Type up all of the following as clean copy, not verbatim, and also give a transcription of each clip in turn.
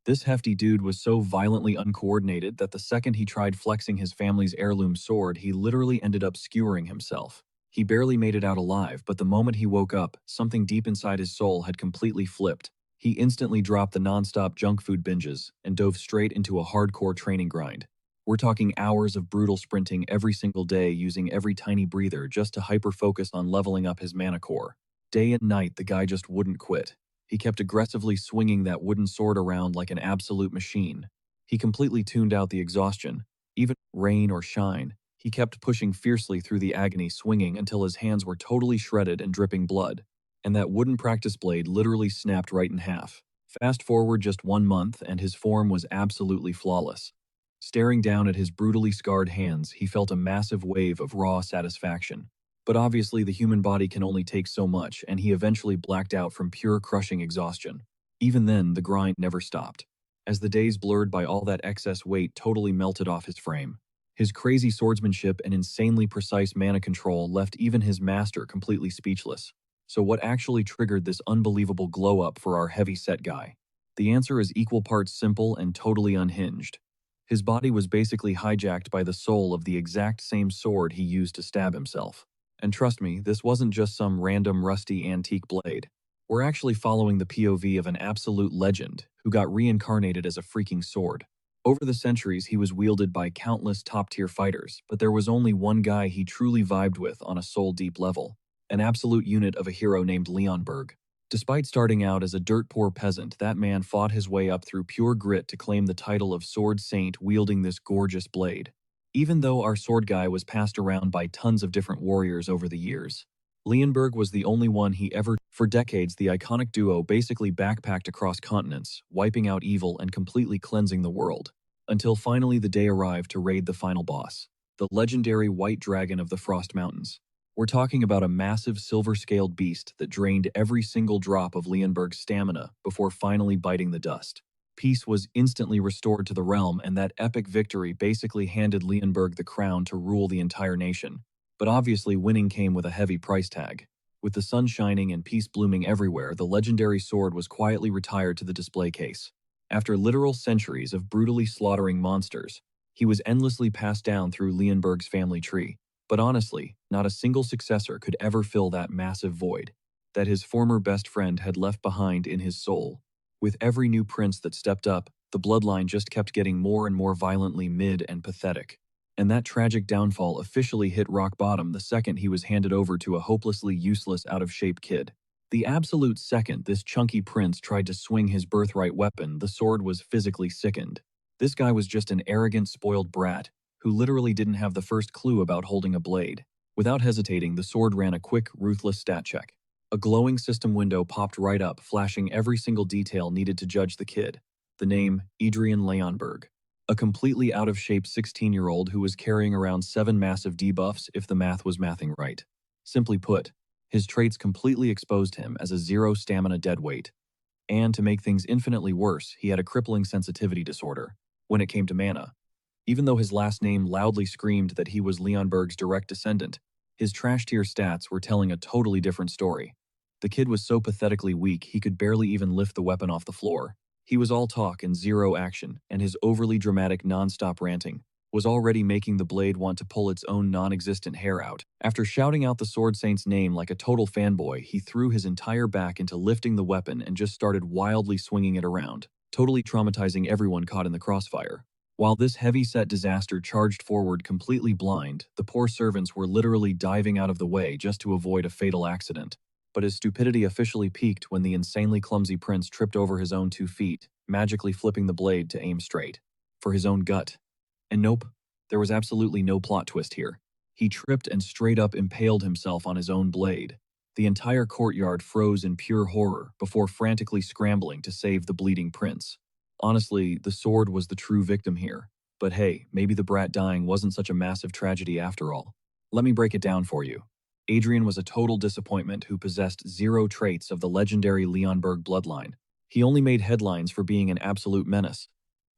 This hefty dude was so violently uncoordinated that the second he tried flexing his family's heirloom sword, he literally ended up skewering himself. He barely made it out alive, but the moment he woke up, something deep inside his soul had completely flipped. He instantly dropped the non-stop junk food binges and dove straight into a hardcore training grind. We're talking hours of brutal sprinting every single day, using every tiny breather just to hyper-focus on leveling up his mana core. Day and night, the guy just wouldn't quit. He kept aggressively swinging that wooden sword around like an absolute machine. He completely tuned out the exhaustion. Even rain or shine, he kept pushing fiercely through the agony, swinging until his hands were totally shredded and dripping blood. And that wooden practice blade literally snapped right in half. Fast forward just 1 month, and his form was absolutely flawless. Staring down at his brutally scarred hands, he felt a massive wave of raw satisfaction. But obviously, the human body can only take so much, and he eventually blacked out from pure crushing exhaustion. Even then, the grind never stopped. As the days blurred by, all that excess weight totally melted off his frame. His crazy swordsmanship and insanely precise mana control left even his master completely speechless. So what actually triggered this unbelievable glow-up for our heavy-set guy? The answer is equal parts simple and totally unhinged. His body was basically hijacked by the soul of the exact same sword he used to stab himself. And trust me, this wasn't just some random rusty antique blade. We're actually following the POV of an absolute legend who got reincarnated as a freaking sword. Over the centuries, he was wielded by countless top-tier fighters, but there was only one guy he truly vibed with on a soul-deep level. An absolute unit of a hero named Leonberg. Despite starting out as a dirt-poor peasant, that man fought his way up through pure grit to claim the title of Sword Saint, wielding this gorgeous blade. Even though our sword guy was passed around by tons of different warriors over the years, Leonberg was the only one he ever. For decades, the iconic duo basically backpacked across continents, wiping out evil and completely cleansing the world. Until finally the day arrived to raid the final boss, the legendary White Dragon of the Frost Mountains. We're talking about a massive silver-scaled beast that drained every single drop of Leonberg's stamina before finally biting the dust. Peace was instantly restored to the realm, and that epic victory basically handed Leonberg the crown to rule the entire nation. But obviously, winning came with a heavy price tag. With the sun shining and peace blooming everywhere, the legendary sword was quietly retired to the display case. After literal centuries of brutally slaughtering monsters, he was endlessly passed down through Leonberg's family tree. But honestly, not a single successor could ever fill that massive void that his former best friend had left behind in his soul. With every new prince that stepped up, the bloodline just kept getting more and more violently mid and pathetic. And that tragic downfall officially hit rock bottom the second he was handed over to a hopelessly useless, out-of-shape kid. The absolute second this chunky prince tried to swing his birthright weapon, the sword was physically sickened. This guy was just an arrogant, spoiled brat who literally didn't have the first clue about holding a blade. Without hesitating, the sword ran a quick, ruthless stat check. A glowing system window popped right up, flashing every single detail needed to judge the kid. The name, Adrian Leonberg. A completely out-of-shape 16-year-old who was carrying around 7 massive debuffs if the math was mathing right. Simply put, his traits completely exposed him as a 0 stamina deadweight. And to make things infinitely worse, he had a crippling sensitivity disorder when it came to mana. Even though his last name loudly screamed that he was Leonberg's direct descendant, his trash-tier stats were telling a totally different story. The kid was so pathetically weak he could barely even lift the weapon off the floor. He was all talk and zero action, and his overly dramatic non-stop ranting was already making the blade want to pull its own non-existent hair out. After shouting out the Sword Saint's name like a total fanboy, he threw his entire back into lifting the weapon and just started wildly swinging it around, totally traumatizing everyone caught in the crossfire. While this heavy-set disaster charged forward completely blind, the poor servants were literally diving out of the way just to avoid a fatal accident. But his stupidity officially peaked when the insanely clumsy prince tripped over his own 2 feet, magically flipping the blade to aim straight for his own gut. And nope, there was absolutely no plot twist here. He tripped and straight up impaled himself on his own blade. The entire courtyard froze in pure horror before frantically scrambling to save the bleeding prince. Honestly, the sword was the true victim here. But hey, maybe the brat dying wasn't such a massive tragedy after all. Let me break it down for you. Adrian was a total disappointment who possessed 0 traits of the legendary Leonberg bloodline. He only made headlines for being an absolute menace.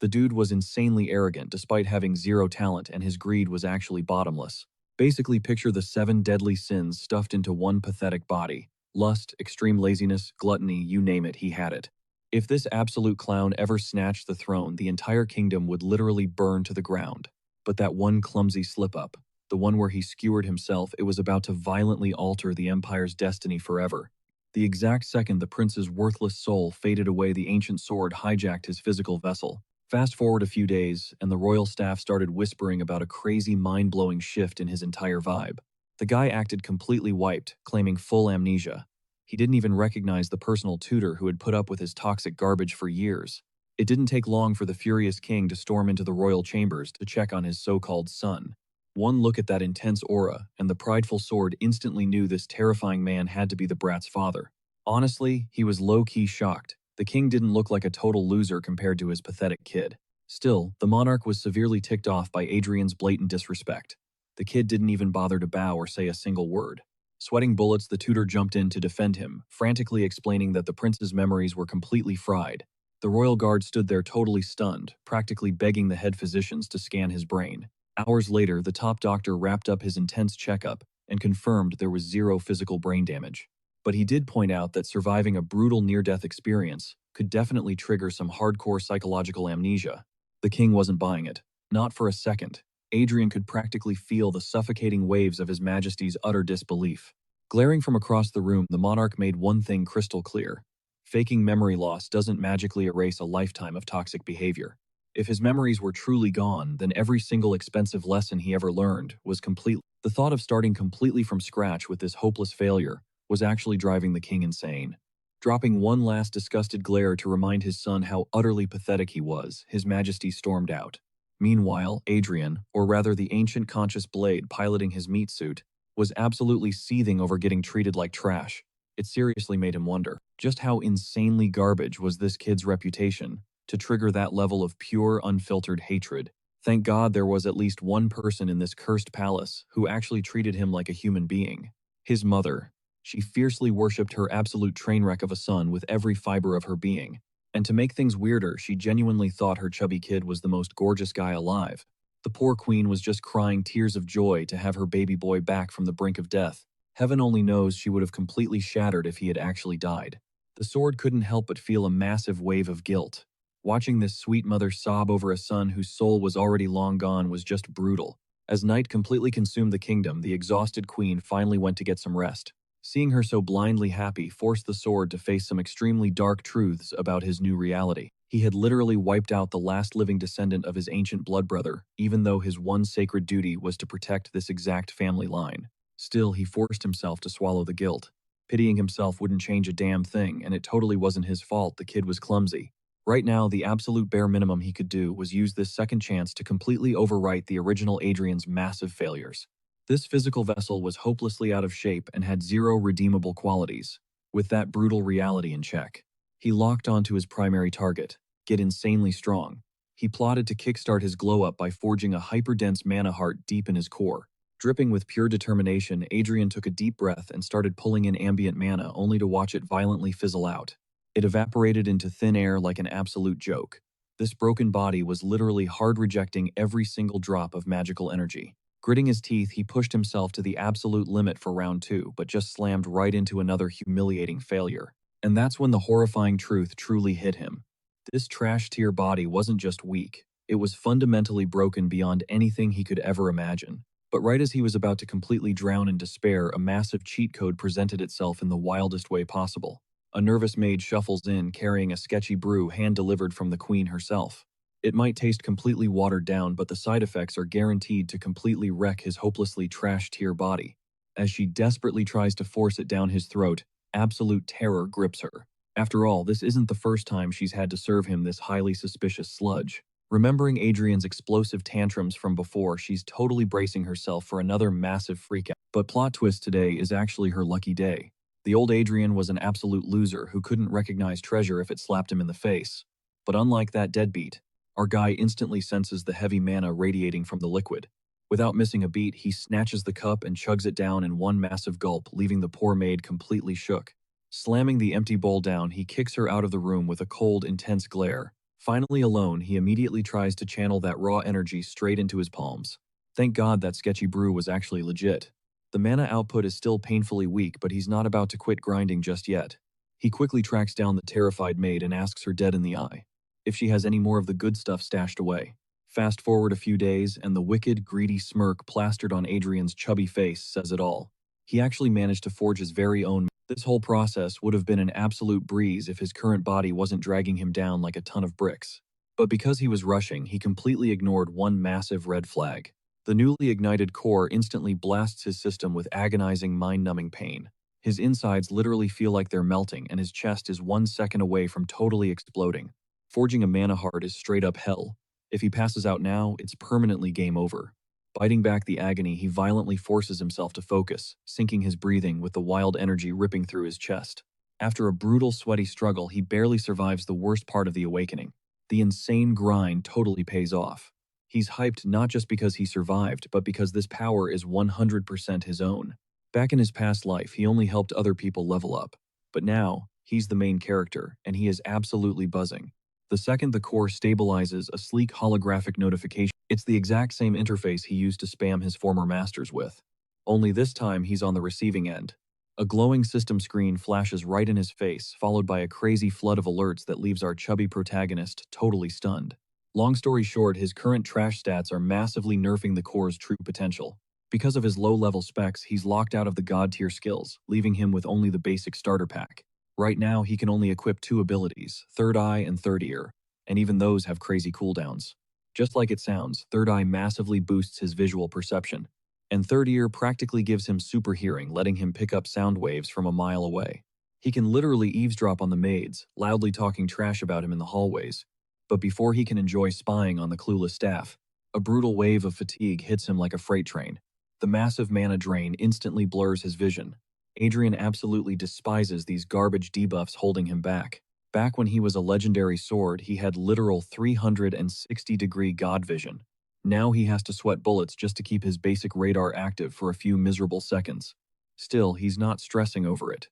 The dude was insanely arrogant despite having 0 talent, and his greed was actually bottomless. Basically picture the 7 deadly sins stuffed into one pathetic body. Lust, extreme laziness, gluttony, you name it, he had it. If this absolute clown ever snatched the throne, the entire kingdom would literally burn to the ground. But that one clumsy slip-up, the one where he skewered himself, it was about to violently alter the empire's destiny forever. The exact second the prince's worthless soul faded away, the ancient sword hijacked his physical vessel. Fast forward a few days, and the royal staff started whispering about a crazy, mind-blowing shift in his entire vibe. The guy acted completely wiped, claiming full amnesia. He didn't even recognize the personal tutor who had put up with his toxic garbage for years. It didn't take long for the furious king to storm into the royal chambers to check on his so-called son. One look at that intense aura, and the prideful sword instantly knew this terrifying man had to be the brat's father. Honestly, he was low-key shocked. The king didn't look like a total loser compared to his pathetic kid. Still, the monarch was severely ticked off by Adrian's blatant disrespect. The kid didn't even bother to bow or say a single word. Sweating bullets, the tutor jumped in to defend him, frantically explaining that the prince's memories were completely fried. The royal guard stood there totally stunned, practically begging the head physicians to scan his brain. Hours later, the top doctor wrapped up his intense checkup and confirmed there was zero physical brain damage. But he did point out that surviving a brutal near-death experience could definitely trigger some hardcore psychological amnesia. The king wasn't buying it. Not for a second. Adrian could practically feel the suffocating waves of His Majesty's utter disbelief. Glaring from across the room, the monarch made one thing crystal clear. Faking memory loss doesn't magically erase a lifetime of toxic behavior. If his memories were truly gone, then every single expensive lesson he ever learned was complete. The thought of starting completely from scratch with this hopeless failure was actually driving the king insane. Dropping one last disgusted glare to remind his son how utterly pathetic he was, His Majesty stormed out. Meanwhile, Adrian, or rather the ancient conscious blade piloting his meat suit, was absolutely seething over getting treated like trash. It seriously made him wonder, just how insanely garbage was this kid's reputation to trigger that level of pure, unfiltered hatred. Thank God there was at least one person in this cursed palace who actually treated him like a human being. His mother. She fiercely worshipped her absolute train wreck of a son with every fiber of her being. And to make things weirder, she genuinely thought her chubby kid was the most gorgeous guy alive. The poor queen was just crying tears of joy to have her baby boy back from the brink of death. Heaven only knows she would have completely shattered if he had actually died. The sword couldn't help but feel a massive wave of guilt. Watching this sweet mother sob over a son whose soul was already long gone was just brutal. As night completely consumed the kingdom, the exhausted queen finally went to get some rest. Seeing her so blindly happy forced the sword to face some extremely dark truths about his new reality. He had literally wiped out the last living descendant of his ancient blood brother, even though his one sacred duty was to protect this exact family line. Still, he forced himself to swallow the guilt. Pitying himself wouldn't change a damn thing, and it totally wasn't his fault the kid was clumsy. Right now, the absolute bare minimum he could do was use this second chance to completely overwrite the original Adrian's massive failures. This physical vessel was hopelessly out of shape and had zero redeemable qualities. With that brutal reality in check, he locked onto his primary target, get insanely strong. He plotted to kickstart his glow-up by forging a hyper-dense mana heart deep in his core. Dripping with pure determination, Adrian took a deep breath and started pulling in ambient mana only to watch it violently fizzle out. It evaporated into thin air like an absolute joke. This broken body was literally hard rejecting every single drop of magical energy. Gritting his teeth, he pushed himself to the absolute limit for round 2, but just slammed right into another humiliating failure. And that's when the horrifying truth truly hit him. This trash-tier body wasn't just weak, it was fundamentally broken beyond anything he could ever imagine. But right as he was about to completely drown in despair, a massive cheat code presented itself in the wildest way possible. A nervous maid shuffles in carrying a sketchy brew hand-delivered from the queen herself. It might taste completely watered down, but the side effects are guaranteed to completely wreck his hopelessly trash-tier body. As she desperately tries to force it down his throat, absolute terror grips her. After all, this isn't the first time she's had to serve him this highly suspicious sludge. Remembering Adrian's explosive tantrums from before, she's totally bracing herself for another massive freakout. But plot twist, today is actually her lucky day. The old Adrian was an absolute loser who couldn't recognize treasure if it slapped him in the face. But unlike that deadbeat, our guy instantly senses the heavy mana radiating from the liquid. Without missing a beat, he snatches the cup and chugs it down in one massive gulp, leaving the poor maid completely shook. Slamming the empty bowl down, he kicks her out of the room with a cold, intense glare. Finally alone, he immediately tries to channel that raw energy straight into his palms. Thank God that sketchy brew was actually legit. The mana output is still painfully weak, but he's not about to quit grinding just yet. He quickly tracks down the terrified maid and asks her dead in the eye if she has any more of the good stuff stashed away. Fast forward a few days, and the wicked, greedy smirk plastered on Adrian's chubby face says it all. He actually managed to forge his very own. This whole process would have been an absolute breeze if his current body wasn't dragging him down like a ton of bricks. But because he was rushing, he completely ignored one massive red flag. The newly ignited core instantly blasts his system with agonizing, mind-numbing pain. His insides literally feel like they're melting, and his chest is 1 second away from totally exploding. Forging a mana heart is straight up hell. If he passes out now, it's permanently game over. Biting back the agony, he violently forces himself to focus, sinking his breathing with the wild energy ripping through his chest. After a brutal, sweaty struggle, he barely survives the worst part of the awakening. The insane grind totally pays off. He's hyped not just because he survived, but because this power is 100% his own. Back in his past life, he only helped other people level up. But now, he's the main character, and he is absolutely buzzing. The second the core stabilizes, a sleek holographic notification. It's the exact same interface he used to spam his former masters with. Only this time he's on the receiving end. A glowing system screen flashes right in his face, followed by a crazy flood of alerts that leaves our chubby protagonist totally stunned. Long story short, his current trash stats are massively nerfing the core's true potential. Because of his low-level specs, he's locked out of the god-tier skills, leaving him with only the basic starter pack. Right now, he can only equip 2 abilities, Third Eye and Third Ear, and even those have crazy cooldowns. Just like it sounds, Third Eye massively boosts his visual perception, and Third Ear practically gives him super hearing, letting him pick up sound waves from a mile away. He can literally eavesdrop on the maids, loudly talking trash about him in the hallways. But before he can enjoy spying on the clueless staff, a brutal wave of fatigue hits him like a freight train. The massive mana drain instantly blurs his vision. Adrian absolutely despises these garbage debuffs holding him back. Back when he was a legendary sword, he had literal 360-degree god vision. Now he has to sweat bullets just to keep his basic radar active for a few miserable seconds. Still, he's not stressing over it.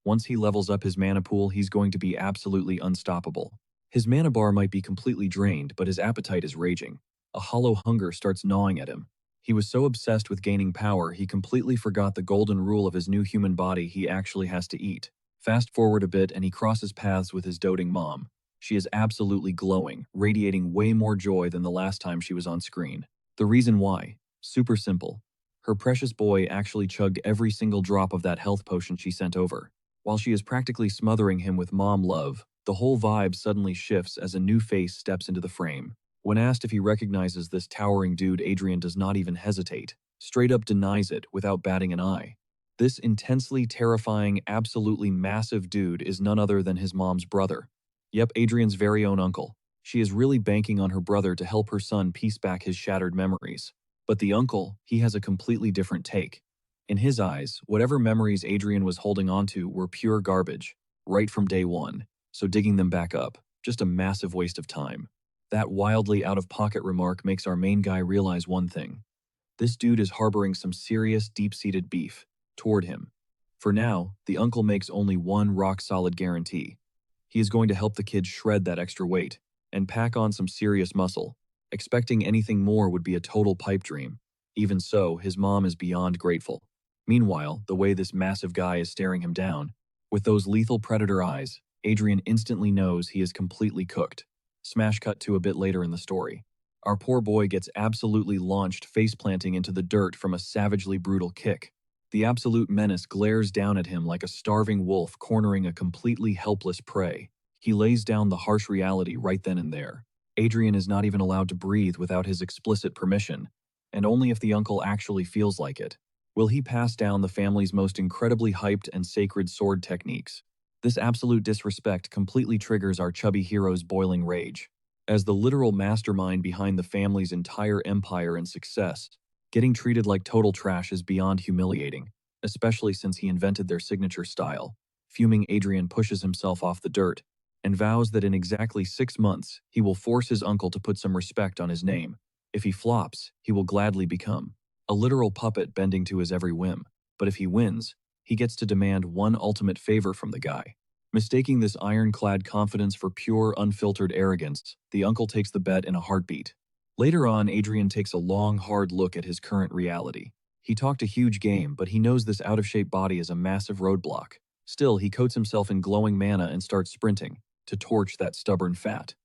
Once he levels up his mana pool, he's going to be absolutely unstoppable. His mana bar might be completely drained, but his appetite is raging. A hollow hunger starts gnawing at him. He was so obsessed with gaining power, he completely forgot the golden rule of his new human body he actually has to eat. Fast forward a bit and he crosses paths with his doting mom. She is absolutely glowing, radiating way more joy than the last time she was on screen. The reason why? Super simple. Her precious boy actually chugged every single drop of that health potion she sent over. While she is practically smothering him with mom love, the whole vibe suddenly shifts as a new face steps into the frame. When asked if he recognizes this towering dude, Adrian does not even hesitate. Straight up denies it without batting an eye. This intensely terrifying, absolutely massive dude is none other than his mom's brother. Yep, Adrian's very own uncle. She is really banking on her brother to help her son piece back his shattered memories. But the uncle, he has a completely different take. In his eyes, whatever memories Adrian was holding onto were pure garbage, right from day one. So digging them back up, just a massive waste of time. That wildly out-of-pocket remark makes our main guy realize one thing. This dude is harboring some serious, deep-seated beef toward him. For now, the uncle makes only one rock-solid guarantee. He is going to help the kid shred that extra weight and pack on some serious muscle. Expecting anything more would be a total pipe dream. Even so, his mom is beyond grateful. Meanwhile, the way this massive guy is staring him down, with those lethal predator eyes, Adrian instantly knows he is completely cooked. Smash cut to a bit later in the story. Our poor boy gets absolutely launched face-planting into the dirt from a savagely brutal kick. The absolute menace glares down at him like a starving wolf cornering a completely helpless prey. He lays down the harsh reality right then and there. Adrian is not even allowed to breathe without his explicit permission, and only if the uncle actually feels like it. Will he pass down the family's most incredibly hyped and sacred sword techniques? This absolute disrespect completely triggers our chubby hero's boiling rage. As the literal mastermind behind the family's entire empire and success, getting treated like total trash is beyond humiliating, especially since he invented their signature style. Fuming, Adrian pushes himself off the dirt and vows that in exactly 6 months, he will force his uncle to put some respect on his name. If he flops, he will gladly become a literal puppet bending to his every whim. But if he wins, he gets to demand one ultimate favor from the guy. Mistaking this ironclad confidence for pure, unfiltered arrogance, the uncle takes the bet in a heartbeat. Later on, Adrian takes a long, hard look at his current reality. He talked a huge game, but he knows this out-of-shape body is a massive roadblock. Still, he coats himself in glowing mana and starts sprinting, to torch that stubborn fat.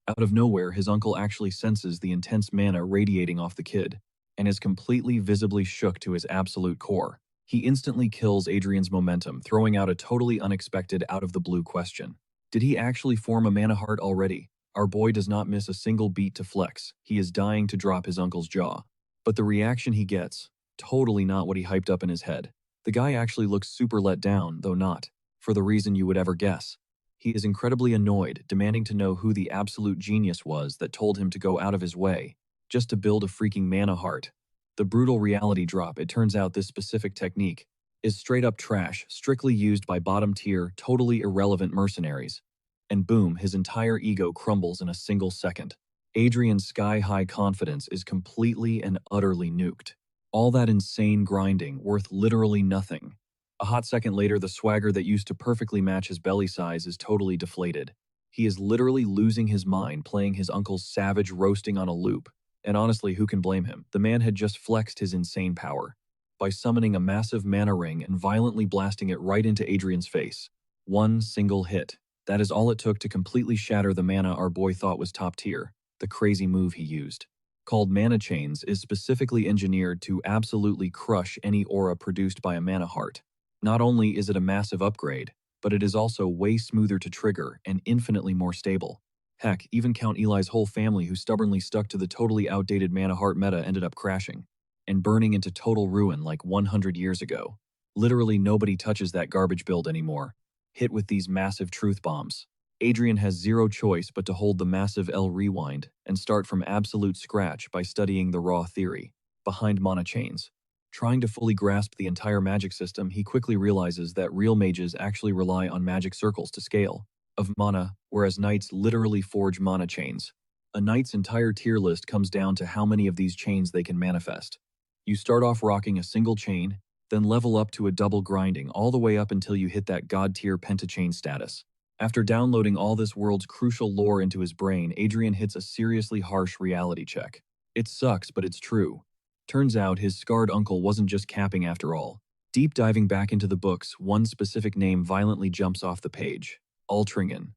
Out of nowhere, his uncle actually senses the intense mana radiating off the kid, and is completely visibly shook to his absolute core. He instantly kills Adrian's momentum, throwing out a totally unexpected out-of-the-blue question. Did he actually form a mana heart already? Our boy does not miss a single beat to flex. He is dying to drop his uncle's jaw. But the reaction he gets, totally not what he hyped up in his head. The guy actually looks super let down, though not for the reason you would ever guess. He is incredibly annoyed, demanding to know who the absolute genius was that told him to go out of his way, just to build a freaking mana heart. The brutal reality drop, it turns out this specific technique is straight up trash, strictly used by bottom tier, totally irrelevant mercenaries. And boom, his entire ego crumbles in a single second. Adrian's sky-high confidence is completely and utterly nuked. All that insane grinding, worth literally nothing. A hot second later, the swagger that used to perfectly match his belly size is totally deflated. He is literally losing his mind playing his uncle's savage roasting on a loop. And honestly, who can blame him? The man had just flexed his insane power by summoning a massive mana ring and violently blasting it right into Adrian's face. One single hit. That is all it took to completely shatter the mana our boy thought was top tier. The crazy move he used, called Mana Chains, is specifically engineered to absolutely crush any aura produced by a mana heart. Not only is it a massive upgrade, but it is also way smoother to trigger and infinitely more stable. Heck, even Count Eli's whole family, who stubbornly stuck to the totally outdated mana heart meta, ended up crashing and burning into total ruin like 100 years ago. Literally nobody touches that garbage build anymore. Hit with these massive truth bombs, Adrian has zero choice but to hold the massive L rewind and start from absolute scratch by studying the raw theory behind mana chains. Trying to fully grasp the entire magic system, he quickly realizes that real mages actually rely on magic circles to scale of mana, whereas knights literally forge mana chains. A knight's entire tier list comes down to how many of these chains they can manifest. You start off rocking a single chain, then level up to a double grinding all the way up until you hit that god tier pentachain status. After downloading all this world's crucial lore into his brain, Adrian hits a seriously harsh reality check. It sucks, but it's true. Turns out his scarred uncle wasn't just capping after all. Deep diving back into the books, one specific name violently jumps off the page: Altringen.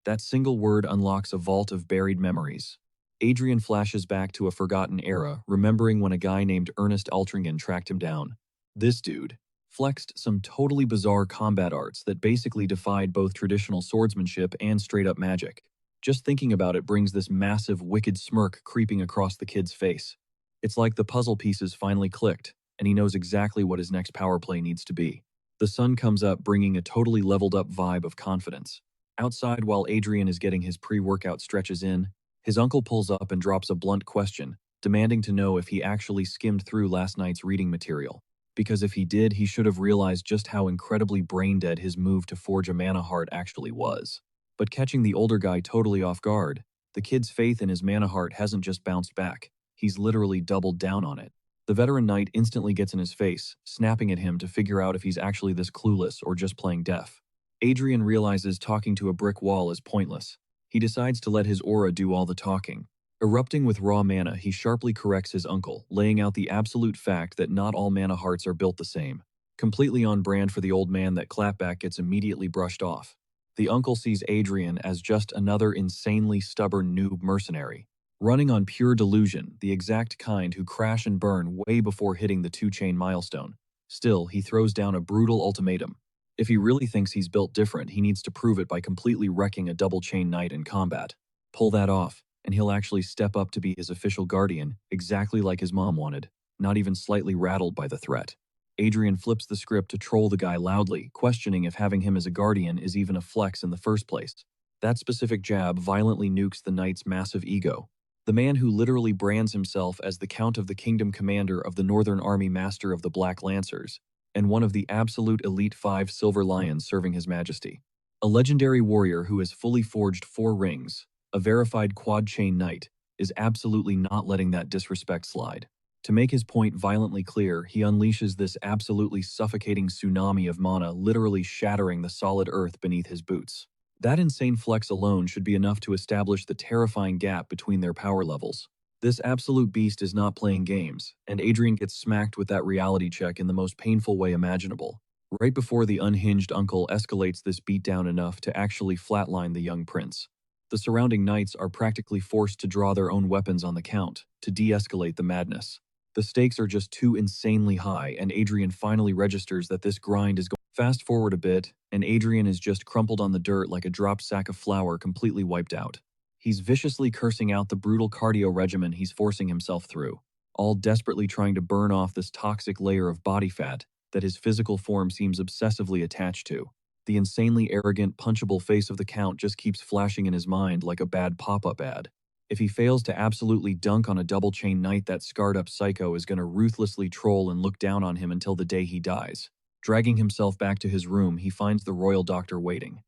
That single word unlocks a vault of buried memories. Adrian flashes back to a forgotten era, remembering when a guy named Ernest Altringen tracked him down. This dude flexed some totally bizarre combat arts that basically defied both traditional swordsmanship and straight-up magic. Just thinking about it brings this massive, wicked smirk creeping across the kid's face. It's like the puzzle pieces finally clicked, and he knows exactly what his next power play needs to be. The sun comes up, bringing a totally leveled-up vibe of confidence. Outside, while Adrian is getting his pre-workout stretches in, his uncle pulls up and drops a blunt question, demanding to know if he actually skimmed through last night's reading material. Because if he did, he should have realized just how incredibly brain-dead his move to forge a mana heart actually was. But catching the older guy totally off guard, the kid's faith in his mana heart hasn't just bounced back, he's literally doubled down on it. The veteran knight instantly gets in his face, snapping at him to figure out if he's actually this clueless or just playing deaf. Adrian realizes talking to a brick wall is pointless. He decides to let his aura do all the talking. Erupting with raw mana, he sharply corrects his uncle, laying out the absolute fact that not all mana hearts are built the same. Completely on brand for the old man, that clapback gets immediately brushed off. The uncle sees Adrian as just another insanely stubborn noob mercenary, running on pure delusion, the exact kind who crash and burn way before hitting the 2-chain milestone. Still, he throws down a brutal ultimatum. If he really thinks he's built different, he needs to prove it by completely wrecking a double-chain knight in combat. Pull that off, and he'll actually step up to be his official guardian, exactly like his mom wanted, not even slightly rattled by the threat. Adrian flips the script to troll the guy loudly, questioning if having him as a guardian is even a flex in the first place. That specific jab violently nukes the knight's massive ego. The man who literally brands himself as the Count of the Kingdom, commander of the Northern Army, master of the Black Lancers, and one of the absolute elite 5 silver lions serving his majesty. A legendary warrior who has fully forged 4 rings, a verified quad-chain knight, is absolutely not letting that disrespect slide. To make his point violently clear, he unleashes this absolutely suffocating tsunami of mana, literally shattering the solid earth beneath his boots. That insane flex alone should be enough to establish the terrifying gap between their power levels. This absolute beast is not playing games, and Adrian gets smacked with that reality check in the most painful way imaginable. right before the unhinged uncle escalates this beatdown enough to actually flatline the young prince. The surrounding knights are practically forced to draw their own weapons on the count to de-escalate the madness. The stakes are just too insanely high, and Adrian finally registers that this grind is going. Fast forward a bit, and Adrian is just crumpled on the dirt like a dropped sack of flour, completely wiped out. He's viciously cursing out the brutal cardio regimen he's forcing himself through, all desperately trying to burn off this toxic layer of body fat that his physical form seems obsessively attached to. The insanely arrogant, punchable face of the Count just keeps flashing in his mind like a bad pop-up ad. If he fails to absolutely dunk on a double-chain knight, that scarred-up psycho is going to ruthlessly troll and look down on him until the day he dies. Dragging himself back to his room, he finds the royal doctor waiting.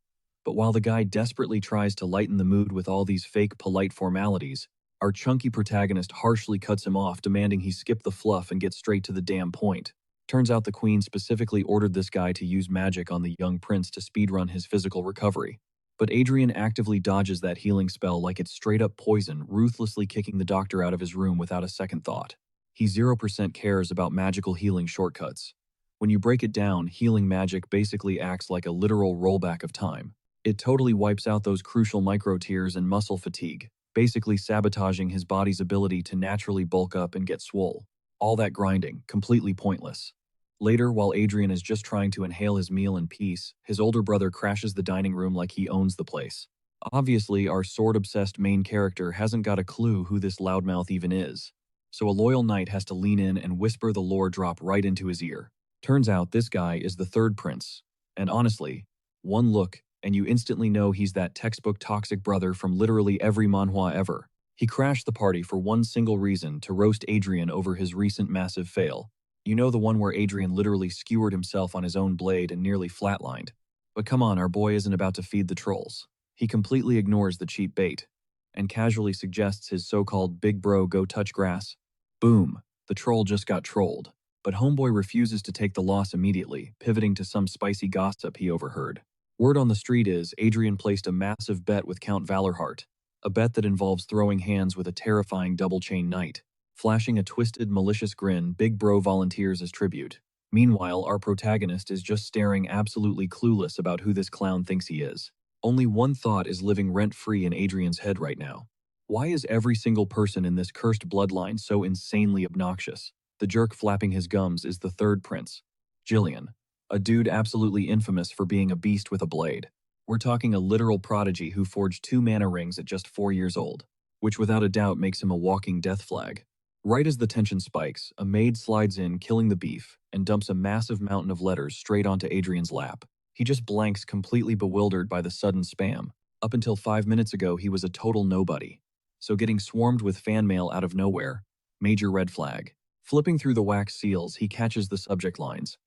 But while the guy desperately tries to lighten the mood with all these fake polite formalities, our chunky protagonist harshly cuts him off, demanding he skip the fluff and get straight to the damn point. Turns out the queen specifically ordered this guy to use magic on the young prince to speedrun his physical recovery. But Adrian actively dodges that healing spell like it's straight-up poison, ruthlessly kicking the doctor out of his room without a second thought. He 0% cares about magical healing shortcuts. When you break it down, healing magic basically acts like a literal rollback of time. It totally wipes out those crucial micro-tears and muscle fatigue, basically sabotaging his body's ability to naturally bulk up and get swole. All that grinding, completely pointless. Later, while Adrian is just trying to inhale his meal in peace, his older brother crashes the dining room like he owns the place. Obviously, our sword-obsessed main character hasn't got a clue who this loudmouth even is, so a loyal knight has to lean in and whisper the lore drop right into his ear. Turns out this guy is the third prince, and honestly, one look and you instantly know he's that textbook toxic brother from literally every manhwa ever. He crashed the party for one single reason: to roast Adrian over his recent massive fail. You know, the one where Adrian literally skewered himself on his own blade and nearly flatlined. But come on, our boy isn't about to feed the trolls. He completely ignores the cheap bait and casually suggests his so-called big bro go touch grass. Boom, the troll just got trolled. But homeboy refuses to take the loss immediately, pivoting to some spicy gossip he overheard. Word on the street is Adrian placed a massive bet with Count Valorheart, a bet that involves throwing hands with a terrifying double-chain knight. Flashing a twisted, malicious grin, Big Bro volunteers as tribute. Meanwhile, our protagonist is just staring, absolutely clueless about who this clown thinks he is. Only one thought is living rent-free in Adrian's head right now. Why is every single person in this cursed bloodline so insanely obnoxious? The jerk flapping his gums is the third prince, Jillian, a dude absolutely infamous for being a beast with a blade. We're talking a literal prodigy who forged 2 mana rings at just 4 years old, which without a doubt makes him a walking death flag. Right as the tension spikes, a maid slides in, killing the beef, and dumps a massive mountain of letters straight onto Adrian's lap. He just blanks, completely bewildered by the sudden spam. Up until 5 minutes ago, he was a total nobody. So getting swarmed with fan mail out of nowhere, major red flag. Flipping through the wax seals, he catches the subject lines.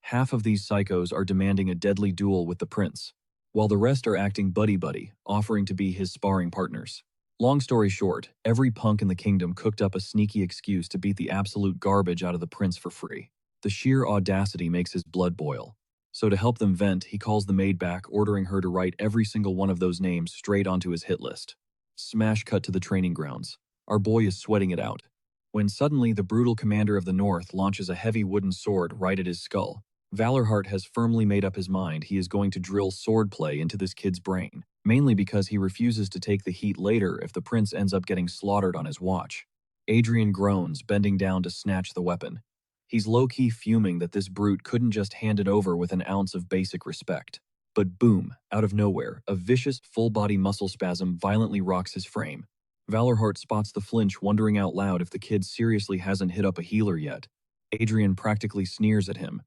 Half of these psychos are demanding a deadly duel with the prince, while the rest are acting buddy-buddy, offering to be his sparring partners. Long story short, every punk in the kingdom cooked up a sneaky excuse to beat the absolute garbage out of the prince for free. The sheer audacity makes his blood boil. So to help them vent, he calls the maid back, ordering her to write every single one of those names straight onto his hit list. Smash cut to the training grounds. Our boy is sweating it out, when suddenly the brutal commander of the north launches a heavy wooden sword right at his skull. Valorheart has firmly made up his mind he is going to drill swordplay into this kid's brain, mainly because he refuses to take the heat later if the prince ends up getting slaughtered on his watch. Adrian groans, bending down to snatch the weapon. He's low-key fuming that this brute couldn't just hand it over with an ounce of basic respect. But boom, out of nowhere, a vicious, full-body muscle spasm violently rocks his frame. Valorheart spots the flinch, wondering out loud if the kid seriously hasn't hit up a healer yet. Adrian practically sneers at him.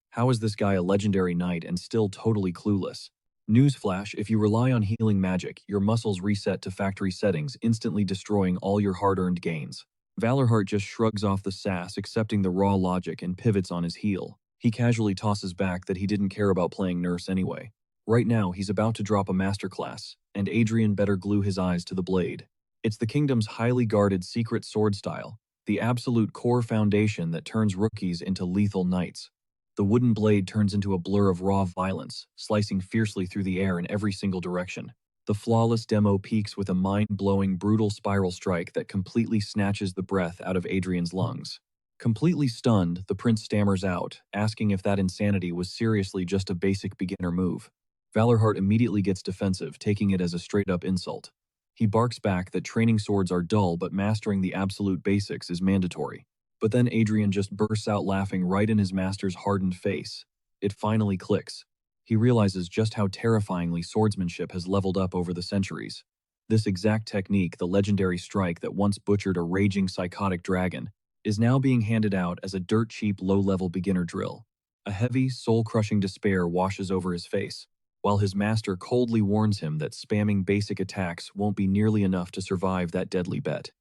How is this guy a legendary knight and still totally clueless? Newsflash: if you rely on healing magic, your muscles reset to factory settings, instantly destroying all your hard-earned gains. Valorheart just shrugs off the sass, accepting the raw logic, and pivots on his heel. He casually tosses back that he didn't care about playing nurse anyway. Right now, he's about to drop a masterclass, and Adrian better glue his eyes to the blade. It's the kingdom's highly guarded secret sword style, the absolute core foundation that turns rookies into lethal knights. The wooden blade turns into a blur of raw violence, slicing fiercely through the air in every single direction. The flawless demo peaks with a mind-blowing, brutal spiral strike that completely snatches the breath out of Adrian's lungs. Completely stunned, the prince stammers out, asking if that insanity was seriously just a basic beginner move. Valorheart immediately gets defensive, taking it as a straight-up insult. He barks back that training swords are dull but mastering the absolute basics is mandatory. But then Adrian just bursts out laughing right in his master's hardened face. It finally clicks. He realizes just how terrifyingly swordsmanship has leveled up over the centuries. This exact technique, the legendary strike that once butchered a raging psychotic dragon, is now being handed out as a dirt-cheap low-level beginner drill. A heavy, soul-crushing despair washes over his face, while his master coldly warns him that spamming basic attacks won't be nearly enough to survive that deadly bet.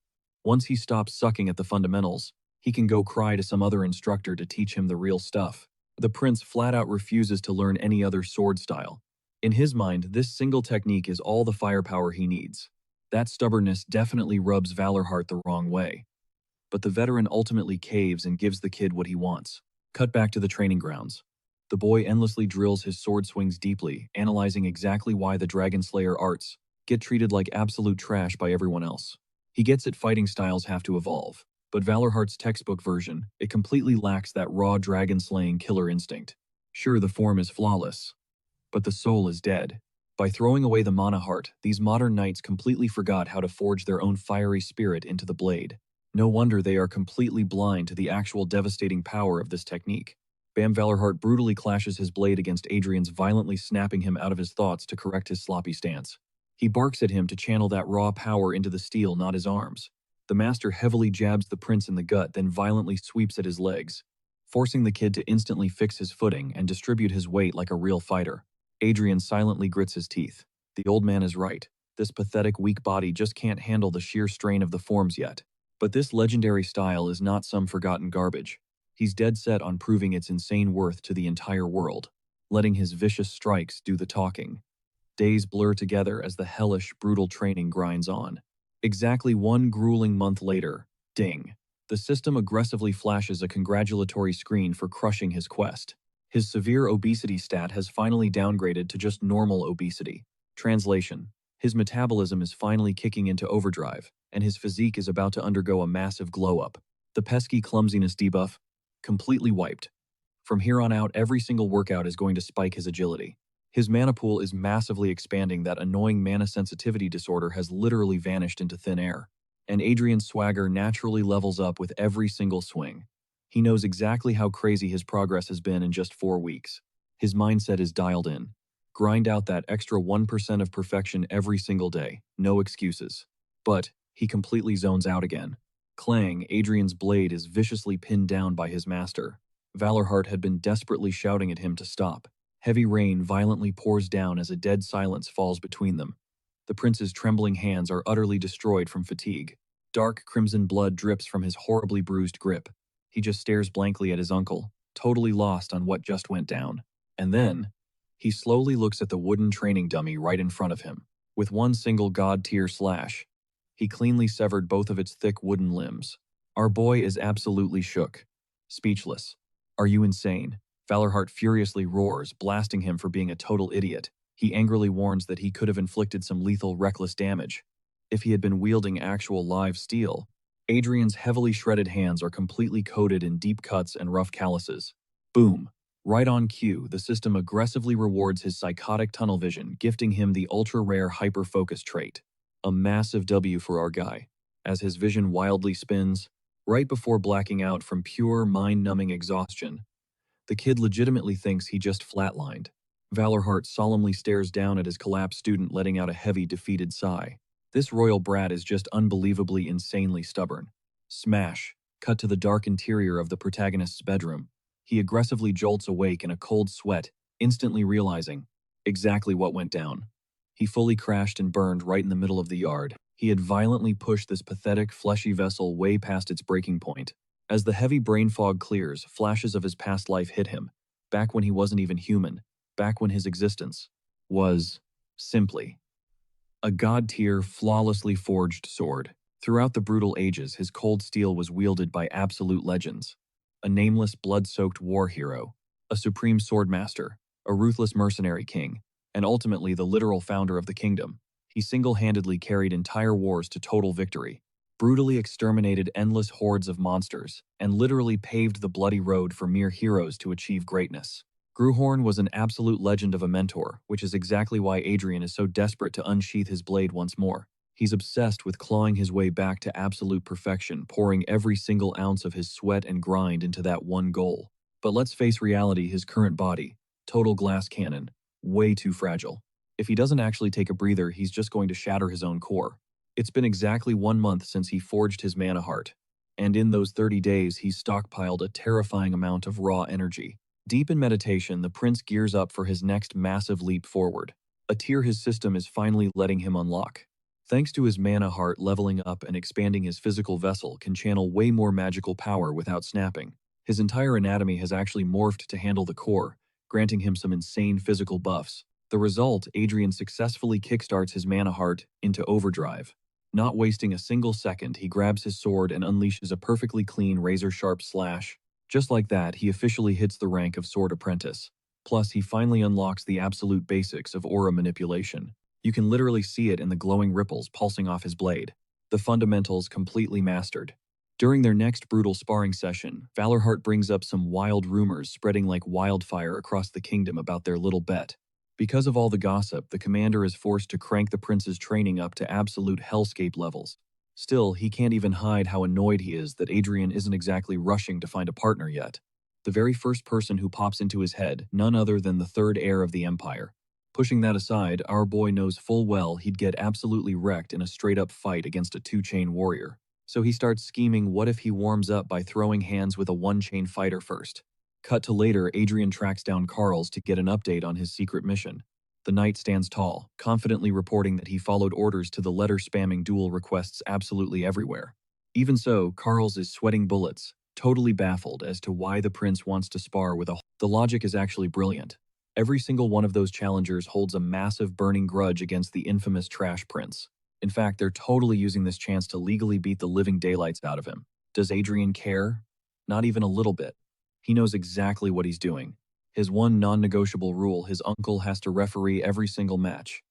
Once he stops sucking at the fundamentals, he can go cry to some other instructor to teach him the real stuff. The prince flat-out refuses to learn any other sword style. In his mind, this single technique is all the firepower he needs. That stubbornness definitely rubs Valorheart the wrong way. But the veteran ultimately caves and gives the kid what he wants. Cut back to the training grounds. The boy endlessly drills his sword swings deeply, analyzing exactly why the Dragon Slayer arts get treated like absolute trash by everyone else. He gets it, fighting styles have to evolve, but Valorheart's textbook version, it completely lacks that raw dragon-slaying killer instinct. Sure, the form is flawless, but the soul is dead. By throwing away the mana heart, these modern knights completely forgot how to forge their own fiery spirit into the blade. No wonder they are completely blind to the actual devastating power of this technique. Bam Valorheart brutally clashes his blade against Adrian's, violently snapping him out of his thoughts to correct his sloppy stance. He barks at him to channel that raw power into the steel, not his arms. The master heavily jabs the prince in the gut, then violently sweeps at his legs, forcing the kid to instantly fix his footing and distribute his weight like a real fighter. Adrian silently grits his teeth. The old man is right. This pathetic, weak body just can't handle the sheer strain of the forms yet. But this legendary style is not some forgotten garbage. He's dead set on proving its insane worth to the entire world, letting his vicious strikes do the talking. Days blur together as the hellish, brutal training grinds on. Exactly one grueling month later, ding, the system aggressively flashes a congratulatory screen for crushing his quest. His severe obesity stat has finally downgraded to just normal obesity. Translation: his metabolism is finally kicking into overdrive, and his physique is about to undergo a massive glow-up. The pesky clumsiness debuff, completely wiped. From here on out, every single workout is going to spike his agility. His mana pool is massively expanding. That annoying mana sensitivity disorder has literally vanished into thin air. And Adrian's swagger naturally levels up with every single swing. He knows exactly how crazy his progress has been in just 4 weeks. His mindset is dialed in. Grind out that extra 1% of perfection every single day, no excuses. But he completely zones out again. Clang, Adrian's blade is viciously pinned down by his master. Valorheart had been desperately shouting at him to stop. Heavy rain violently pours down as a dead silence falls between them. The prince's trembling hands are utterly destroyed from fatigue. Dark crimson blood drips from his horribly bruised grip. He just stares blankly at his uncle, totally lost on what just went down. And then, he slowly looks at the wooden training dummy right in front of him. With one single god-tier slash, he cleanly severed both of its thick wooden limbs. Our boy is absolutely shook. Speechless. Are you insane? Valorheart furiously roars, blasting him for being a total idiot. He angrily warns that he could have inflicted some lethal, reckless damage if he had been wielding actual live steel. Adrian's heavily shredded hands are completely coated in deep cuts and rough calluses. Boom. Right on cue, the system aggressively rewards his psychotic tunnel vision, gifting him the ultra-rare hyper-focus trait. A massive W for our guy, as his vision wildly spins, right before blacking out from pure mind-numbing exhaustion. The kid legitimately thinks he just flatlined. Valorheart solemnly stares down at his collapsed student, letting out a heavy, defeated sigh. This royal brat is just unbelievably insanely stubborn. Smash. Cut to the dark interior of the protagonist's bedroom. He aggressively jolts awake in a cold sweat, instantly realizing exactly what went down. He fully crashed and burned right in the middle of the yard. He had violently pushed this pathetic, fleshy vessel way past its breaking point. As the heavy brain fog clears, flashes of his past life hit him, back when he wasn't even human, back when his existence was simply a god-tier, flawlessly forged sword. Throughout the brutal ages, his cold steel was wielded by absolute legends. A nameless, blood-soaked war hero, a supreme swordmaster, a ruthless mercenary king, and ultimately the literal founder of the kingdom. He single-handedly carried entire wars to total victory. brutally exterminated endless hordes of monsters, and literally paved the bloody road for mere heroes to achieve greatness. Gruhorn was an absolute legend of a mentor, which is exactly why Adrian is so desperate to unsheath his blade once more. He's obsessed with clawing his way back to absolute perfection, pouring every single ounce of his sweat and grind into that one goal. But let's face reality, his current body, total glass cannon, way too fragile. If he doesn't actually take a breather, he's just going to shatter his own core. It's been exactly 1 month since he forged his mana heart, and in those 30 days he's stockpiled a terrifying amount of raw energy. Deep in meditation, the prince gears up for his next massive leap forward, a tier his system is finally letting him unlock. Thanks to his mana heart leveling up and expanding, his physical vessel can channel way more magical power without snapping. His entire anatomy has actually morphed to handle the core, granting him some insane physical buffs. The result, Adrian successfully kickstarts his mana heart into overdrive. Not wasting a single second, he grabs his sword and unleashes a perfectly clean razor-sharp slash. Just like that, he officially hits the rank of Sword Apprentice. Plus, he finally unlocks the absolute basics of aura manipulation. You can literally see it in the glowing ripples pulsing off his blade. The fundamentals completely mastered. During their next brutal sparring session, Valorheart brings up some wild rumors spreading like wildfire across the kingdom about their little bet. Because of all the gossip, the commander is forced to crank the prince's training up to absolute hellscape levels. Still, he can't even hide how annoyed he is that Adrian isn't exactly rushing to find a partner yet. The very first person who pops into his head, none other than the third heir of the empire. Pushing that aside, our boy knows full well he'd get absolutely wrecked in a straight-up fight against a two-chain warrior. So he starts scheming, what if he warms up by throwing hands with a one-chain fighter first? Cut to later, Adrian tracks down Carl's to get an update on his secret mission. The knight stands tall, confidently reporting that he followed orders to the letter, spamming duel requests absolutely everywhere. Even so, Carl's is sweating bullets, totally baffled as to why the prince wants to spar with a... The logic is actually brilliant. Every single one of those challengers holds a massive burning grudge against the infamous trash prince. In fact, they're totally using this chance to legally beat the living daylights out of him. Does Adrian care? Not even a little bit. He knows exactly what he's doing. His one non-negotiable rule: his uncle has to referee every single match.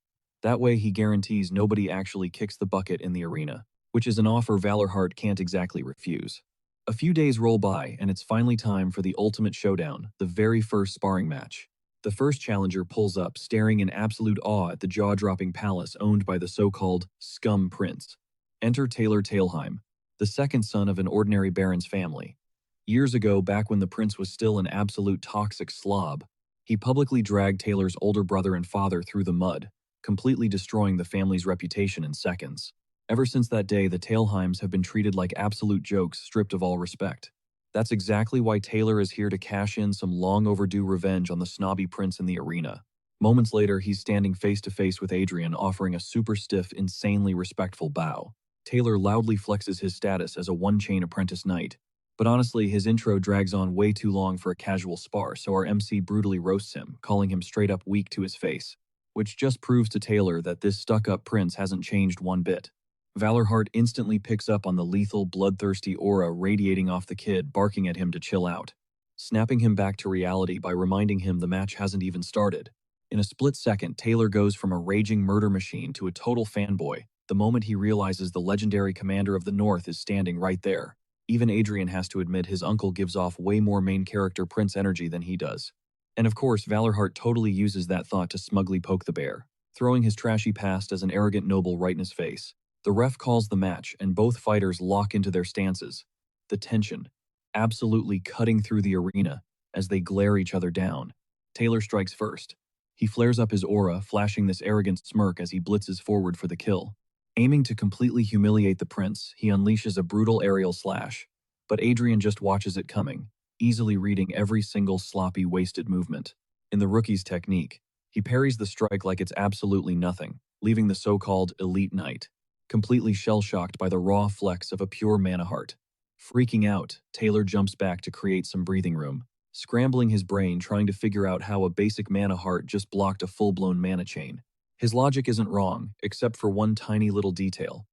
That way he guarantees nobody actually kicks the bucket in the arena, which is an offer Valorheart can't exactly refuse. A few days roll by, and it's finally time for the ultimate showdown, the very first sparring match. The first challenger pulls up, staring in absolute awe at the jaw-dropping palace owned by the so-called scum prince. Enter Taylor Tailheim, the second son of an ordinary baron's family. Years ago, back when the prince was still an absolute toxic slob, he publicly dragged Taylor's older brother and father through the mud, completely destroying the family's reputation in seconds. Ever since that day, the Tailheims have been treated like absolute jokes, stripped of all respect. That's exactly why Taylor is here to cash in some long overdue revenge on the snobby prince in the arena. Moments later, he's standing face to face with Adrian, offering a super stiff, insanely respectful bow. Taylor loudly flexes his status as a one-chain apprentice knight. But honestly, his intro drags on way too long for a casual spar, so our MC brutally roasts him, calling him straight up weak to his face. Which just proves to Taylor that this stuck-up prince hasn't changed one bit. Valorheart instantly picks up on the lethal, bloodthirsty aura radiating off the kid, barking at him to chill out, snapping him back to reality by reminding him the match hasn't even started. In a split second, Taylor goes from a raging murder machine to a total fanboy, the moment he realizes the legendary commander of the North is standing right there. Even Adrian has to admit his uncle gives off way more main character prince energy than he does. And of course, Valorheart totally uses that thought to smugly poke the bear, throwing his trashy past as an arrogant noble right in his face. The ref calls the match, and both fighters lock into their stances. The tension, absolutely cutting through the arena as they glare each other down. Taylor strikes first. He flares up his aura, flashing this arrogant smirk as he blitzes forward for the kill. Aiming to completely humiliate the prince, he unleashes a brutal aerial slash. But Adrian just watches it coming, easily reading every single sloppy, wasted movement. In the rookie's technique, he parries the strike like it's absolutely nothing, leaving the so-called elite knight completely shell-shocked by the raw flex of a pure mana heart. Freaking out, Taylor jumps back to create some breathing room, scrambling his brain trying to figure out how a basic mana heart just blocked a full-blown mana chain. His logic isn't wrong, except for one tiny little detail.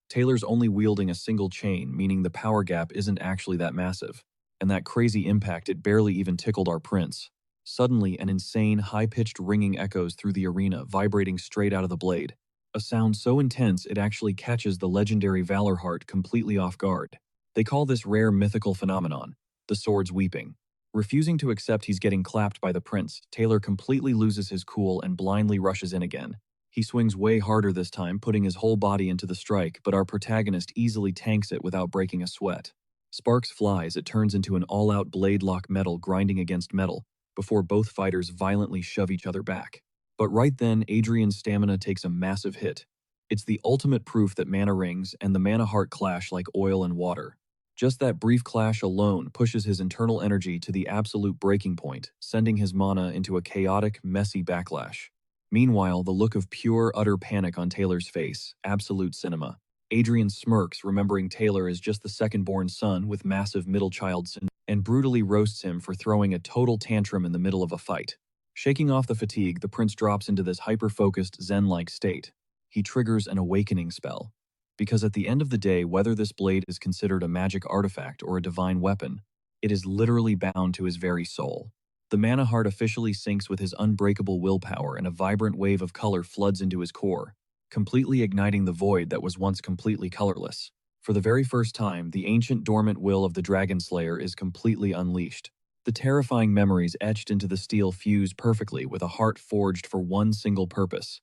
Taylor's only wielding a single chain, meaning the power gap isn't actually that massive. And that crazy impact, it barely even tickled our prince. Suddenly, an insane, high-pitched ringing echoes through the arena, vibrating straight out of the blade. a sound so intense it actually catches the legendary Valorheart completely off guard. They call this rare mythical phenomenon the sword's weeping. Refusing to accept he's getting clapped by the prince, Taylor completely loses his cool and blindly rushes in again. He swings way harder this time, putting his whole body into the strike, but our protagonist easily tanks it without breaking a sweat. Sparks fly as it turns into an all-out blade lock, metal grinding against metal, before both fighters violently shove each other back. But right then, Adrian's stamina takes a massive hit. It's the ultimate proof that mana rings and the mana heart clash like oil and water. Just that brief clash alone pushes his internal energy to the absolute breaking point, sending his mana into a chaotic, messy backlash. Meanwhile, the look of pure, utter panic on Taylor's face, absolute cinema. Adrian smirks, remembering Taylor is just the second-born son with massive middle child syndrome, and brutally roasts him for throwing a total tantrum in the middle of a fight. Shaking off the fatigue, the prince drops into this hyper-focused, zen-like state. He triggers an awakening spell. Because at the end of the day, whether this blade is considered a magic artifact or a divine weapon, it is literally bound to his very soul. The mana heart officially syncs with his unbreakable willpower, and a vibrant wave of color floods into his core, completely igniting the void that was once completely colorless. For the very first time, the ancient dormant will of the Dragon Slayer is completely unleashed. The terrifying memories etched into the steel fuse perfectly with a heart forged for one single purpose: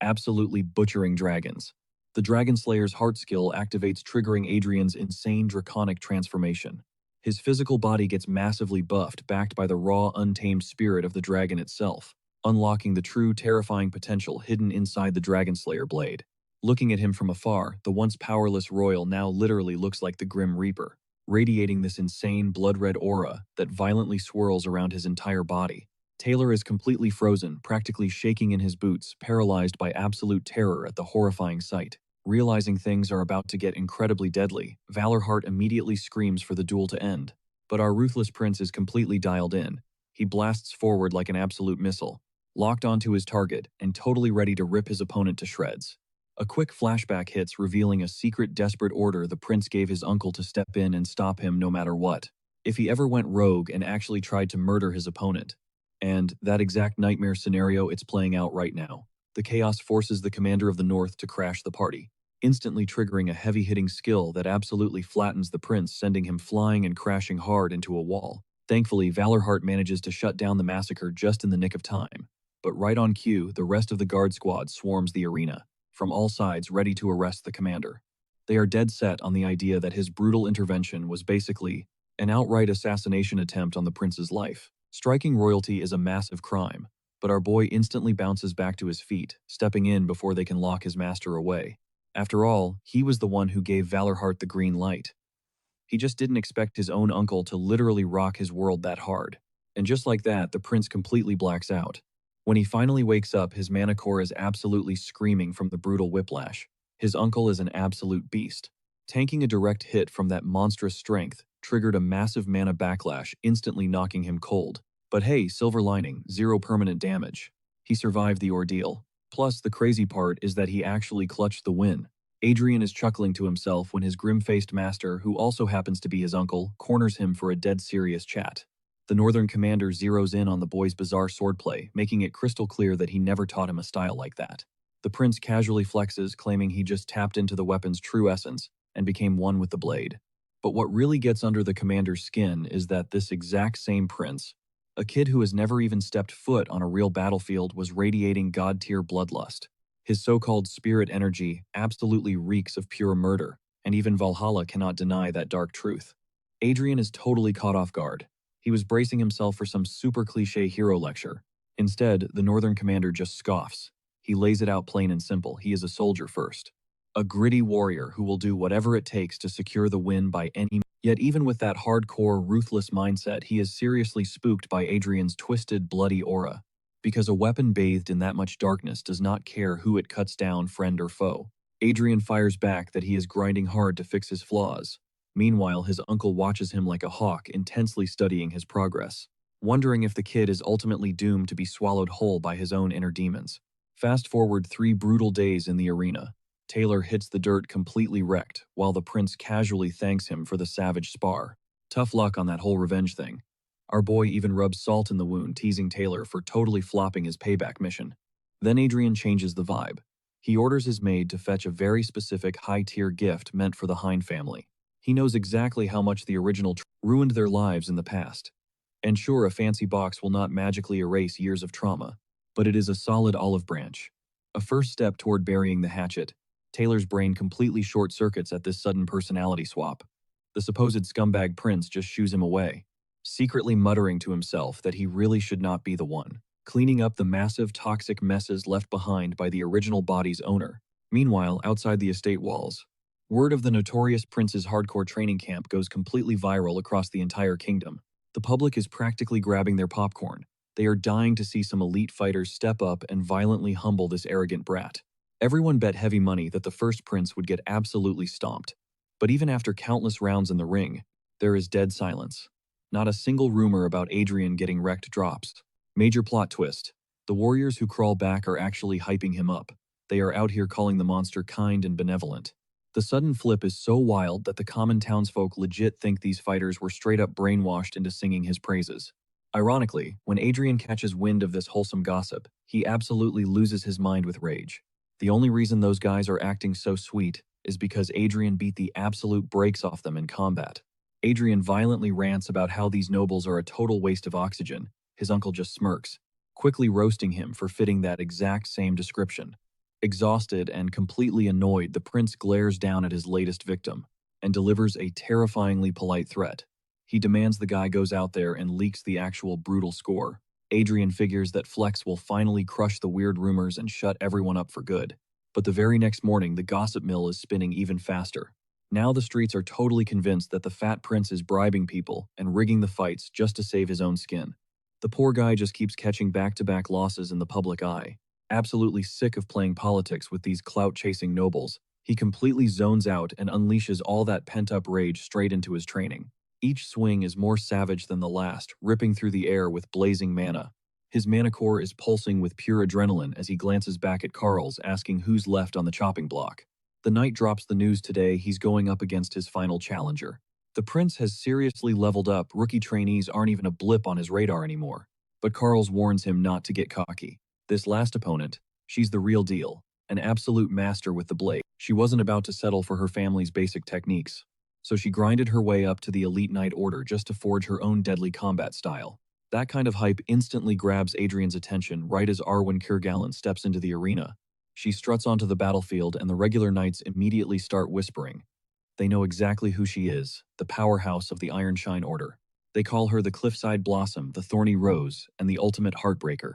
absolutely butchering dragons. The Dragon Slayer's heart skill activates, triggering Adrian's insane draconic transformation. His physical body gets massively buffed, backed by the raw, untamed spirit of the dragon itself, unlocking the true terrifying potential hidden inside the Dragon Slayer blade. Looking at him from afar, the once powerless royal now literally looks like the Grim Reaper, radiating this insane blood-red aura that violently swirls around his entire body. Taylor is completely frozen, practically shaking in his boots, paralyzed by absolute terror at the horrifying sight. Realizing things are about to get incredibly deadly, Valorheart immediately screams for the duel to end. But our ruthless prince is completely dialed in. He blasts forward like an absolute missile, locked onto his target and totally ready to rip his opponent to shreds. A quick flashback hits, revealing a secret, desperate order the prince gave his uncle to step in and stop him no matter what, if he ever went rogue and actually tried to murder his opponent. And that exact nightmare scenario, it's playing out right now. The chaos forces the commander of the North to crash the party, instantly triggering a heavy-hitting skill that absolutely flattens the prince, sending him flying and crashing hard into a wall. Thankfully, Valorheart manages to shut down the massacre just in the nick of time. But right on cue, the rest of the guard squad swarms the arena, from all sides ready to arrest the commander. They are dead set on the idea that his brutal intervention was basically an outright assassination attempt on the prince's life. Striking royalty is a massive crime, but our boy instantly bounces back to his feet, stepping in before they can lock his master away. After all, he was the one who gave Valorheart the green light. He just didn't expect his own uncle to literally rock his world that hard. And just like that, the prince completely blacks out. When he finally wakes up, his mana core is absolutely screaming from the brutal whiplash. His uncle is an absolute beast. Tanking a direct hit from that monstrous strength triggered a massive mana backlash, instantly knocking him cold. But hey, silver lining, zero permanent damage. He survived the ordeal. Plus, the crazy part is that he actually clutched the win. Adrian is chuckling to himself when his grim-faced master, who also happens to be his uncle, corners him for a dead serious chat. The Northern commander zeroes in on the boy's bizarre swordplay, making it crystal clear that he never taught him a style like that. The prince casually flexes, claiming he just tapped into the weapon's true essence and became one with the blade. But what really gets under the commander's skin is that this exact same prince, a kid who has never even stepped foot on a real battlefield, was radiating god-tier bloodlust. His so-called spirit energy absolutely reeks of pure murder, and even Valhalla cannot deny that dark truth. Adrian is totally caught off guard. He was bracing himself for some super cliché hero lecture. Instead, the Northern commander just scoffs. He lays it out plain and simple: he is a soldier first. A gritty warrior who will do whatever it takes to secure the win by any means. Yet even with that hardcore, ruthless mindset, he is seriously spooked by Adrian's twisted, bloody aura. Because a weapon bathed in that much darkness does not care who it cuts down, friend or foe. Adrian fires back that he is grinding hard to fix his flaws. Meanwhile, his uncle watches him like a hawk, intensely studying his progress, wondering if the kid is ultimately doomed to be swallowed whole by his own inner demons. Fast forward 3 brutal days in the arena. Taylor hits the dirt completely wrecked, while the prince casually thanks him for the savage spar. Tough luck on that whole revenge thing. Our boy even rubs salt in the wound, teasing Taylor for totally flopping his payback mission. Then Adrian changes the vibe. He orders his maid to fetch a very specific high-tier gift meant for the Hind family. He knows exactly how much the original ruined their lives in the past. And sure, a fancy box will not magically erase years of trauma, but it is a solid olive branch. A first step toward burying the hatchet. Taylor's brain completely short-circuits at this sudden personality swap. The supposed scumbag prince just shoos him away, secretly muttering to himself that he really should not be the one, cleaning up the massive toxic messes left behind by the original body's owner. Meanwhile, outside the estate walls, word of the notorious prince's hardcore training camp goes completely viral across the entire kingdom. The public is practically grabbing their popcorn. They are dying to see some elite fighters step up and violently humble this arrogant brat. Everyone bet heavy money that the first prince would get absolutely stomped. But even after countless rounds in the ring, there is dead silence. Not a single rumor about Adrian getting wrecked drops. Major plot twist. The warriors who crawl back are actually hyping him up. They are out here calling the monster kind and benevolent. The sudden flip is so wild that the common townsfolk legit think these fighters were straight up brainwashed into singing his praises. Ironically, when Adrian catches wind of this wholesome gossip, he absolutely loses his mind with rage. The only reason those guys are acting so sweet is because Adrian beat the absolute brakes off them in combat. Adrian violently rants about how these nobles are a total waste of oxygen. His uncle just smirks, quickly roasting him for fitting that exact same description. Exhausted and completely annoyed, the prince glares down at his latest victim and delivers a terrifyingly polite threat. He demands the guy goes out there and leaks the actual brutal score. Adrian figures that Flex will finally crush the weird rumors and shut everyone up for good. But the very next morning, the gossip mill is spinning even faster. Now the streets are totally convinced that the fat prince is bribing people and rigging the fights just to save his own skin. The poor guy just keeps catching back-to-back losses in the public eye. Absolutely sick of playing politics with these clout-chasing nobles, he completely zones out and unleashes all that pent-up rage straight into his training. Each swing is more savage than the last, ripping through the air with blazing mana. His mana core is pulsing with pure adrenaline as he glances back at Carl's, asking who's left on the chopping block. The knight drops the news today he's going up against his final challenger. The prince has seriously leveled up, rookie trainees aren't even a blip on his radar anymore. But Carl's warns him not to get cocky. This last opponent, she's the real deal, an absolute master with the blade. She wasn't about to settle for her family's basic techniques, so she grinded her way up to the elite knight order just to forge her own deadly combat style. That kind of hype instantly grabs Adrian's attention right as Arwen Kirgallen steps into the arena. She struts onto the battlefield and the regular knights immediately start whispering. They know exactly who she is, the powerhouse of the Ironshine Order. They call her the Cliffside Blossom, the Thorny Rose, and the Ultimate Heartbreaker.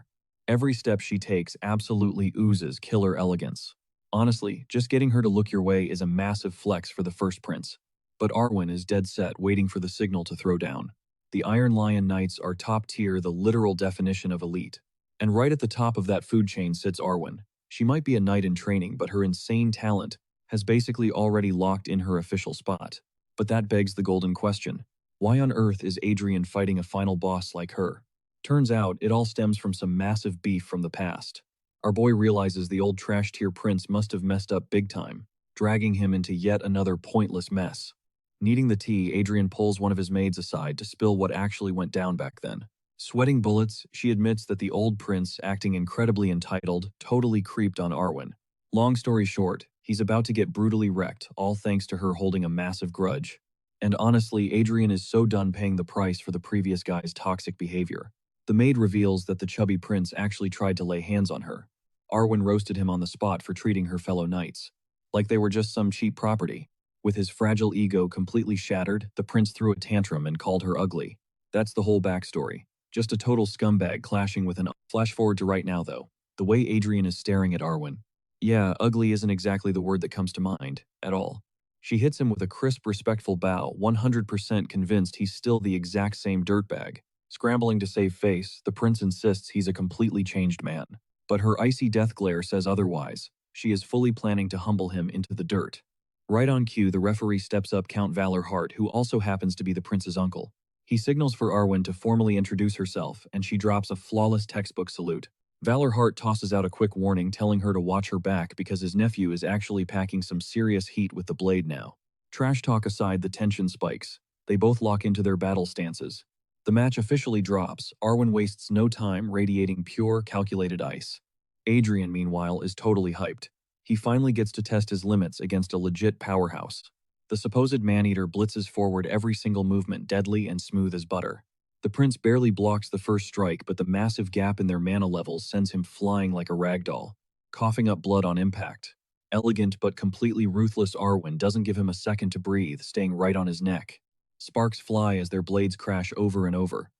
Every step she takes absolutely oozes killer elegance. Honestly, just getting her to look your way is a massive flex for the first prince. But Arwen is dead set, waiting for the signal to throw down. The Iron Lion Knights are top tier, the literal definition of elite. And right at the top of that food chain sits Arwen. She might be a knight in training, but her insane talent has basically already locked in her official spot. But that begs the golden question. Why on earth is Adrian fighting a final boss like her? Turns out, it all stems from some massive beef from the past. Our boy realizes the old trash-tier prince must have messed up big time, dragging him into yet another pointless mess. Needing the tea, Adrian pulls one of his maids aside to spill what actually went down back then. Sweating bullets, she admits that the old prince, acting incredibly entitled, totally creeped on Arwen. Long story short, he's about to get brutally wrecked, all thanks to her holding a massive grudge. And honestly, Adrian is so done paying the price for the previous guy's toxic behavior. The maid reveals that the chubby prince actually tried to lay hands on her. Arwen roasted him on the spot for treating her fellow knights like they were just some cheap property. With his fragile ego completely shattered, the prince threw a tantrum and called her ugly. That's the whole backstory. Just a total scumbag clashing with an... Flash forward to right now though. The way Adrian is staring at Arwen. Yeah, ugly isn't exactly the word that comes to mind, at all. She hits him with a crisp, respectful bow, 100% convinced he's still the exact same dirtbag. Scrambling to save face, the prince insists he's a completely changed man. But her icy death glare says otherwise. She is fully planning to humble him into the dirt. Right on cue, the referee steps up Count Valor Hart, who also happens to be the prince's uncle. He signals for Arwen to formally introduce herself, and she drops a flawless textbook salute. Valor Hart tosses out a quick warning telling her to watch her back because his nephew is actually packing some serious heat with the blade now. Trash talk aside, the tension spikes. They both lock into their battle stances. The match officially drops. Arwen wastes no time radiating pure, calculated ice. Adrian, meanwhile, is totally hyped. He finally gets to test his limits against a legit powerhouse. The supposed man-eater blitzes forward every single movement, deadly and smooth as butter. The prince barely blocks the first strike, but the massive gap in their mana levels sends him flying like a ragdoll, coughing up blood on impact. Elegant but completely ruthless Arwen doesn't give him a second to breathe, staying right on his neck. Sparks fly as their blades crash over and over.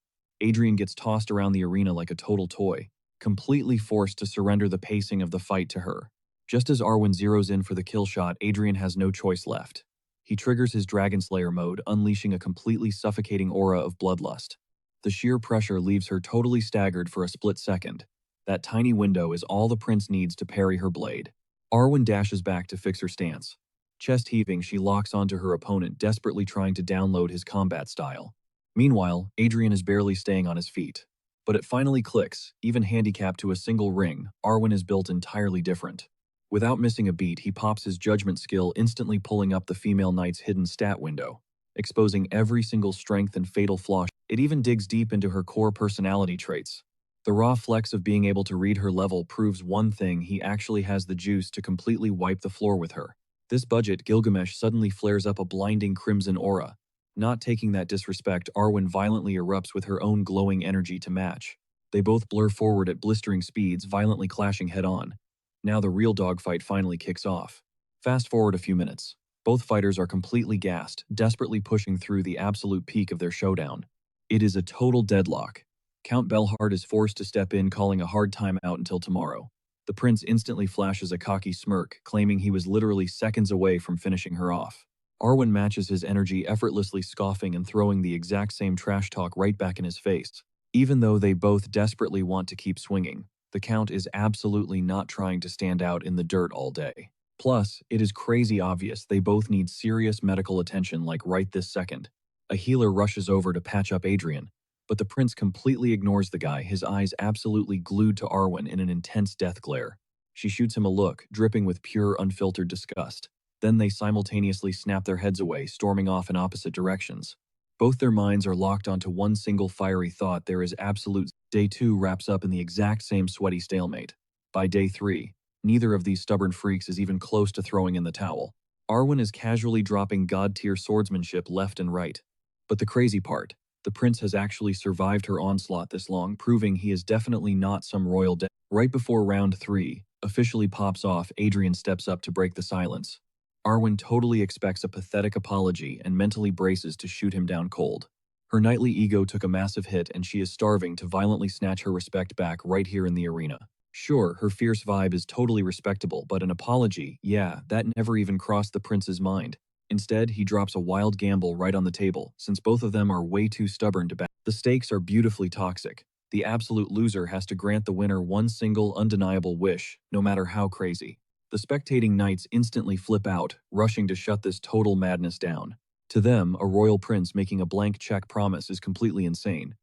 Adrian gets tossed around the arena like a total toy, completely forced to surrender the pacing of the fight to her. Just as Arwen zeroes in for the kill shot, Adrian has no choice left. He triggers his Dragon Slayer mode, unleashing a completely suffocating aura of bloodlust. The sheer pressure leaves her totally staggered for a split second. That tiny window is all the prince needs to parry her blade. Arwen dashes back to fix her stance. Chest heaving, she locks onto her opponent, desperately trying to download his combat style. Meanwhile, Adrian is barely staying on his feet. But it finally clicks. Even handicapped to a single ring, Arwen is built entirely different. Without missing a beat, he pops his judgment skill, instantly pulling up the female knight's hidden stat window, exposing every single strength and fatal flaw. It even digs deep into her core personality traits. The raw flex of being able to read her level proves one thing: he actually has the juice to completely wipe the floor with her. This budget, Gilgamesh suddenly flares up a blinding crimson aura. Not taking that disrespect, Arwen violently erupts with her own glowing energy to match. They both blur forward at blistering speeds, violently clashing head-on. Now the real dogfight finally kicks off. Fast forward a few minutes. Both fighters are completely gassed, desperately pushing through the absolute peak of their showdown. It is a total deadlock. Count Belhard is forced to step in, calling a hard time out until tomorrow. The prince instantly flashes a cocky smirk, claiming he was literally seconds away from finishing her off. Arwen matches his energy, effortlessly scoffing and throwing the exact same trash talk right back in his face. Even though they both desperately want to keep swinging, the Count is absolutely not trying to stand out in the dirt all day. Plus, it is crazy obvious they both need serious medical attention, like right this second. A healer rushes over to patch up Adrian, but the prince completely ignores the guy, his eyes absolutely glued to Arwen in an intense death glare. She shoots him a look, dripping with pure, unfiltered disgust. Then they simultaneously snap their heads away, storming off in opposite directions. Both their minds are locked onto one single fiery thought: there is absolute. Day 2 wraps up in the exact same sweaty stalemate. By day 3, neither of these stubborn freaks is even close to throwing in the towel. Arwen is casually dropping god-tier swordsmanship left and right. But the crazy part: the prince has actually survived her onslaught this long, proving he is definitely not some royal dead. Right before round 3 officially pops off, Adrian steps up to break the silence. Arwen totally expects a pathetic apology and mentally braces to shoot him down cold. Her knightly ego took a massive hit, and she is starving to violently snatch her respect back right here in the arena. Sure, her fierce vibe is totally respectable, but an apology, yeah, that never even crossed the prince's mind. Instead, he drops a wild gamble right on the table, since both of them are way too stubborn to back. The stakes are beautifully toxic. The absolute loser has to grant the winner one single undeniable wish, no matter how crazy. The spectating knights instantly flip out, rushing to shut this total madness down. To them, a royal prince making a blank check promise is completely insane.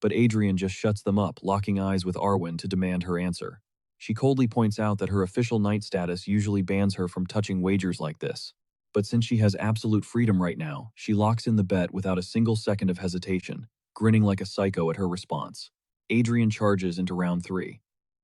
But Adrian just shuts them up, locking eyes with Arwen to demand her answer. She coldly points out that her official knight status usually bans her from touching wagers like this. But since she has absolute freedom right now, she locks in the bet without a single second of hesitation, grinning like a psycho at her response. Adrian charges into round 3.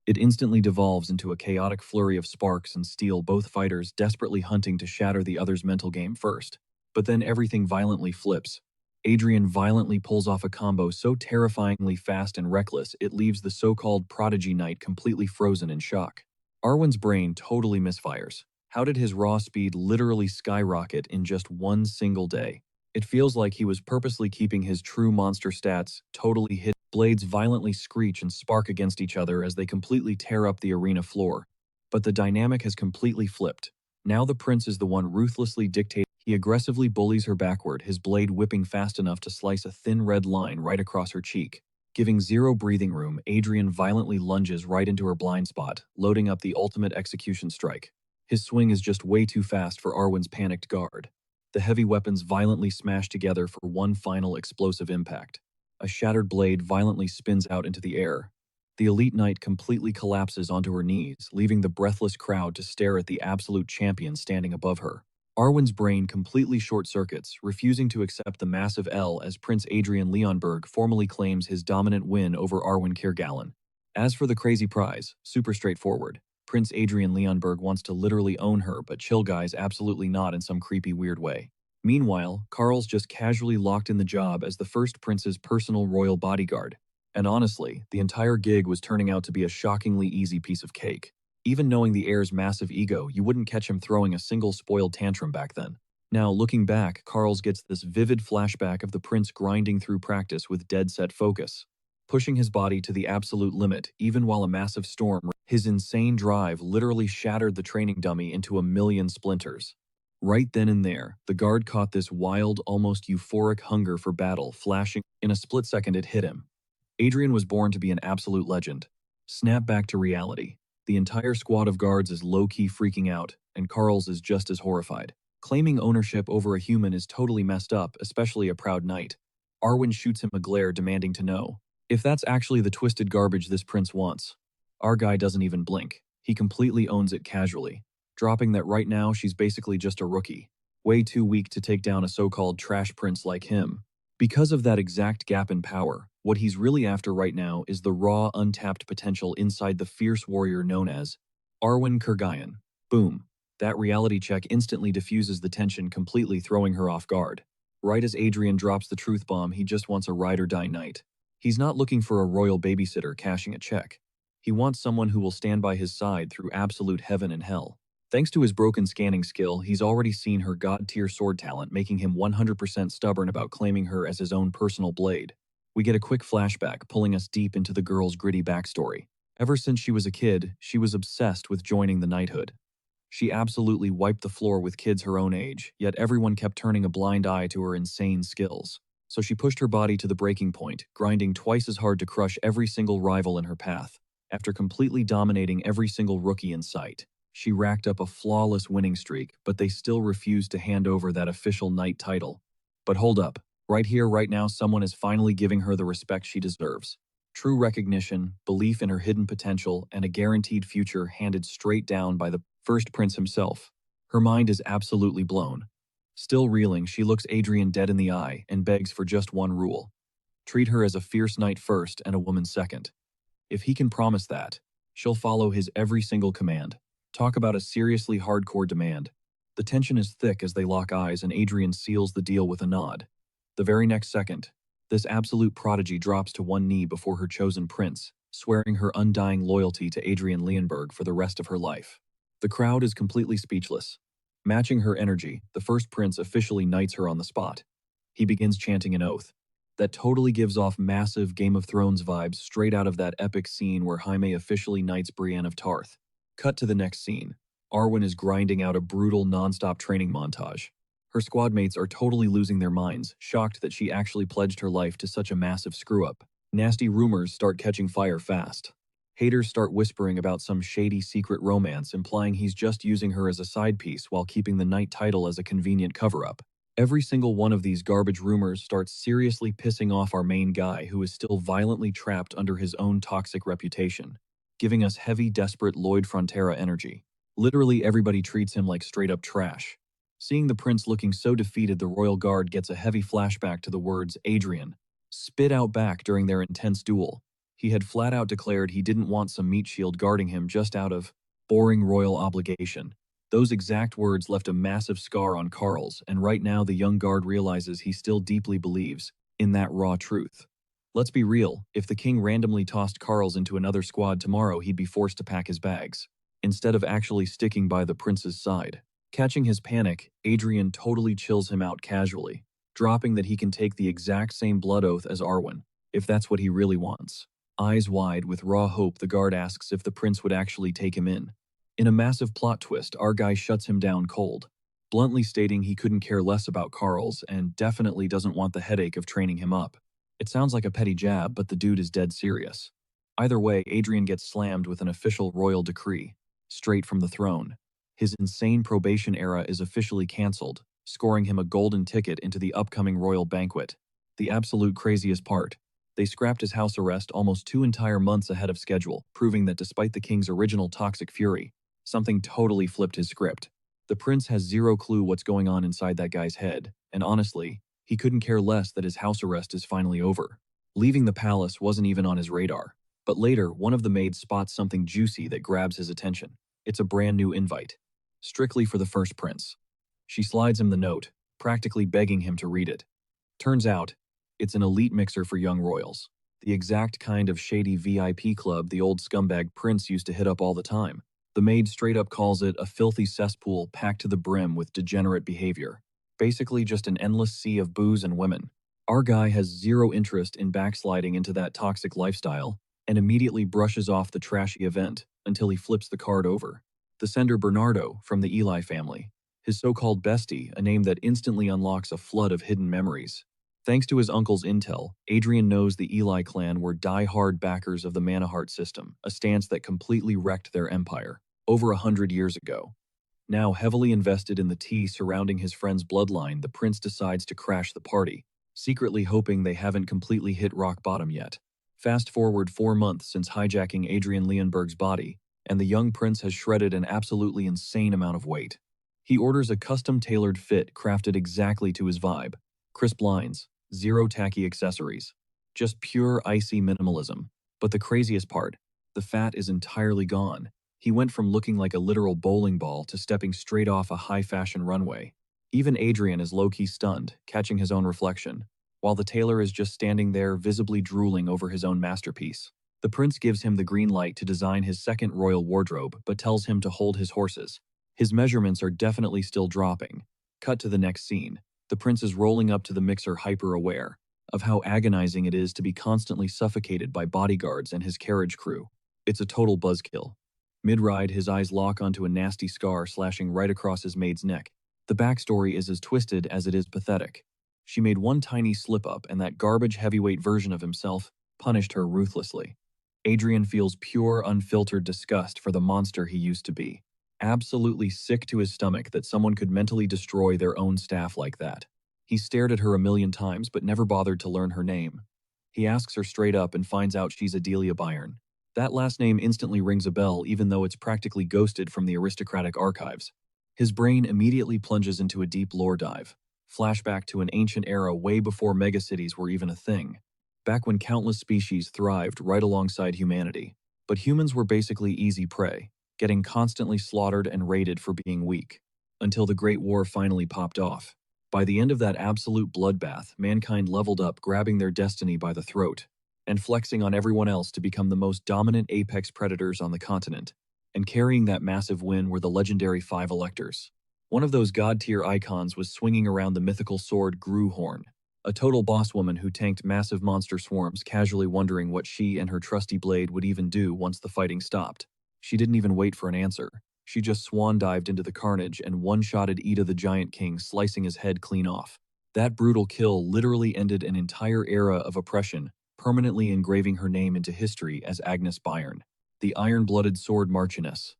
It instantly devolves into a chaotic flurry of sparks and steel, both fighters desperately hunting to shatter the other's mental game first. But then everything violently flips. Adrian violently pulls off a combo so terrifyingly fast and reckless it leaves the so-called prodigy knight completely frozen in shock. Arwen's brain totally misfires. How did his raw speed literally skyrocket in just one single day? It feels like he was purposely keeping his true monster stats totally hidden. Blades violently screech and spark against each other as they completely tear up the arena floor. But the dynamic has completely flipped. Now the prince is the one ruthlessly dictating. He aggressively bullies her backward, his blade whipping fast enough to slice a thin red line right across her cheek. Giving zero breathing room, Adrian violently lunges right into her blind spot, loading up the ultimate execution strike. His swing is just way too fast for Arwen's panicked guard. The heavy weapons violently smash together for one final explosive impact. A shattered blade violently spins out into the air. The elite knight completely collapses onto her knees, leaving the breathless crowd to stare at the absolute champion standing above her. Arwen's brain completely short-circuits, refusing to accept the massive L as Prince Adrian Leonberg formally claims his dominant win over Arwen Kirgallen. As for the crazy prize, super straightforward. Prince Adrian Leonberg wants to literally own her, but chill guys, absolutely not in some creepy weird way. Meanwhile, Carl's just casually locked in the job as the first prince's personal royal bodyguard. And honestly, the entire gig was turning out to be a shockingly easy piece of cake. Even knowing the heir's massive ego, you wouldn't catch him throwing a single spoiled tantrum back then. Now, looking back, Carl's gets this vivid flashback of the prince grinding through practice with dead-set focus, pushing his body to the absolute limit, even while a massive storm. His insane drive literally shattered the training dummy into a million splinters. Right then and there, the guard caught this wild, almost euphoric hunger for battle flashing. In a split second, it hit him. Adrian was born to be an absolute legend. Snap back to reality. The entire squad of guards is low-key freaking out, and Carl's is just as horrified. Claiming ownership over a human is totally messed up, especially a proud knight. Arwen shoots him a glare, demanding to know if that's actually the twisted garbage this prince wants. Our guy doesn't even blink. He completely owns it casually, dropping that right now she's basically just a rookie, way too weak to take down a so-called trash prince like him. Because of that exact gap in power, what he's really after right now is the raw, untapped potential inside the fierce warrior known as Arwen Kurgayan. Boom. That reality check instantly diffuses the tension, completely throwing her off guard. Right as Adrian drops the truth bomb, he just wants a ride-or-die knight. He's not looking for a royal babysitter cashing a check. He wants someone who will stand by his side through absolute heaven and hell. Thanks to his broken scanning skill, he's already seen her god-tier sword talent, making him 100% stubborn about claiming her as his own personal blade. We get a quick flashback, pulling us deep into the girl's gritty backstory. Ever since she was a kid, she was obsessed with joining the knighthood. She absolutely wiped the floor with kids her own age, yet everyone kept turning a blind eye to her insane skills. So she pushed her body to the breaking point, grinding twice as hard to crush every single rival in her path. After completely dominating every single rookie in sight, she racked up a flawless winning streak, but they still refused to hand over that official knight title. But hold up, right here, right now, someone is finally giving her the respect she deserves. True recognition, belief in her hidden potential, and a guaranteed future handed straight down by the first prince himself. Her mind is absolutely blown. Still reeling, she looks Adrian dead in the eye and begs for just one rule. Treat her as a fierce knight first and a woman second. If he can promise that, she'll follow his every single command. Talk about a seriously hardcore demand. The tension is thick as they lock eyes, and Adrian seals the deal with a nod. The very next second, this absolute prodigy drops to one knee before her chosen prince, swearing her undying loyalty to Adrian Leonberg for the rest of her life. The crowd is completely speechless. Matching her energy, the first prince officially knights her on the spot. He begins chanting an oath that totally gives off massive Game of Thrones vibes straight out of that epic scene where Jaime officially knights Brienne of Tarth. Cut to the next scene. Arwen is grinding out a brutal, non-stop training montage. Her squad mates are totally losing their minds, shocked that she actually pledged her life to such a massive screw-up. Nasty rumors start catching fire fast. Haters start whispering about some shady secret romance, implying he's just using her as a side piece while keeping the knight title as a convenient cover-up. Every single one of these garbage rumors starts seriously pissing off our main guy, who is still violently trapped under his own toxic reputation, giving us heavy, desperate Lloyd Frontera energy. Literally everybody treats him like straight-up trash. Seeing the prince looking so defeated, the royal guard gets a heavy flashback to the words Adrian spit out back during their intense duel. He had flat out declared he didn't want some meat shield guarding him just out of boring royal obligation. Those exact words left a massive scar on Carl's, and right now the young guard realizes he still deeply believes in that raw truth. Let's be real, if the king randomly tossed Carl's into another squad tomorrow, he'd be forced to pack his bags, instead of actually sticking by the prince's side. Catching his panic, Adrian totally chills him out casually, dropping that he can take the exact same blood oath as Arwen, if that's what he really wants. Eyes wide with raw hope, the guard asks if the prince would actually take him in. In a massive plot twist, our guy shuts him down cold, bluntly stating he couldn't care less about Carl's and definitely doesn't want the headache of training him up. It sounds like a petty jab, but the dude is dead serious. Either way, Adrian gets slammed with an official royal decree, straight from the throne. His insane probation era is officially cancelled, scoring him a golden ticket into the upcoming royal banquet. The absolute craziest part: they scrapped his house arrest almost 2 entire months ahead of schedule, proving that despite the king's original toxic fury, something totally flipped his script. The prince has zero clue what's going on inside that guy's head, and honestly, he couldn't care less that his house arrest is finally over. Leaving the palace wasn't even on his radar. But later, one of the maids spots something juicy that grabs his attention. It's a brand new invite, strictly for the first prince. She slides him the note, practically begging him to read it. Turns out, it's an elite mixer for young royals, the exact kind of shady VIP club the old scumbag prince used to hit up all the time. The maid straight up calls it a filthy cesspool packed to the brim with degenerate behavior. Basically just an endless sea of booze and women. Our guy has zero interest in backsliding into that toxic lifestyle and immediately brushes off the trashy event until he flips the card over. The sender Bernardo from the Eli family, his so-called bestie, a name that instantly unlocks a flood of hidden memories. Thanks to his uncle's intel, Adrian knows the Eli clan were die-hard backers of the Manahart system, a stance that completely wrecked their empire over 100 years ago. Now heavily invested in the tea surrounding his friend's bloodline, the prince decides to crash the party, secretly hoping they haven't completely hit rock bottom yet. Fast forward 4 months since hijacking Adrian Leonberg's body, and the young prince has shredded an absolutely insane amount of weight. He orders a custom-tailored fit crafted exactly to his vibe. Crisp lines, zero tacky accessories. Just pure icy minimalism. But the craziest part, the fat is entirely gone. He went from looking like a literal bowling ball to stepping straight off a high-fashion runway. Even Adrian is low-key stunned, catching his own reflection, while the tailor is just standing there visibly drooling over his own masterpiece. The prince gives him the green light to design his second royal wardrobe, but tells him to hold his horses. His measurements are definitely still dropping. Cut to the next scene. The prince is rolling up to the mixer, hyper-aware of how agonizing it is to be constantly suffocated by bodyguards and his carriage crew. It's a total buzzkill. Mid-ride, his eyes lock onto a nasty scar slashing right across his maid's neck. The backstory is as twisted as it is pathetic. She made one tiny slip-up, and that garbage heavyweight version of himself punished her ruthlessly. Adrian feels pure, unfiltered disgust for the monster he used to be. Absolutely sick to his stomach that someone could mentally destroy their own staff like that. He stared at her a million times but never bothered to learn her name. He asks her straight up and finds out she's Adelia Byron. That last name instantly rings a bell, even though it's practically ghosted from the aristocratic archives. His brain immediately plunges into a deep lore dive. Flashback to an ancient era way before megacities were even a thing. Back when countless species thrived right alongside humanity. But humans were basically easy prey, getting constantly slaughtered and raided for being weak. Until the Great War finally popped off. By the end of that absolute bloodbath, mankind leveled up, grabbing their destiny by the throat and flexing on everyone else to become the most dominant apex predators on the continent. And carrying that massive win were the legendary 5 electors. One of those god-tier icons was swinging around the mythical sword Gruhorn, a total boss woman who tanked massive monster swarms, casually wondering what she and her trusty blade would even do once the fighting stopped. She didn't even wait for an answer. She just swan-dived into the carnage and one-shotted Ida the Giant King, slicing his head clean off. That brutal kill literally ended an entire era of oppression, permanently engraving her name into history as Agnes Byron, the iron-blooded sword marchioness.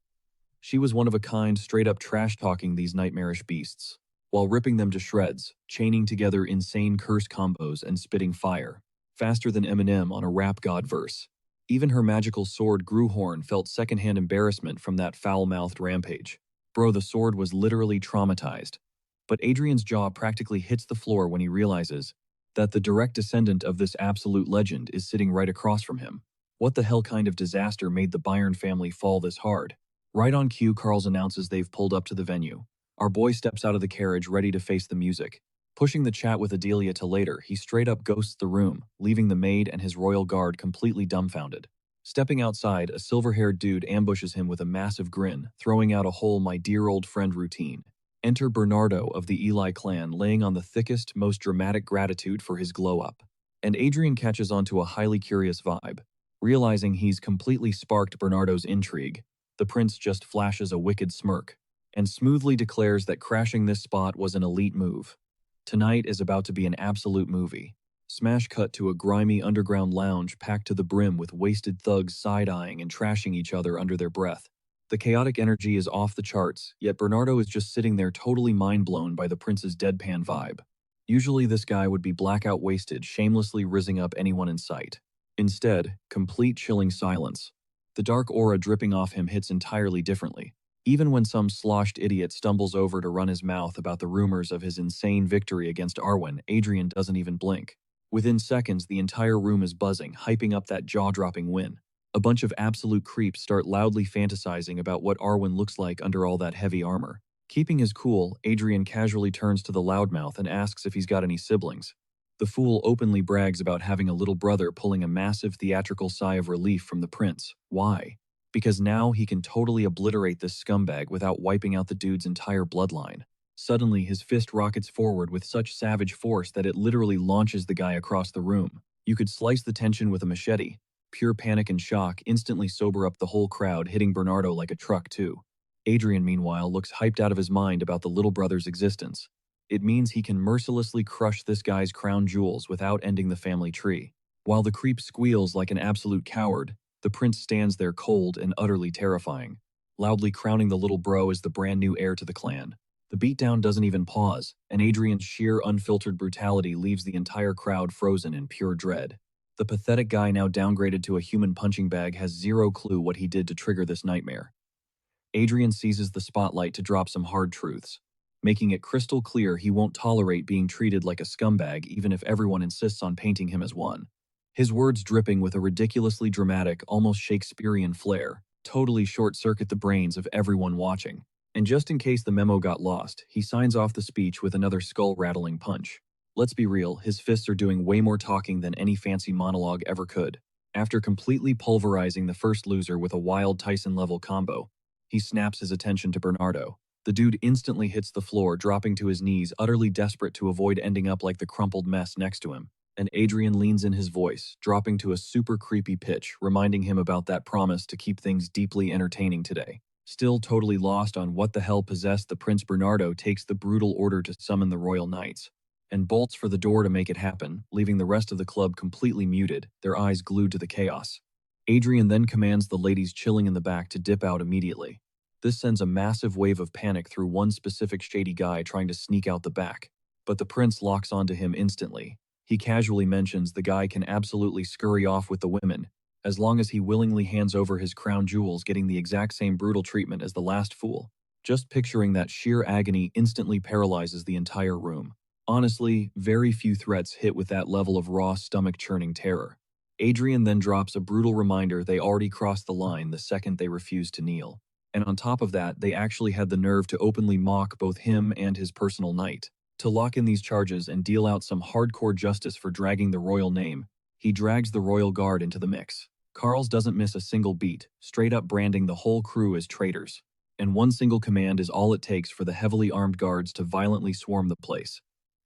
She was one of a kind, straight-up trash-talking these nightmarish beasts, while ripping them to shreds, chaining together insane curse combos and spitting fire, faster than Eminem on a rap god verse. Even her magical sword Gruhorn felt secondhand embarrassment from that foul-mouthed rampage. Bro, the sword was literally traumatized. But Adrian's jaw practically hits the floor when he realizes that the direct descendant of this absolute legend is sitting right across from him. What the hell kind of disaster made the Byron family fall this hard? Right on cue, Carls announces they've pulled up to the venue. Our boy steps out of the carriage ready to face the music. Pushing the chat with Adelia to later, he straight up ghosts the room, leaving the maid and his royal guard completely dumbfounded. Stepping outside, a silver-haired dude ambushes him with a massive grin, throwing out a whole "my dear old friend" routine. Enter Bernardo of the Eli clan, laying on the thickest, most dramatic gratitude for his glow-up. And Adrian catches onto a highly curious vibe. Realizing he's completely sparked Bernardo's intrigue, the prince just flashes a wicked smirk and smoothly declares that crashing this spot was an elite move. Tonight is about to be an absolute movie. Smash cut to a grimy underground lounge packed to the brim with wasted thugs side-eyeing and trashing each other under their breath. The chaotic energy is off the charts, yet Bernardo is just sitting there totally mind-blown by the prince's deadpan vibe. Usually this guy would be blackout wasted, shamelessly rizzing up anyone in sight. Instead, complete chilling silence. The dark aura dripping off him hits entirely differently. Even when some sloshed idiot stumbles over to run his mouth about the rumors of his insane victory against Arwen, Adrian doesn't even blink. Within seconds, the entire room is buzzing, hyping up that jaw-dropping win. A bunch of absolute creeps start loudly fantasizing about what Arwen looks like under all that heavy armor. Keeping his cool, Adrian casually turns to the loudmouth and asks if he's got any siblings. The fool openly brags about having a little brother, pulling a massive theatrical sigh of relief from the prince. Why? Because now he can totally obliterate this scumbag without wiping out the dude's entire bloodline. Suddenly, his fist rockets forward with such savage force that it literally launches the guy across the room. You could slice the tension with a machete. Pure panic and shock instantly sober up the whole crowd, hitting Bernardo like a truck too. Adrian, meanwhile, looks hyped out of his mind about the little brother's existence. It means he can mercilessly crush this guy's crown jewels without ending the family tree. While the creep squeals like an absolute coward, the prince stands there cold and utterly terrifying, loudly crowning the little bro as the brand new heir to the clan. The beatdown doesn't even pause, and Adrian's sheer unfiltered brutality leaves the entire crowd frozen in pure dread. The pathetic guy, now downgraded to a human punching bag, has zero clue what he did to trigger this nightmare. Adrian seizes the spotlight to drop some hard truths, making it crystal clear he won't tolerate being treated like a scumbag even if everyone insists on painting him as one. His words, dripping with a ridiculously dramatic, almost Shakespearean flair, totally short-circuit the brains of everyone watching. And just in case the memo got lost, he signs off the speech with another skull-rattling punch. Let's be real, his fists are doing way more talking than any fancy monologue ever could. After completely pulverizing the first loser with a wild Tyson-level combo, he snaps his attention to Bernardo. The dude instantly hits the floor, dropping to his knees, utterly desperate to avoid ending up like the crumpled mess next to him. And Adrian leans in his voice, dropping to a super creepy pitch, reminding him about that promise to keep things deeply entertaining today. Still totally lost on what the hell possessed the Prince, Bernardo takes the brutal order to summon the Royal Knights, and bolts for the door to make it happen, leaving the rest of the club completely muted, their eyes glued to the chaos. Adrian then commands the ladies chilling in the back to dip out immediately. This sends a massive wave of panic through one specific shady guy trying to sneak out the back, but the prince locks onto him instantly. He casually mentions the guy can absolutely scurry off with the women, as long as he willingly hands over his crown jewels, getting the exact same brutal treatment as the last fool. Just picturing that sheer agony instantly paralyzes the entire room. Honestly, very few threats hit with that level of raw, stomach-churning terror. Adrian then drops a brutal reminder they already crossed the line the second they refused to kneel. And on top of that, they actually had the nerve to openly mock both him and his personal knight. To lock in these charges and deal out some hardcore justice for dragging the royal name, he drags the royal guard into the mix. Carls doesn't miss a single beat, straight up branding the whole crew as traitors. And one single command is all it takes for the heavily armed guards to violently swarm the place.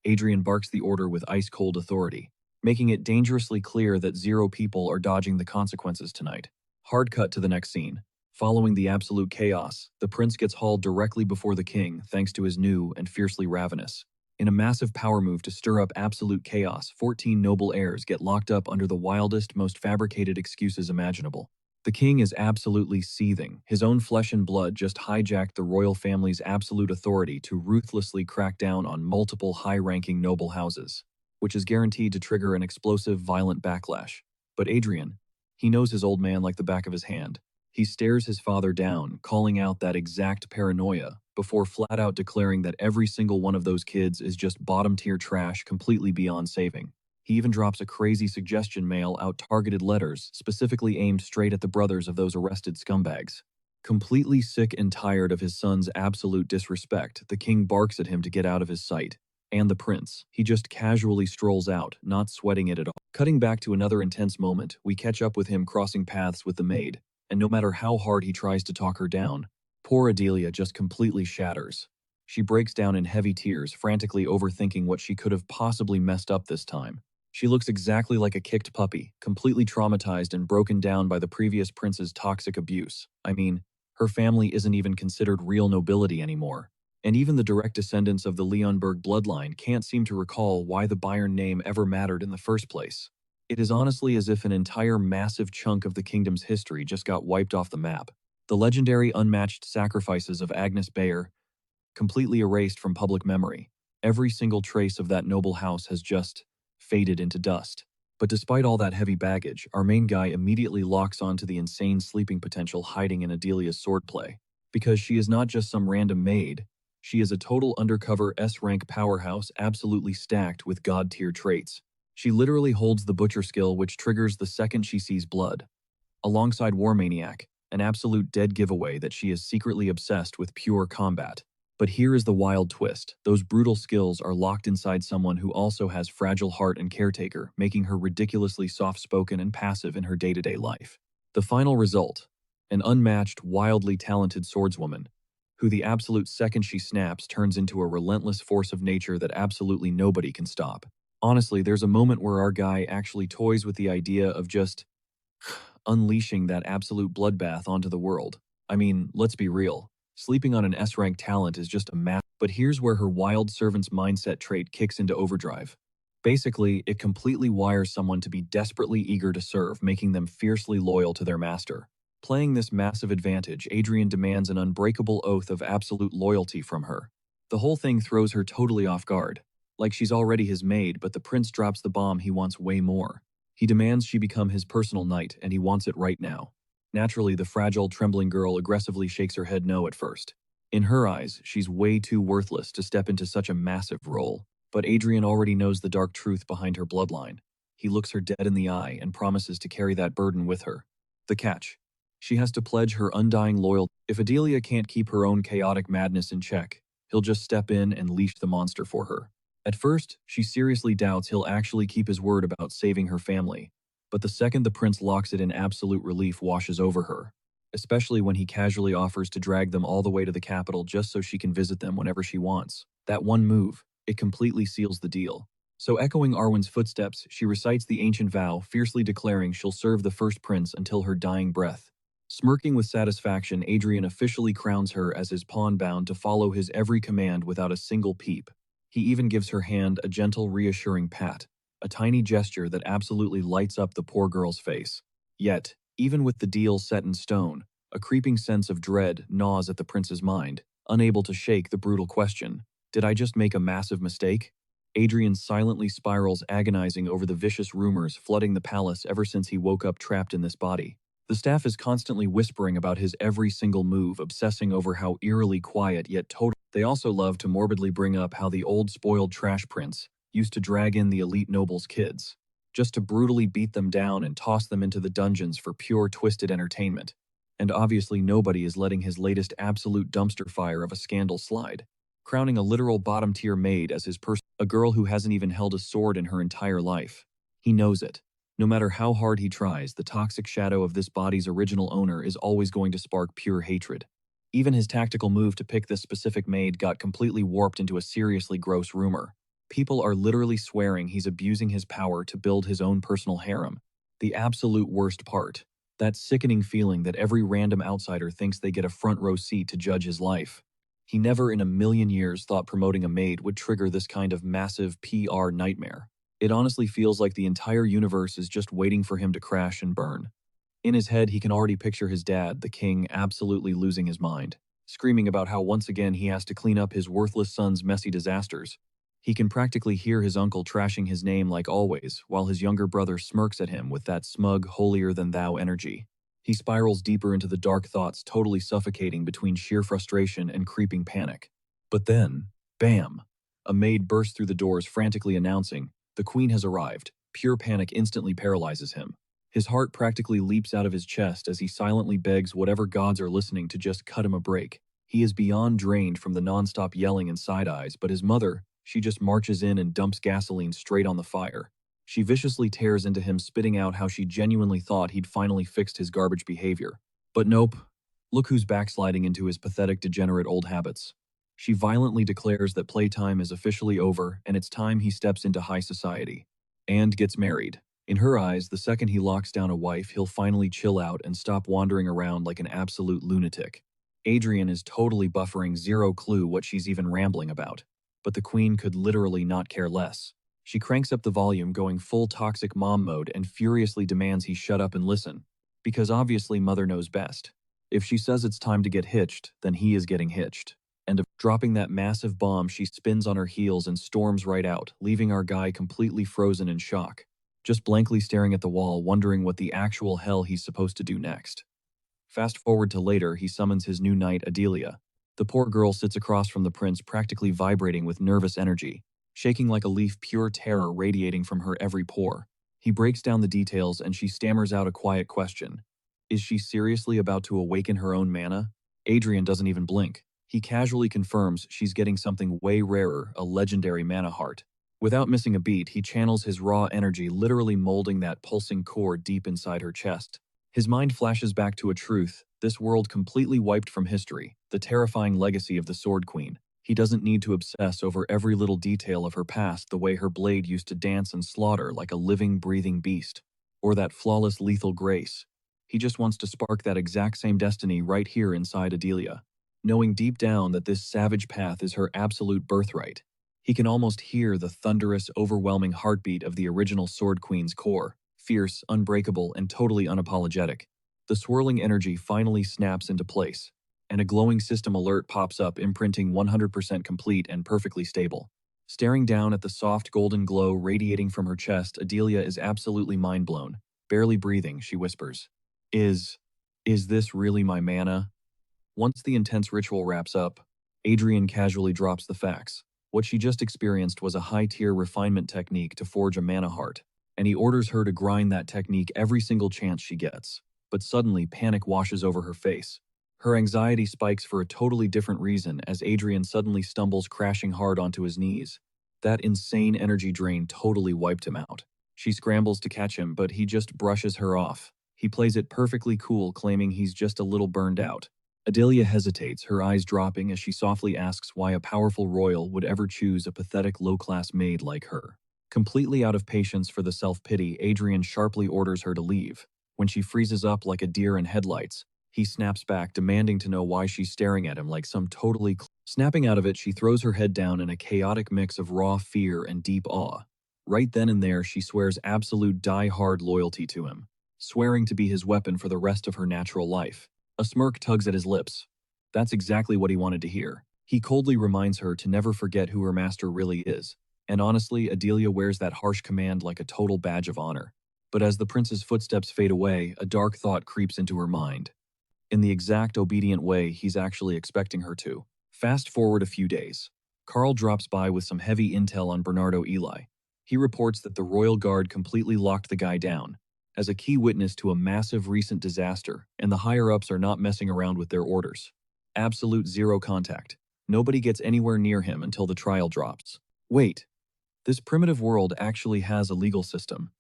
Adrian barks the order with ice-cold authority, making it dangerously clear that 0 people are dodging the consequences tonight. Hard cut to the next scene. Following the absolute chaos, the prince gets hauled directly before the king thanks to his new and fiercely ravenous. In a massive power move to stir up absolute chaos, 14 noble heirs get locked up under the wildest, most fabricated excuses imaginable. The king is absolutely seething. His own flesh and blood just hijacked the royal family's absolute authority to ruthlessly crack down on multiple high-ranking noble houses, which is guaranteed to trigger an explosive, violent backlash. But Adrian, he knows his old man like the back of his hand. He stares his father down, calling out that exact paranoia, before flat out declaring that every single one of those kids is just bottom-tier trash, completely beyond saving. He even drops a crazy suggestion mail out targeted letters specifically aimed straight at the brothers of those arrested scumbags. Completely sick and tired of his son's absolute disrespect, the king barks at him to get out of his sight. And the prince, he just casually strolls out, not sweating it at all. Cutting back to another intense moment, we catch up with him crossing paths with the maid, and no matter how hard he tries to talk her down, poor Adelia just completely shatters. She breaks down in heavy tears, frantically overthinking what she could have possibly messed up this time. She looks exactly like a kicked puppy, completely traumatized and broken down by the previous prince's toxic abuse. I mean, her family isn't even considered real nobility anymore. And even the direct descendants of the Leonberg bloodline can't seem to recall why the Bayern name ever mattered in the first place. It is honestly as if an entire massive chunk of the kingdom's history just got wiped off the map. The legendary unmatched sacrifices of Agnes Bayer, completely erased from public memory. Every single trace of that noble house has just faded into dust. But despite all that heavy baggage, our main guy immediately locks onto the insane sleeping potential hiding in Adelia's swordplay. Because she is not just some random maid, she is a total undercover S-rank powerhouse absolutely stacked with god-tier traits. She literally holds the butcher skill which triggers the second she sees blood. alongside War Maniac, an absolute dead giveaway that she is secretly obsessed with pure combat. But here is the wild twist. Those brutal skills are locked inside someone who also has fragile heart and caretaker, making her ridiculously soft-spoken and passive in her day-to-day life. The final result, an unmatched, wildly talented swordswoman, who the absolute second she snaps turns into a relentless force of nature that absolutely nobody can stop. Honestly, there's a moment where our guy actually toys with the idea of just unleashing that absolute bloodbath onto the world. I mean, let's be real. Sleeping on an S-rank talent is just a map, but here's where her wild servant's mindset trait kicks into overdrive. Basically, it completely wires someone to be desperately eager to serve, making them fiercely loyal to their master. Playing this massive advantage, Adrian demands an unbreakable oath of absolute loyalty from her. The whole thing throws her totally off guard. Like she's already his maid, but the prince drops the bomb he wants way more. He demands she become his personal knight, and he wants it right now. Naturally, the fragile, trembling girl aggressively shakes her head no at first. In her eyes, she's way too worthless to step into such a massive role. But Adrian already knows the dark truth behind her bloodline. He looks her dead in the eye and promises to carry that burden with her. The catch: she has to pledge her undying loyalty. If Adelia can't keep her own chaotic madness in check, he'll just step in and leash the monster for her. At first, she seriously doubts he'll actually keep his word about saving her family, but the second the prince locks it in, absolute relief washes over her, especially when he casually offers to drag them all the way to the capital just so she can visit them whenever she wants. That one move, it completely seals the deal. So echoing Arwen's footsteps, she recites the ancient vow, fiercely declaring she'll serve the first prince until her dying breath. Smirking with satisfaction, Adrian officially crowns her as his pawn, bound to follow his every command without a single peep. He even gives her hand a gentle, reassuring pat, a tiny gesture that absolutely lights up the poor girl's face. Yet, even with the deal set in stone, a creeping sense of dread gnaws at the prince's mind, unable to shake the brutal question, did I just make a massive mistake? Adrian silently spirals, agonizing over the vicious rumors flooding the palace ever since he woke up trapped in this body. The staff is constantly whispering about his every single move, obsessing over how eerily quiet yet total. They also love to morbidly bring up how the old spoiled trash prince used to drag in the elite nobles' kids, just to brutally beat them down and toss them into the dungeons for pure twisted entertainment. And obviously nobody is letting his latest absolute dumpster fire of a scandal slide, crowning a literal bottom-tier maid as his person, a girl who hasn't even held a sword in her entire life. He knows it. No matter how hard he tries, the toxic shadow of this body's original owner is always going to spark pure hatred. Even his tactical move to pick this specific maid got completely warped into a seriously gross rumor. People are literally swearing he's abusing his power to build his own personal harem. The absolute worst part, that sickening feeling that every random outsider thinks they get a front row seat to judge his life. He never in a million years thought promoting a maid would trigger this kind of massive PR nightmare. It honestly feels like the entire universe is just waiting for him to crash and burn. In his head, he can already picture his dad, the king, absolutely losing his mind, screaming about how once again he has to clean up his worthless son's messy disasters. He can practically hear his uncle trashing his name like always, while his younger brother smirks at him with that smug, holier-than-thou energy. He spirals deeper into the dark thoughts, totally suffocating between sheer frustration and creeping panic. But then, bam! A maid bursts through the doors, frantically announcing, "The queen has arrived." Pure panic instantly paralyzes him. His heart practically leaps out of his chest as he silently begs whatever gods are listening to just cut him a break. He is beyond drained from the non-stop yelling and side-eyes, but his mother, she just marches in and dumps gasoline straight on the fire. She viciously tears into him, spitting out how she genuinely thought he'd finally fixed his garbage behavior. But nope. Look who's backsliding into his pathetic, degenerate old habits. She violently declares that playtime is officially over and it's time he steps into high society. And gets married. In her eyes, the second he locks down a wife, he'll finally chill out and stop wandering around like an absolute lunatic. Adrian is totally buffering, zero clue what she's even rambling about. But the queen could literally not care less. She cranks up the volume, going full toxic mom mode, and furiously demands he shut up and listen. Because obviously mother knows best. If she says it's time to get hitched, then he is getting hitched. And dropping that massive bomb, she spins on her heels and storms right out, leaving our guy completely frozen in shock, just blankly staring at the wall, wondering what the actual hell he's supposed to do next. Fast forward to later, he summons his new knight, Adelia. The poor girl sits across from the prince, practically vibrating with nervous energy, shaking like a leaf, pure terror radiating from her every pore. He breaks down the details and she stammers out a quiet question. Is she seriously about to awaken her own mana? Adrian doesn't even blink. He casually confirms she's getting something way rarer, a legendary mana heart. Without missing a beat, he channels his raw energy, literally molding that pulsing core deep inside her chest. His mind flashes back to a truth: this world completely wiped from history, the terrifying legacy of the Sword Queen. He doesn't need to obsess over every little detail of her past, the way her blade used to dance and slaughter like a living, breathing beast, or that flawless lethal grace. He just wants to spark that exact same destiny right here inside Adelia, knowing deep down that this savage path is her absolute birthright. He can almost hear the thunderous, overwhelming heartbeat of the original Sword Queen's core, fierce, unbreakable, and totally unapologetic. The swirling energy finally snaps into place, and a glowing system alert pops up, imprinting 100% complete and perfectly stable. Staring down at the soft golden glow radiating from her chest, Adelia is absolutely mind-blown. Barely breathing, she whispers, Is this really my mana? Once the intense ritual wraps up, Adrian casually drops the facts. What she just experienced was a high-tier refinement technique to forge a mana heart, and he orders her to grind that technique every single chance she gets. But suddenly, panic washes over her face. Her anxiety spikes for a totally different reason as Adrian suddenly stumbles, crashing hard onto his knees. That insane energy drain totally wiped him out. She scrambles to catch him, but he just brushes her off. He plays it perfectly cool, claiming he's just a little burned out. Adelia hesitates, her eyes dropping as she softly asks why a powerful royal would ever choose a pathetic low-class maid like her. Completely out of patience for the self-pity, Adrian sharply orders her to leave. When she freezes up like a deer in headlights, he snaps back, demanding to know why she's staring at him like some Snapping out of it, she throws her head down in a chaotic mix of raw fear and deep awe. Right then and there, she swears absolute die-hard loyalty to him, swearing to be his weapon for the rest of her natural life. A smirk tugs at his lips. That's exactly what he wanted to hear. He coldly reminds her to never forget who her master really is. And honestly, Adelia wears that harsh command like a total badge of honor. But as the prince's footsteps fade away, a dark thought creeps into her mind. In the exact obedient way he's actually expecting her to. Fast forward a few days. Carl drops by with some heavy intel on Bernardo Eli. He reports that the royal guard completely locked the guy down as a key witness to a massive recent disaster, and the higher-ups are not messing around with their orders. Absolute zero contact. Nobody gets anywhere near him until the trial drops. Wait, this primitive world actually has a legal system.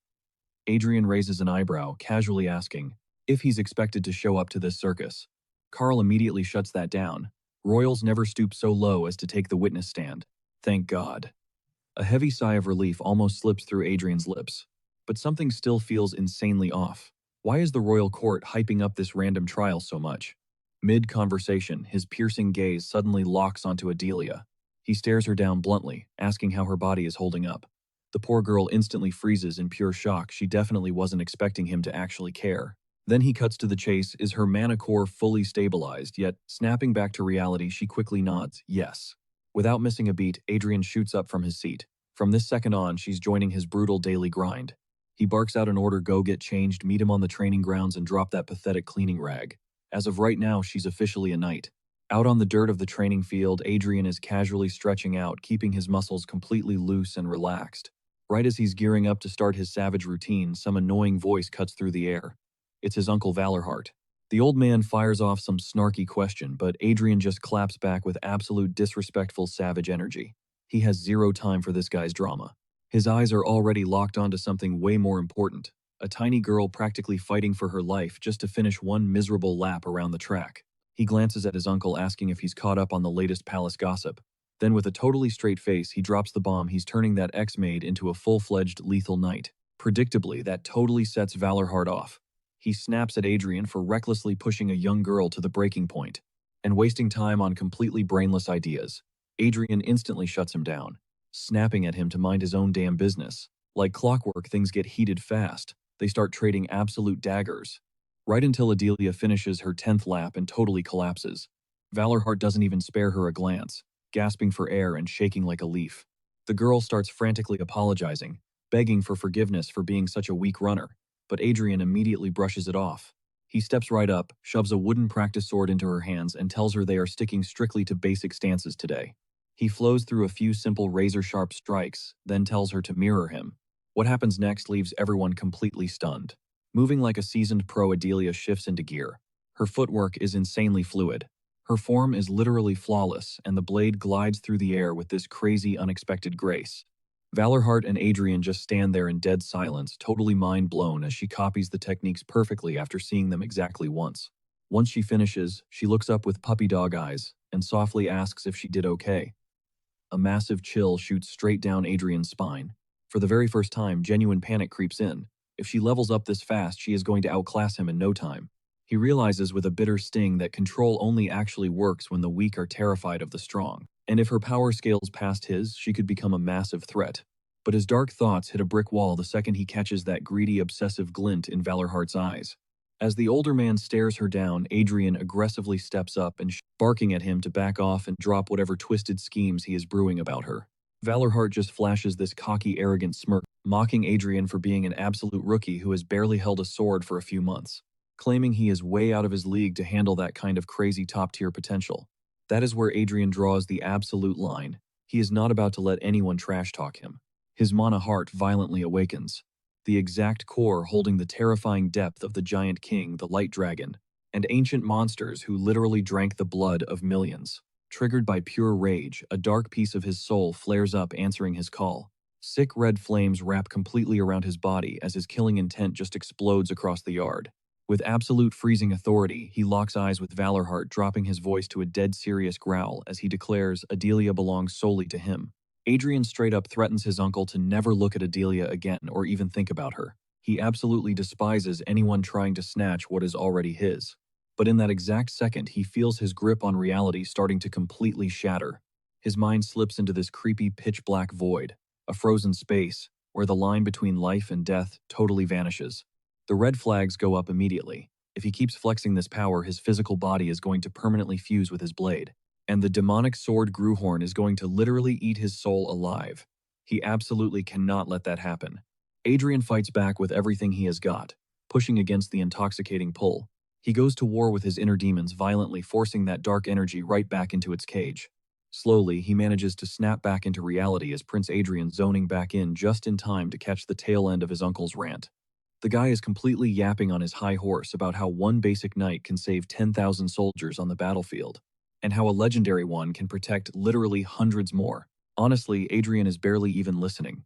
Adrian raises an eyebrow, casually asking if he's expected to show up to this circus. Carl immediately shuts that down. Royals never stoop so low as to take the witness stand. Thank God. A heavy sigh of relief almost slips through Adrian's lips. But something still feels insanely off. Why is the royal court hyping up this random trial so much? Mid-conversation, his piercing gaze suddenly locks onto Adelia. He stares her down bluntly, asking how her body is holding up. The poor girl instantly freezes in pure shock. She definitely wasn't expecting him to actually care. Then he cuts to the chase. Is her mana core fully stabilized? Yet, snapping back to reality, she quickly nods, yes. Without missing a beat, Adrian shoots up from his seat. From this second on, she's joining his brutal daily grind. He barks out an order: go get changed, meet him on the training grounds, and drop that pathetic cleaning rag. As of right now, she's officially a knight. Out on the dirt of the training field, Adrian is casually stretching out, keeping his muscles completely loose and relaxed. Right as he's gearing up to start his savage routine, some annoying voice cuts through the air. It's his Uncle Valorheart. The old man fires off some snarky question, but Adrian just claps back with absolute disrespectful savage energy. He has zero time for this guy's drama. His eyes are already locked onto something way more important: a tiny girl practically fighting for her life just to finish one miserable lap around the track. He glances at his uncle, asking if he's caught up on the latest palace gossip. Then with a totally straight face, he drops the bomb: he's turning that ex-maid into a full-fledged lethal knight. Predictably, that totally sets Valorheart off. He snaps at Adrian for recklessly pushing a young girl to the breaking point and wasting time on completely brainless ideas. Adrian instantly shuts him down, snapping at him to mind his own damn business. Like clockwork, things get heated fast. They start trading absolute daggers. Right until Adelia finishes her 10th lap and totally collapses. Valorheart doesn't even spare her a glance, gasping for air and shaking like a leaf. The girl starts frantically apologizing, begging for forgiveness for being such a weak runner, but Adrian immediately brushes it off. He steps right up, shoves a wooden practice sword into her hands, and tells her they are sticking strictly to basic stances today. He flows through a few simple razor-sharp strikes, then tells her to mirror him. What happens next leaves everyone completely stunned. Moving like a seasoned pro, Adelia shifts into gear. Her footwork is insanely fluid. Her form is literally flawless, and the blade glides through the air with this crazy, unexpected grace. Valorheart and Adrian just stand there in dead silence, totally mind blown as she copies the techniques perfectly after seeing them exactly once. Once she finishes, she looks up with puppy dog eyes and softly asks if she did okay. A massive chill shoots straight down Adrian's spine. For the very first time, genuine panic creeps in. If she levels up this fast, she is going to outclass him in no time. He realizes with a bitter sting that control only actually works when the weak are terrified of the strong. And if her power scales past his, she could become a massive threat. But his dark thoughts hit a brick wall the second he catches that greedy, obsessive glint in Valorheart's eyes. As the older man stares her down, Adrian aggressively steps up and barking at him to back off and drop whatever twisted schemes he is brewing about her. Valorheart just flashes this cocky, arrogant smirk, mocking Adrian for being an absolute rookie who has barely held a sword for a few months, claiming he is way out of his league to handle that kind of crazy top-tier potential. That is where Adrian draws the absolute line. He is not about to let anyone trash-talk him. His mana heart violently awakens, the exact core holding the terrifying depth of the giant king, the light dragon, and ancient monsters who literally drank the blood of millions. Triggered by pure rage, a dark piece of his soul flares up answering his call. Sick red flames wrap completely around his body as his killing intent just explodes across the yard. With absolute freezing authority, he locks eyes with Valorheart, dropping his voice to a dead serious growl as he declares Adelia belongs solely to him. Adrian straight up threatens his uncle to never look at Adelia again or even think about her. He absolutely despises anyone trying to snatch what is already his. But in that exact second, he feels his grip on reality starting to completely shatter. His mind slips into this creepy pitch-black void, a frozen space, where the line between life and death totally vanishes. The red flags go up immediately. If he keeps flexing this power, his physical body is going to permanently fuse with his blade. And the demonic sword Gruhorn is going to literally eat his soul alive. He absolutely cannot let that happen. Adrian fights back with everything he has got, pushing against the intoxicating pull. He goes to war with his inner demons, violently forcing that dark energy right back into its cage. Slowly, he manages to snap back into reality as Prince Adrian zoning back in just in time to catch the tail end of his uncle's rant. The guy is completely yapping on his high horse about how one basic knight can save 10,000 soldiers on the battlefield, and how a legendary one can protect literally hundreds more. Honestly, Adrian is barely even listening.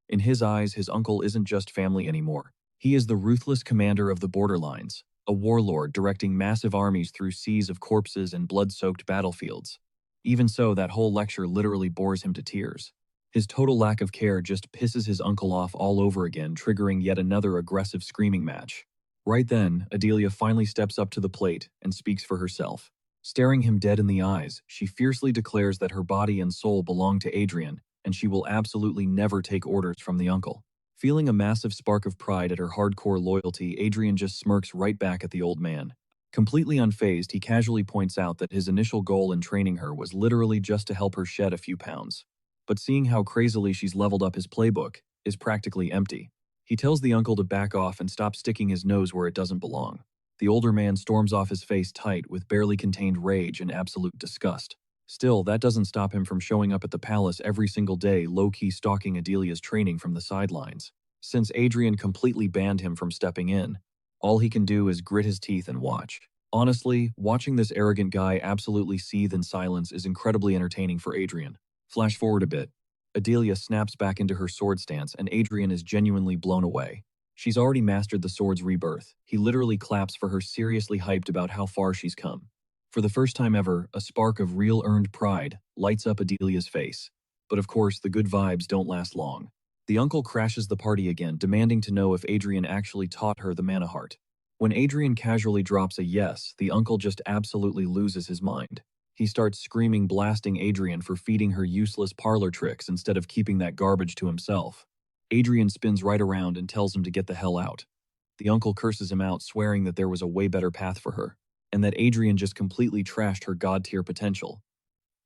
In his eyes, his uncle isn't just family anymore. He is the ruthless commander of the borderlines, a warlord directing massive armies through seas of corpses and blood-soaked battlefields. Even so, that whole lecture literally bores him to tears. His total lack of care just pisses his uncle off all over again, triggering yet another aggressive screaming match. Right then, Adelia finally steps up to the plate and speaks for herself. Staring him dead in the eyes, she fiercely declares that her body and soul belong to Adrian, and she will absolutely never take orders from the uncle. Feeling a massive spark of pride at her hardcore loyalty, Adrian just smirks right back at the old man. Completely unfazed, he casually points out that his initial goal in training her was literally just to help her shed a few pounds. But seeing how crazily she's leveled up his playbook is practically empty. He tells the uncle to back off and stop sticking his nose where it doesn't belong. The older man storms off, his face tight with barely contained rage and absolute disgust. Still, that doesn't stop him from showing up at the palace every single day, low-key stalking Adelia's training from the sidelines. Since Adrian completely banned him from stepping in, all he can do is grit his teeth and watch. Honestly, watching this arrogant guy absolutely seethe in silence is incredibly entertaining for Adrian. Flash forward a bit. Adelia snaps back into her sword stance and Adrian is genuinely blown away. She's already mastered the sword's rebirth. He literally claps for her, seriously hyped about how far she's come. For the first time ever, a spark of real earned pride lights up Adelia's face. But of course, the good vibes don't last long. The uncle crashes the party again, demanding to know if Adrian actually taught her the mana heart. When Adrian casually drops a yes, the uncle just absolutely loses his mind. He starts screaming, blasting Adrian for feeding her useless parlor tricks instead of keeping that garbage to himself. Adrian spins right around and tells him to get the hell out. The uncle curses him out, swearing that there was a way better path for her, and that Adrian just completely trashed her god-tier potential.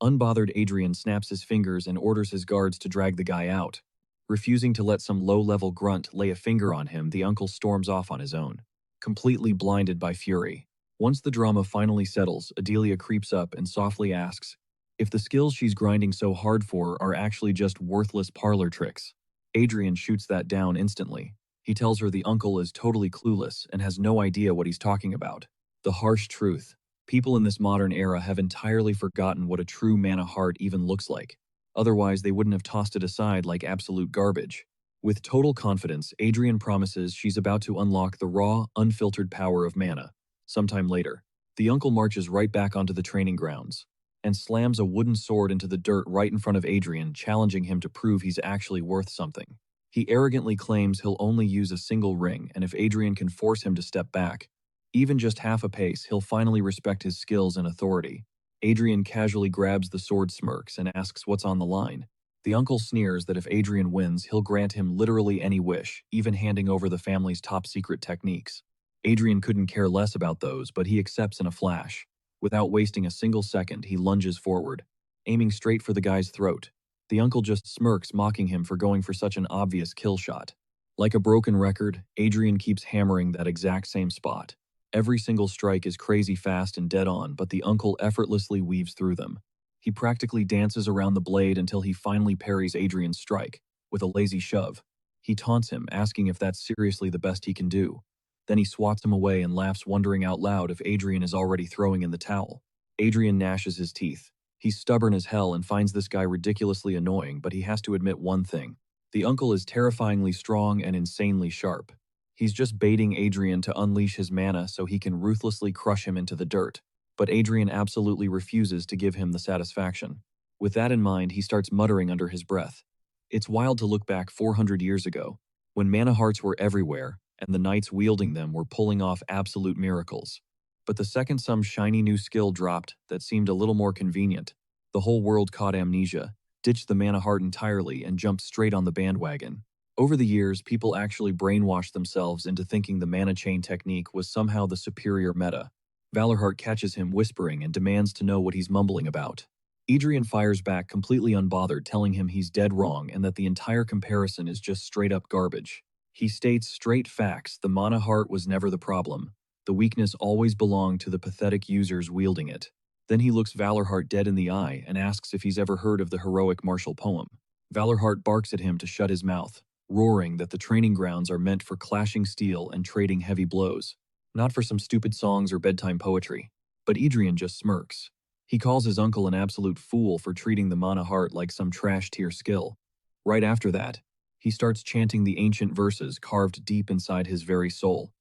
Unbothered, Adrian snaps his fingers and orders his guards to drag the guy out. Refusing to let some low-level grunt lay a finger on him, the uncle storms off on his own, completely blinded by fury. Once the drama finally settles, Adelia creeps up and softly asks if the skills she's grinding so hard for are actually just worthless parlor tricks. Adrian shoots that down instantly. He tells her the uncle is totally clueless and has no idea what he's talking about. The harsh truth. People in this modern era have entirely forgotten what a true mana heart even looks like. Otherwise, they wouldn't have tossed it aside like absolute garbage. With total confidence, Adrian promises she's about to unlock the raw, unfiltered power of mana. Sometime later, the uncle marches right back onto the training grounds and slams a wooden sword into the dirt right in front of Adrian, challenging him to prove he's actually worth something. He arrogantly claims he'll only use a single ring, and if Adrian can force him to step back, even just half a pace, he'll finally respect his skills and authority. Adrian casually grabs the sword, smirks, and asks what's on the line. The uncle sneers that if Adrian wins, he'll grant him literally any wish, even handing over the family's top-secret techniques. Adrian couldn't care less about those, but he accepts in a flash. Without wasting a single second, he lunges forward, aiming straight for the guy's throat. The uncle just smirks, mocking him for going for such an obvious kill shot. Like a broken record, Adrian keeps hammering that exact same spot. Every single strike is crazy fast and dead on, but the uncle effortlessly weaves through them. He practically dances around the blade until he finally parries Adrian's strike with a lazy shove. He taunts him, asking if that's seriously the best he can do. Then he swats him away and laughs, wondering out loud if Adrian is already throwing in the towel. Adrian gnashes his teeth. He's stubborn as hell and finds this guy ridiculously annoying, but he has to admit one thing. The uncle is terrifyingly strong and insanely sharp. He's just baiting Adrian to unleash his mana so he can ruthlessly crush him into the dirt. But Adrian absolutely refuses to give him the satisfaction. With that in mind, he starts muttering under his breath. It's wild to look back 400 years ago, when mana hearts were everywhere, and the knights wielding them were pulling off absolute miracles. But the second some shiny new skill dropped that seemed a little more convenient, the whole world caught amnesia, ditched the mana heart entirely, and jumped straight on the bandwagon. Over the years, people actually brainwashed themselves into thinking the mana chain technique was somehow the superior meta. Valorheart catches him whispering and demands to know what he's mumbling about. Adrian fires back completely unbothered, telling him he's dead wrong and that the entire comparison is just straight up garbage. He states straight facts: the mana heart was never the problem. The weakness always belonged to the pathetic users wielding it. Then he looks Valorheart dead in the eye and asks if he's ever heard of the heroic martial poem. Valorheart barks at him to shut his mouth, roaring that the training grounds are meant for clashing steel and trading heavy blows, not for some stupid songs or bedtime poetry. But Adrian just smirks. He calls his uncle an absolute fool for treating the mana heart like some trash tier skill. Right after that, he starts chanting the ancient verses carved deep inside his very soul.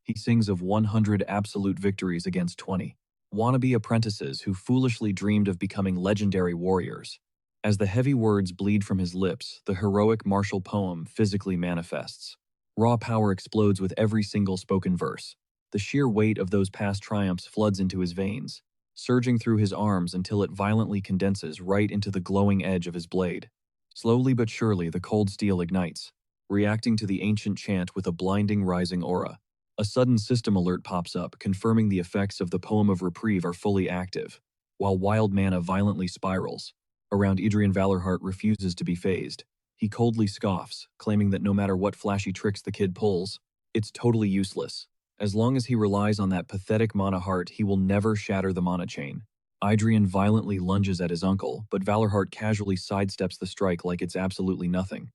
He sings of 100 absolute victories against 20 wannabe apprentices who foolishly dreamed of becoming legendary warriors. As the heavy words bleed from his lips, the heroic martial poem physically manifests. Raw power explodes with every single spoken verse. The sheer weight of those past triumphs floods into his veins, surging through his arms until it violently condenses right into the glowing edge of his blade. Slowly but surely, the cold steel ignites, reacting to the ancient chant with a blinding rising aura. A sudden system alert pops up, confirming the effects of the Poem of Reprieve are fully active, while wild mana violently spirals around Adrian. Valorheart refuses to be phased. He coldly scoffs, claiming that no matter what flashy tricks the kid pulls, it's totally useless. As long as he relies on that pathetic mana heart, he will never shatter the mana chain. Adrian violently lunges at his uncle, but Valorheart casually sidesteps the strike like it's absolutely nothing.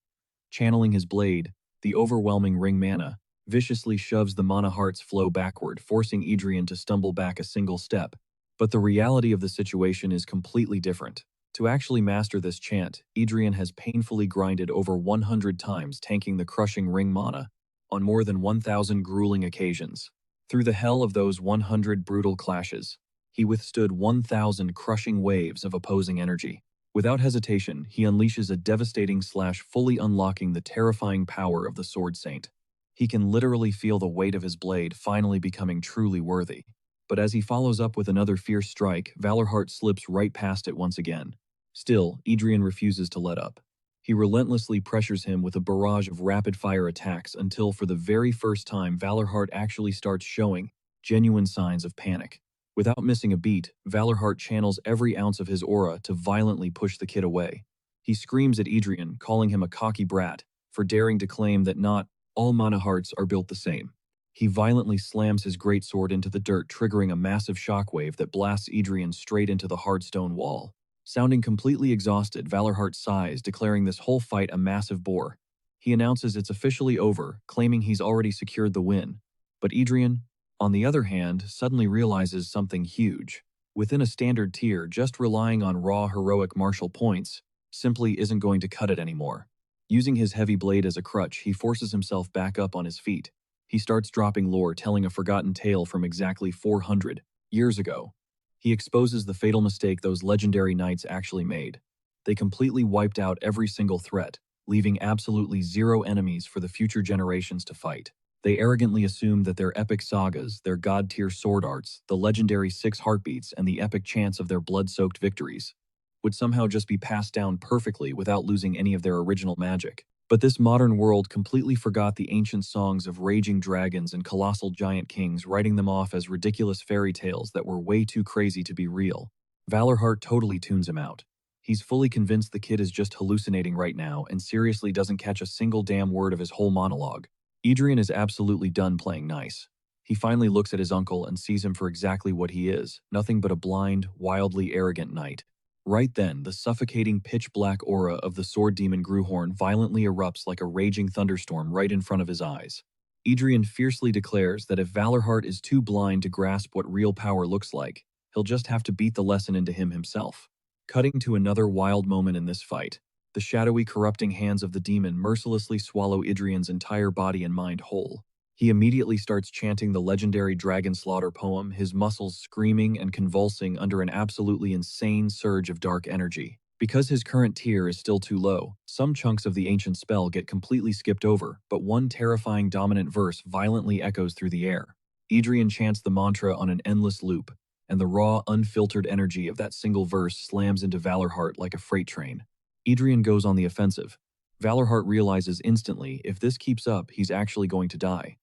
Channeling his blade, the overwhelming ring mana viciously shoves the mana heart's flow backward, forcing Adrian to stumble back a single step. But the reality of the situation is completely different. To actually master this chant, Adrian has painfully grinded over 100 times, tanking the crushing ring mana on more than 1,000 grueling occasions. Through the hell of those 100 brutal clashes, he withstood 1,000 crushing waves of opposing energy. Without hesitation, he unleashes a devastating slash, fully unlocking the terrifying power of the Sword Saint. He can literally feel the weight of his blade finally becoming truly worthy. But as he follows up with another fierce strike, Valorheart slips right past it once again. Still, Adrian refuses to let up. He relentlessly pressures him with a barrage of rapid-fire attacks until, for the very first time, Valorheart actually starts showing genuine signs of panic. Without missing a beat, Valorheart channels every ounce of his aura to violently push the kid away. He screams at Adrian, calling him a cocky brat for daring to claim that not all mana hearts are built the same. He violently slams his greatsword into the dirt, triggering a massive shockwave that blasts Adrian straight into the hard stone wall. Sounding completely exhausted, Valorheart sighs, declaring this whole fight a massive bore. He announces it's officially over, claiming he's already secured the win. But Adrian, on the other hand, suddenly realizes something huge. Within a standard tier, just relying on raw heroic martial points simply isn't going to cut it anymore. Using his heavy blade as a crutch, he forces himself back up on his feet. He starts dropping lore, telling a forgotten tale from exactly 400 years ago. He exposes the fatal mistake those legendary knights actually made. They completely wiped out every single threat, leaving absolutely zero enemies for the future generations to fight. They arrogantly assumed that their epic sagas, their god-tier sword arts, the legendary 6 heartbeats, and the epic chants of their blood-soaked victories would somehow just be passed down perfectly without losing any of their original magic. But this modern world completely forgot the ancient songs of raging dragons and colossal giant kings, writing them off as ridiculous fairy tales that were way too crazy to be real. Valorheart totally tunes him out. He's fully convinced the kid is just hallucinating right now and seriously doesn't catch a single damn word of his whole monologue. Adrian is absolutely done playing nice. He finally looks at his uncle and sees him for exactly what he is, nothing but a blind, wildly arrogant knight. Right then, the suffocating pitch-black aura of the sword demon Gruhorn violently erupts like a raging thunderstorm right in front of his eyes. Adrian fiercely declares that if Valorheart is too blind to grasp what real power looks like, he'll just have to beat the lesson into him himself. Cutting to another wild moment in this fight, the shadowy, corrupting hands of the demon mercilessly swallow Adrian's entire body and mind whole. He immediately starts chanting the legendary Dragon Slaughter poem, his muscles screaming and convulsing under an absolutely insane surge of dark energy. Because his current tier is still too low, some chunks of the ancient spell get completely skipped over, but one terrifying dominant verse violently echoes through the air. Adrian chants the mantra on an endless loop, and the raw, unfiltered energy of that single verse slams into Valorheart like a freight train. Adrian goes on the offensive. Valorheart realizes instantly if this keeps up, he's actually going to die.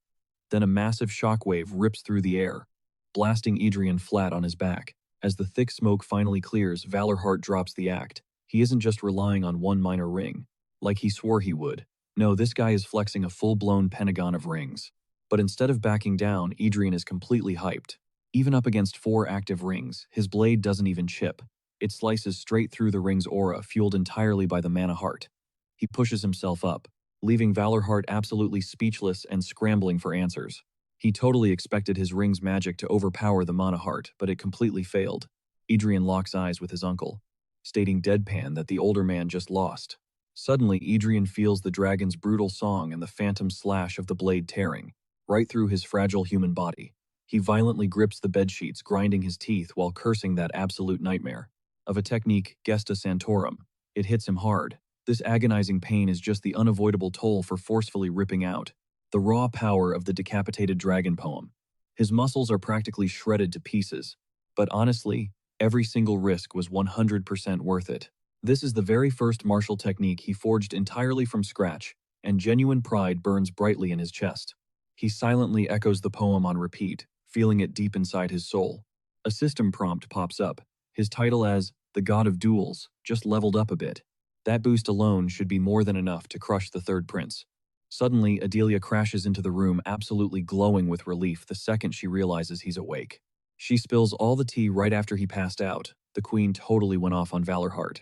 Then a massive shockwave rips through the air, blasting Adrian flat on his back. As the thick smoke finally clears, Valorheart drops the act. He isn't just relying on one minor ring, like he swore he would. No, this guy is flexing a full-blown pentagon of rings. But instead of backing down, Adrian is completely hyped. Even up against 4 active rings, his blade doesn't even chip. It slices straight through the ring's aura, fueled entirely by the mana heart. He pushes himself up, leaving Valorheart absolutely speechless and scrambling for answers. He totally expected his ring's magic to overpower the mana heart, but it completely failed. Adrian locks eyes with his uncle, stating deadpan that the older man just lost. Suddenly, Adrian feels the dragon's brutal song and the phantom slash of the blade tearing right through his fragile human body. He violently grips the bedsheets, grinding his teeth while cursing that absolute nightmare of a technique, Gesta Santorum. It hits him hard. This agonizing pain is just the unavoidable toll for forcefully ripping out the raw power of the decapitated dragon poem. His muscles are practically shredded to pieces, but honestly, every single risk was 100% worth it. This is the very first martial technique he forged entirely from scratch, and genuine pride burns brightly in his chest. He silently echoes the poem on repeat, feeling it deep inside his soul. A system prompt pops up, his title as the God of Duels just leveled up a bit. That boost alone should be more than enough to crush the third prince. Suddenly, Adelia crashes into the room, absolutely glowing with relief the second she realizes he's awake. She spills all the tea right after he passed out. The queen totally went off on Valorheart.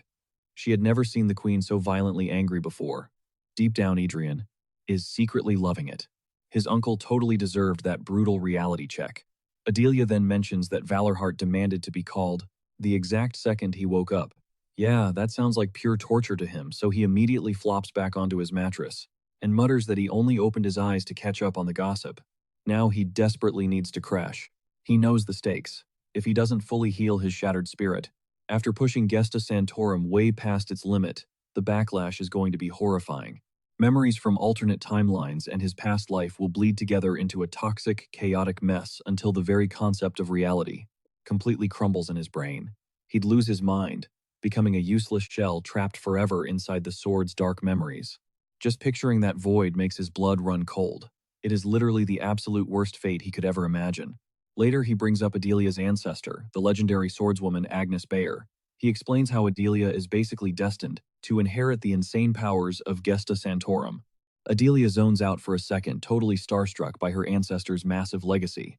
She had never seen the queen so violently angry before. Deep down, Adrian is secretly loving it. His uncle totally deserved that brutal reality check. Adelia then mentions that Valorheart demanded to be called the exact second he woke up. Yeah, that sounds like pure torture to him, so he immediately flops back onto his mattress and mutters that he only opened his eyes to catch up on the gossip. Now he desperately needs to crash. He knows the stakes. If he doesn't fully heal his shattered spirit, after pushing Gesta Santorum way past its limit, the backlash is going to be horrifying. Memories from alternate timelines and his past life will bleed together into a toxic, chaotic mess until the very concept of reality completely crumbles in his brain. He'd lose his mind, becoming a useless shell trapped forever inside the sword's dark memories. Just picturing that void makes his blood run cold. It is literally the absolute worst fate he could ever imagine. Later, he brings up Adelia's ancestor, the legendary swordswoman Agnes Bayer. He explains how Adelia is basically destined to inherit the insane powers of Gesta Santorum. Adelia zones out for a second, totally starstruck by her ancestor's massive legacy.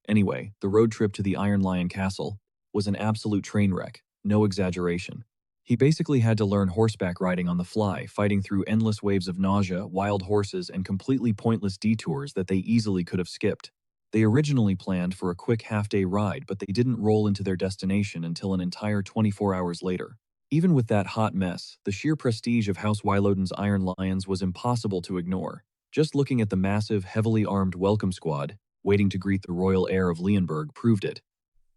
Anyway, the road trip to the Iron Lion Castle was an absolute train wreck, no exaggeration. He basically had to learn horseback riding on the fly, fighting through endless waves of nausea, wild horses, and completely pointless detours that they easily could have skipped. They originally planned for a quick half-day ride, but they didn't roll into their destination until an entire 24 hours later. Even with that hot mess, the sheer prestige of House Wyloden's Iron Lions was impossible to ignore. Just looking at the massive, heavily armed welcome squad, waiting to greet the royal heir of Leonberg, proved it.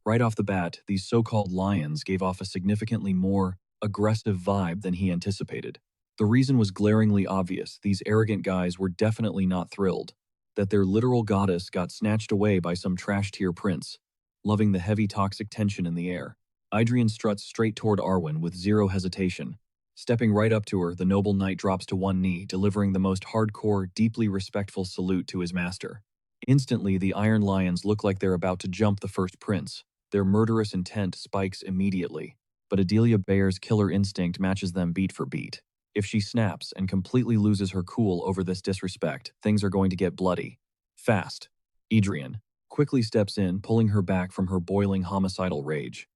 Right off the bat, these so-called lions gave off a significantly more aggressive vibe than he anticipated. The reason was glaringly obvious. These arrogant guys were definitely not thrilled that their literal goddess got snatched away by some trash-tier prince, loving the heavy toxic tension in the air. Adrian struts straight toward Arwen with zero hesitation. Stepping right up to her, the noble knight drops to one knee, delivering the most hardcore, deeply respectful salute to his master. Instantly, the Iron Lions look like they're about to jump the first prince. Their murderous intent spikes immediately, but Adelia Bayer's killer instinct matches them beat for beat. If she snaps and completely loses her cool over this disrespect, things are going to get bloody. Fast. Adrian quickly steps in, pulling her back from her boiling homicidal rage.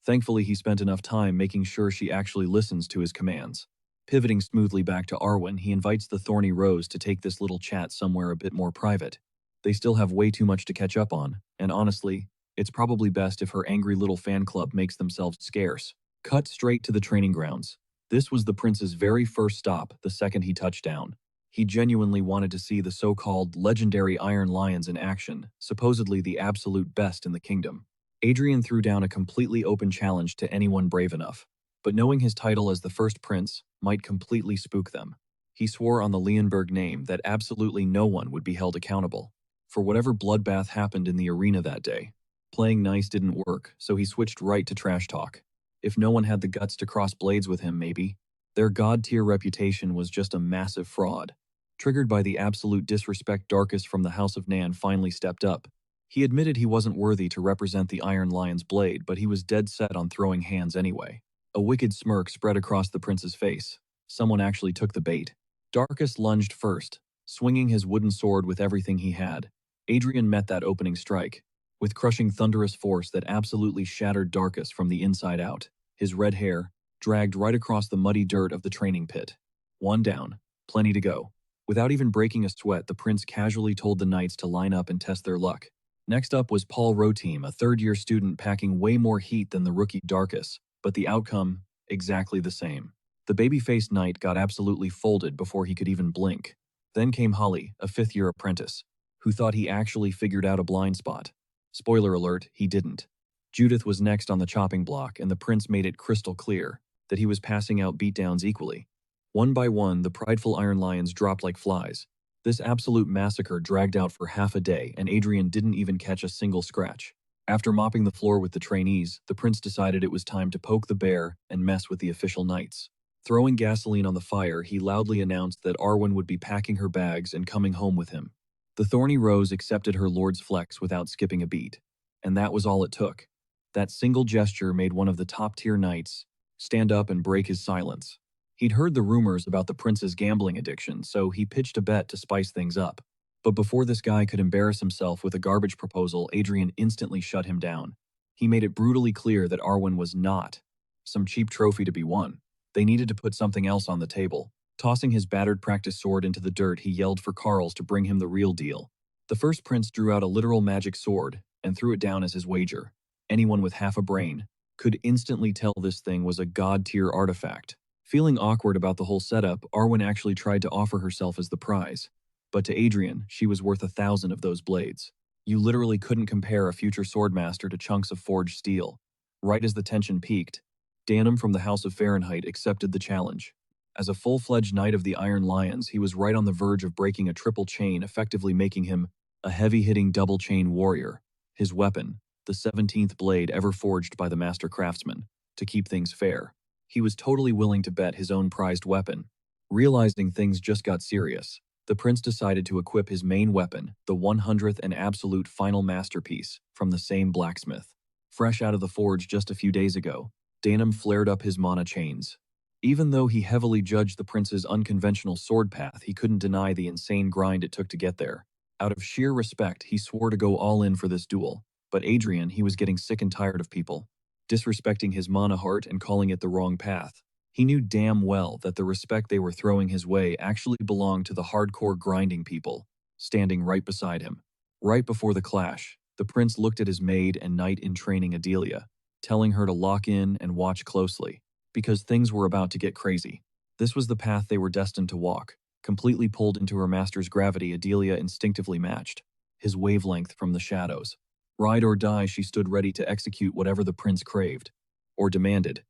Thankfully, he spent enough time making sure she actually listens to his commands. Pivoting smoothly back to Arwen, he invites the Thorny Rose to take this little chat somewhere a bit more private. They still have way too much to catch up on, and honestly, it's probably best if her angry little fan club makes themselves scarce. Cut straight to the training grounds. This was the prince's very first stop the second he touched down. He genuinely wanted to see the so-called legendary Iron Lions in action, supposedly the absolute best in the kingdom. Adrian threw down a completely open challenge to anyone brave enough, but knowing his title as the first prince might completely spook them. He swore on the Leonberg name that absolutely no one would be held accountable for whatever bloodbath happened in the arena that day. Playing nice didn't work, so he switched right to trash talk. If no one had the guts to cross blades with him, maybe. Their god-tier reputation was just a massive fraud. Triggered by the absolute disrespect, Darkus from the House of Nan finally stepped up. He admitted he wasn't worthy to represent the Iron Lion's blade, but he was dead set on throwing hands anyway. A wicked smirk spread across the prince's face. Someone actually took the bait. Darkus lunged first, swinging his wooden sword with everything he had. Adrian met that opening strike with crushing thunderous force that absolutely shattered Darkus from the inside out. His red hair dragged right across the muddy dirt of the training pit. One down, plenty to go. Without even breaking a sweat, the prince casually told the knights to line up and test their luck. Next up was Paul Roteam, a third-year student packing way more heat than the rookie Darkus, but the outcome, exactly the same. The baby-faced knight got absolutely folded before he could even blink. Then came Holly, a fifth-year apprentice, who thought he actually figured out a blind spot. Spoiler alert, he didn't. Judith was next on the chopping block, and the prince made it crystal clear that he was passing out beatdowns equally. One by one, the prideful Iron Lions dropped like flies. This absolute massacre dragged out for half a day, and Adrian didn't even catch a single scratch. After mopping the floor with the trainees, the prince decided it was time to poke the bear and mess with the official knights. Throwing gasoline on the fire, he loudly announced that Arwen would be packing her bags and coming home with him. The Thorny Rose accepted her lord's flex without skipping a beat, and that was all it took. That single gesture made one of the top-tier knights stand up and break his silence. He'd heard the rumors about the prince's gambling addiction, so he pitched a bet to spice things up. But before this guy could embarrass himself with a garbage proposal, Adrian instantly shut him down. He made it brutally clear that Arwen was not some cheap trophy to be won. They needed to put something else on the table. Tossing his battered practice sword into the dirt, he yelled for Carls to bring him the real deal. The first prince drew out a literal magic sword and threw it down as his wager. Anyone with half a brain could instantly tell this thing was a god-tier artifact. Feeling awkward about the whole setup, Arwen actually tried to offer herself as the prize. But to Adrian, she was worth 1,000 of those blades. You literally couldn't compare a future swordmaster to chunks of forged steel. Right as the tension peaked, Danum from the House of Fahrenheit accepted the challenge. As a full-fledged knight of the Iron Lions, he was right on the verge of breaking a triple chain, effectively making him a heavy-hitting double-chain warrior. His weapon, the 17th blade ever forged by the master craftsman, to keep things fair. He was totally willing to bet his own prized weapon. Realizing things just got serious, the prince decided to equip his main weapon, the 100th and absolute final masterpiece, from the same blacksmith. Fresh out of the forge just a few days ago, Danum flared up his mana chains. Even though he heavily judged the prince's unconventional sword path, he couldn't deny the insane grind it took to get there. Out of sheer respect, he swore to go all in for this duel. But Adrian, he was getting sick and tired of people disrespecting his mana heart and calling it the wrong path. He knew damn well that the respect they were throwing his way actually belonged to the hardcore grinding people, standing right beside him. Right before the clash, the prince looked at his maid and knight-in-training Adelia, telling her to lock in and watch closely, because things were about to get crazy. This was the path they were destined to walk. Completely pulled into her master's gravity, Adelia instinctively matched his wavelength from the shadows. Ride or die, she stood ready to execute whatever the prince craved or demanded.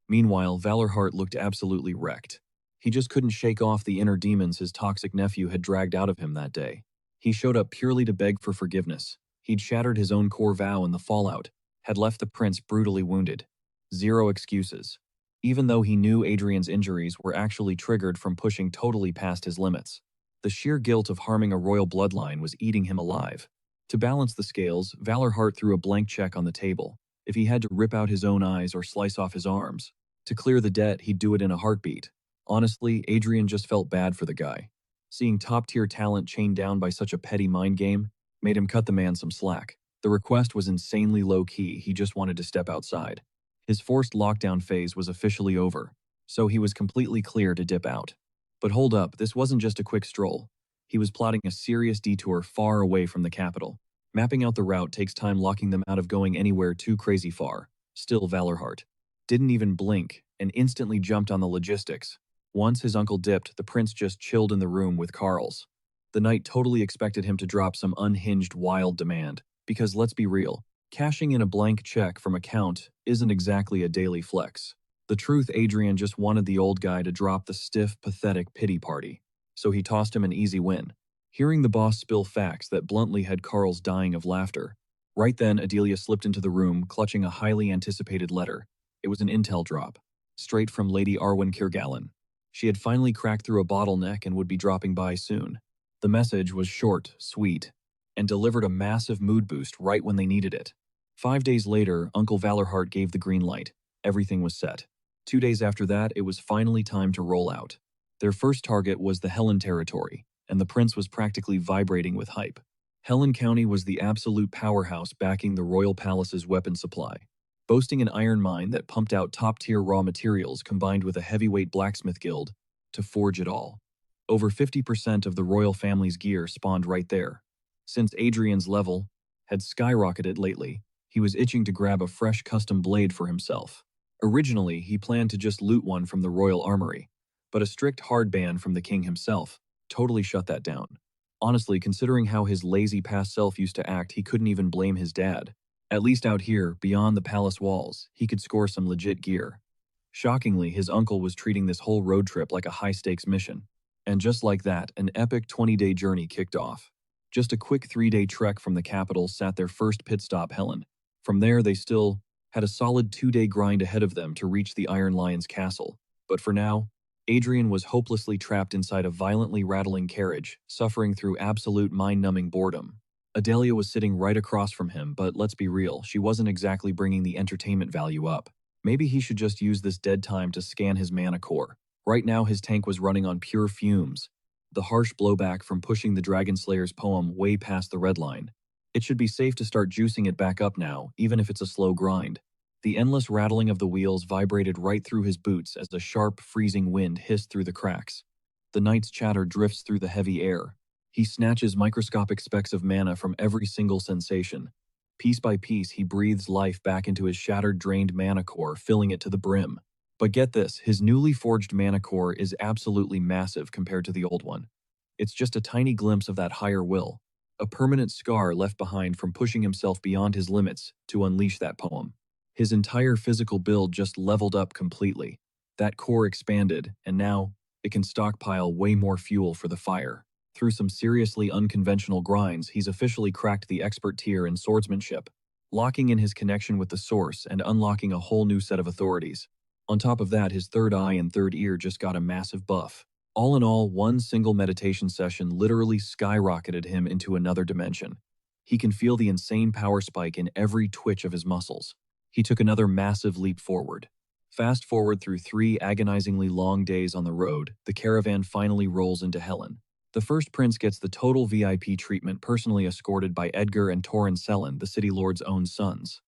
Meanwhile, Valorheart looked absolutely wrecked. He just couldn't shake off the inner demons his toxic nephew had dragged out of him that day. He showed up purely to beg for forgiveness. He'd shattered his own core vow in the fallout, had left the prince brutally wounded. Zero excuses. Even though he knew Adrian's injuries were actually triggered from pushing totally past his limits. The sheer guilt of harming a royal bloodline was eating him alive. To balance the scales, Valorheart threw a blank check on the table. If he had to rip out his own eyes or slice off his arms to clear the debt, he'd do it in a heartbeat. Honestly, Adrian just felt bad for the guy. Seeing top-tier talent chained down by such a petty mind game made him cut the man some slack. The request was insanely low-key, he just wanted to step outside. His forced lockdown phase was officially over, so he was completely clear to dip out. But hold up, this wasn't just a quick stroll. He was plotting a serious detour far away from the capital. Mapping out the route takes time, locking them out of going anywhere too crazy far. Still, Valorheart didn't even blink and instantly jumped on the logistics. Once his uncle dipped, the prince just chilled in the room with Carl's. The knight totally expected him to drop some unhinged wild demand, because let's be real, cashing in a blank check from a count isn't exactly a daily flex. The truth, Adrian just wanted the old guy to drop the stiff, pathetic pity party, so he tossed him an easy win. Hearing the boss spill facts that bluntly had Carl's dying of laughter. Right then, Adelia slipped into the room, clutching a highly anticipated letter. It was an intel drop, straight from Lady Arwen Kirgallen. She had finally cracked through a bottleneck and would be dropping by soon. The message was short, sweet, and delivered a massive mood boost right when they needed it. 5 days later, Uncle Valorheart gave the green light. Everything was set. 2 days after that, it was finally time to roll out. Their first target was the Helen territory, and the prince was practically vibrating with hype. Helen County was the absolute powerhouse backing the royal palace's weapon supply, boasting an iron mine that pumped out top-tier raw materials combined with a heavyweight blacksmith guild to forge it all. Over 50% of the royal family's gear spawned right there. Since Adrian's level had skyrocketed lately, he was itching to grab a fresh custom blade for himself. Originally, he planned to just loot one from the royal armory, but a strict hard ban from the king himself totally shut that down. Honestly, considering how his lazy past self used to act, he couldn't even blame his dad. At least out here, beyond the palace walls, he could score some legit gear. Shockingly, his uncle was treating this whole road trip like a high-stakes mission. And just like that, an epic 20-day journey kicked off. Just a quick 3-day trek from the capital sat their first pit stop, Helen. From there, they still had a solid 2-day grind ahead of them to reach the Iron Lion's castle. But for now, Adrian was hopelessly trapped inside a violently rattling carriage, suffering through absolute mind-numbing boredom. Adelia was sitting right across from him, but let's be real, she wasn't exactly bringing the entertainment value up. Maybe he should just use this dead time to scan his mana core. Right now his tank was running on pure fumes. The harsh blowback from pushing the Dragon Slayer's poem way past the red line. It should be safe to start juicing it back up now, even if it's a slow grind. The endless rattling of the wheels vibrated right through his boots as the sharp, freezing wind hissed through the cracks. The knight's chatter drifts through the heavy air. He snatches microscopic specks of mana from every single sensation. Piece by piece, he breathes life back into his shattered, drained mana core, filling it to the brim. But get this, his newly forged mana core is absolutely massive compared to the old one. It's just a tiny glimpse of that higher will, a permanent scar left behind from pushing himself beyond his limits to unleash that poem. His entire physical build just leveled up completely. That core expanded, and now it can stockpile way more fuel for the fire. Through some seriously unconventional grinds, he's officially cracked the expert tier in swordsmanship, locking in his connection with the source and unlocking a whole new set of authorities. On top of that, his third eye and third ear just got a massive buff. All in all, one single meditation session literally skyrocketed him into another dimension. He can feel the insane power spike in every twitch of his muscles. He took another massive leap forward. Fast forward through 3 agonizingly long days on the road, the caravan finally rolls into Helen. The first prince gets the total VIP treatment, personally escorted by Edgar and Torrin Sellen, the city lord's own sons.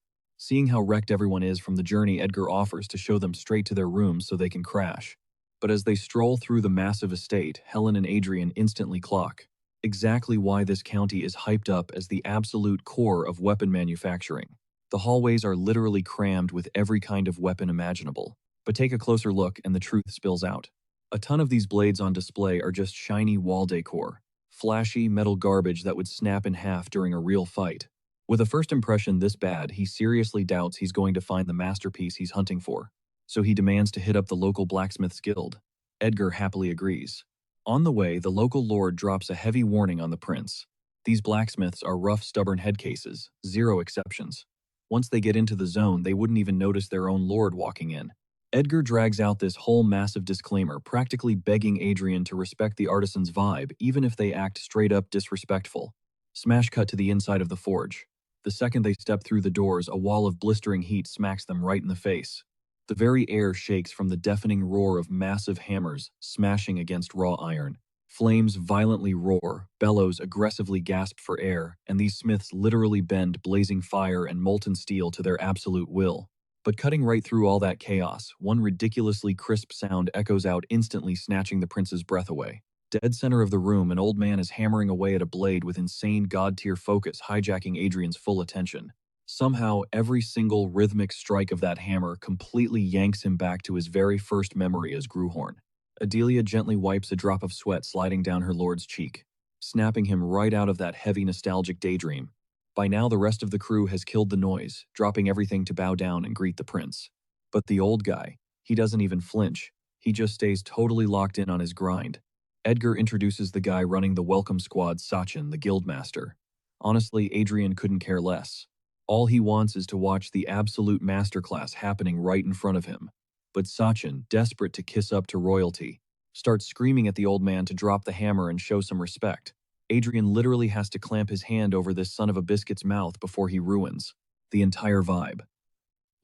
Seeing how wrecked everyone is from the journey, Edgar offers to show them straight to their rooms so they can crash. But as they stroll through the massive estate, Helen and Adrian instantly clock exactly why this county is hyped up as the absolute core of weapon manufacturing. The hallways are literally crammed with every kind of weapon imaginable. But take a closer look and the truth spills out. A ton of these blades on display are just shiny wall decor, flashy metal garbage that would snap in half during a real fight. With a first impression this bad, he seriously doubts he's going to find the masterpiece he's hunting for. So he demands to hit up the local blacksmith's guild. Edgar happily agrees. On the way, the local lord drops a heavy warning on the prince. These blacksmiths are rough, stubborn headcases, zero exceptions. Once they get into the zone, they wouldn't even notice their own lord walking in. Edgar drags out this whole massive disclaimer, practically begging Adrian to respect the artisan's vibe, even if they act straight up disrespectful. Smash cut to the inside of the forge. The second they step through the doors, a wall of blistering heat smacks them right in the face. The very air shakes from the deafening roar of massive hammers smashing against raw iron. Flames violently roar, bellows aggressively gasp for air, and these smiths literally bend blazing fire and molten steel to their absolute will. But cutting right through all that chaos, one ridiculously crisp sound echoes out, instantly snatching the prince's breath away. Dead center of the room, an old man is hammering away at a blade with insane god-tier focus, hijacking Adrian's full attention. Somehow, every single rhythmic strike of that hammer completely yanks him back to his very first memory as Gruhorn. Adelia gently wipes a drop of sweat sliding down her lord's cheek, snapping him right out of that heavy nostalgic daydream. By now, the rest of the crew has killed the noise, dropping everything to bow down and greet the prince. But the old guy, he doesn't even flinch. He just stays totally locked in on his grind. Edgar introduces the guy running the welcome squad, Sachin, the guildmaster. Honestly, Adrian couldn't care less. All he wants is to watch the absolute masterclass happening right in front of him. But Sachin, desperate to kiss up to royalty, starts screaming at the old man to drop the hammer and show some respect. Adrian literally has to clamp his hand over this son of a biscuit's mouth before he ruins the entire vibe.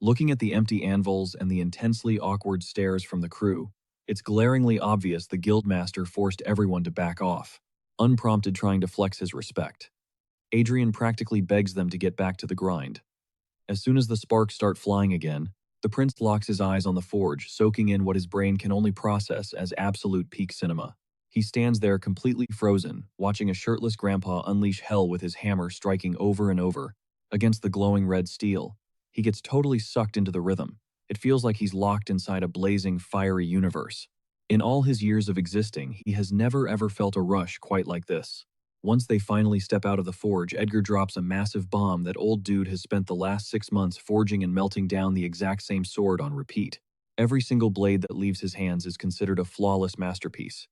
Looking at the empty anvils and the intensely awkward stares from the crew, it's glaringly obvious the guildmaster forced everyone to back off, unprompted, trying to flex his respect. Adrian practically begs them to get back to the grind. As soon as the sparks start flying again, the prince locks his eyes on the forge, soaking in what his brain can only process as absolute peak cinema. He stands there completely frozen, watching a shirtless grandpa unleash hell with his hammer, striking over and over against the glowing red steel. He gets totally sucked into the rhythm. It feels like he's locked inside a blazing, fiery universe. In all his years of existing, he has never ever felt a rush quite like this. Once they finally step out of the forge, Edgar drops a massive bomb that old dude has spent the last 6 months forging and melting down the exact same sword on repeat. Every single blade that leaves his hands is considered a flawless masterpiece.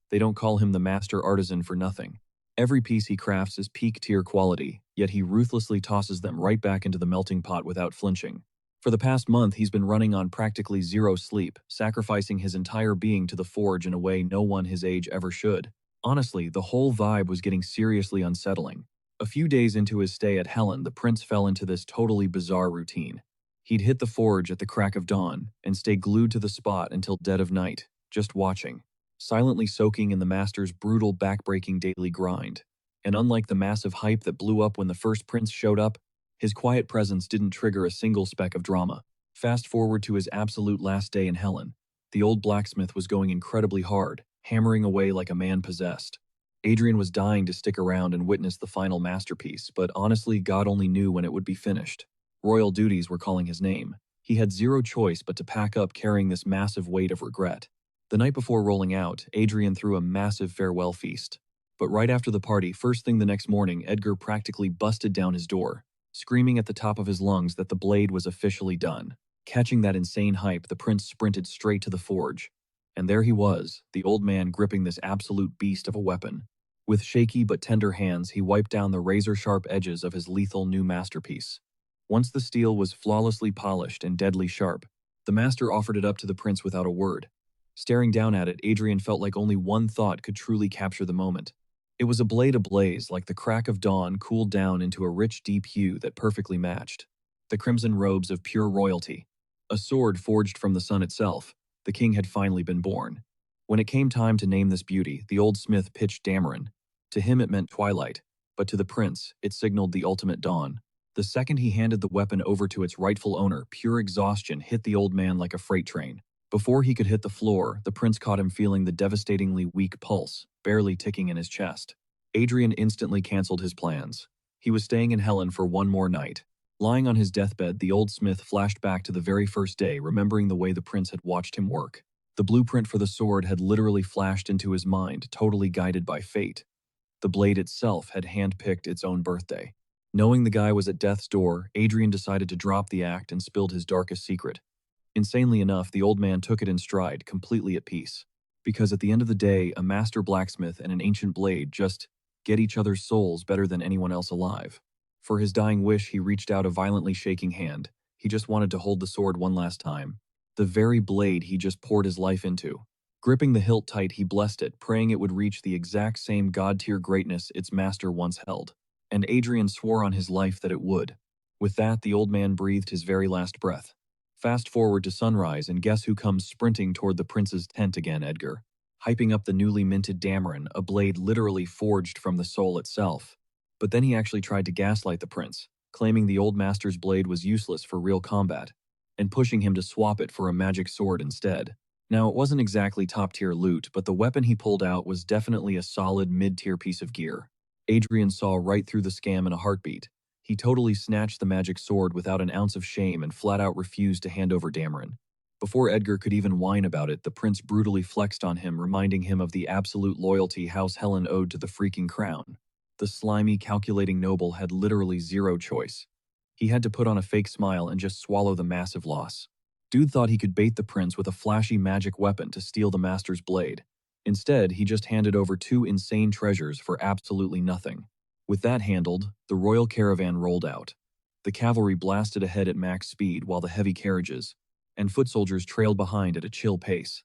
They don't call him the master artisan for nothing. Every piece he crafts is peak tier quality, yet he ruthlessly tosses them right back into the melting pot without flinching. For the past month, he's been running on practically zero sleep, sacrificing his entire being to the forge in a way no one his age ever should. Honestly, the whole vibe was getting seriously unsettling. A few days into his stay at Helen, the prince fell into this totally bizarre routine. He'd hit the forge at the crack of dawn and stay glued to the spot until dead of night, just watching, silently soaking in the master's brutal, backbreaking daily grind. And unlike the massive hype that blew up when the first prince showed up, his quiet presence didn't trigger a single speck of drama. Fast forward to his absolute last day in Helen. The old blacksmith was going incredibly hard, hammering away like a man possessed. Adrian was dying to stick around and witness the final masterpiece, but honestly, God only knew when it would be finished. Royal duties were calling his name. He had zero choice but to pack up, carrying this massive weight of regret. The night before rolling out, Adrian threw a massive farewell feast. But right after the party, first thing the next morning, Edgar practically busted down his door, screaming at the top of his lungs that the blade was officially done. Catching that insane hype, the prince sprinted straight to the forge. And there he was, the old man gripping this absolute beast of a weapon. With shaky but tender hands, he wiped down the razor-sharp edges of his lethal new masterpiece. Once the steel was flawlessly polished and deadly sharp, the master offered it up to the prince without a word. Staring down at it, Adrian felt like only one thought could truly capture the moment. It was a blade ablaze, like the crack of dawn cooled down into a rich, deep hue that perfectly matched the crimson robes of pure royalty. A sword forged from the sun itself. The king had finally been born. When it came time to name this beauty, the old smith pitched Dameron. To him it meant twilight, but to the prince, it signaled the ultimate dawn. The second he handed the weapon over to its rightful owner, pure exhaustion hit the old man like a freight train. Before he could hit the floor, the prince caught him feeling the devastatingly weak pulse, barely ticking in his chest. Adrian instantly canceled his plans. He was staying in Helen for one more night. Lying on his deathbed, the old smith flashed back to the very first day, remembering the way the prince had watched him work. The blueprint for the sword had literally flashed into his mind, totally guided by fate. The blade itself had handpicked its own birthday. Knowing the guy was at death's door, Adrian decided to drop the act and spilled his darkest secret. Insanely enough, the old man took it in stride, completely at peace. Because at the end of the day, a master blacksmith and an ancient blade just get each other's souls better than anyone else alive. For his dying wish, he reached out a violently shaking hand. He just wanted to hold the sword one last time. The very blade he just poured his life into. Gripping the hilt tight, he blessed it, praying it would reach the exact same god-tier greatness its master once held. And Adrian swore on his life that it would. With that, the old man breathed his very last breath. Fast forward to sunrise, and guess who comes sprinting toward the prince's tent again? Edgar. Hyping up the newly minted Dameron, a blade literally forged from the soul itself. But then he actually tried to gaslight the prince, claiming the old master's blade was useless for real combat, and pushing him to swap it for a magic sword instead. Now, it wasn't exactly top-tier loot, but the weapon he pulled out was definitely a solid mid-tier piece of gear. Adrian saw right through the scam in a heartbeat. He totally snatched the magic sword without an ounce of shame and flat-out refused to hand over Dameron. Before Edgar could even whine about it, the prince brutally flexed on him, reminding him of the absolute loyalty House Helen owed to the freaking crown. The slimy, calculating noble had literally zero choice. He had to put on a fake smile and just swallow the massive loss. Dude thought he could bait the prince with a flashy magic weapon to steal the master's blade. Instead, he just handed over two insane treasures for absolutely nothing. With that handled, the royal caravan rolled out. The cavalry blasted ahead at max speed while the heavy carriages and foot soldiers trailed behind at a chill pace.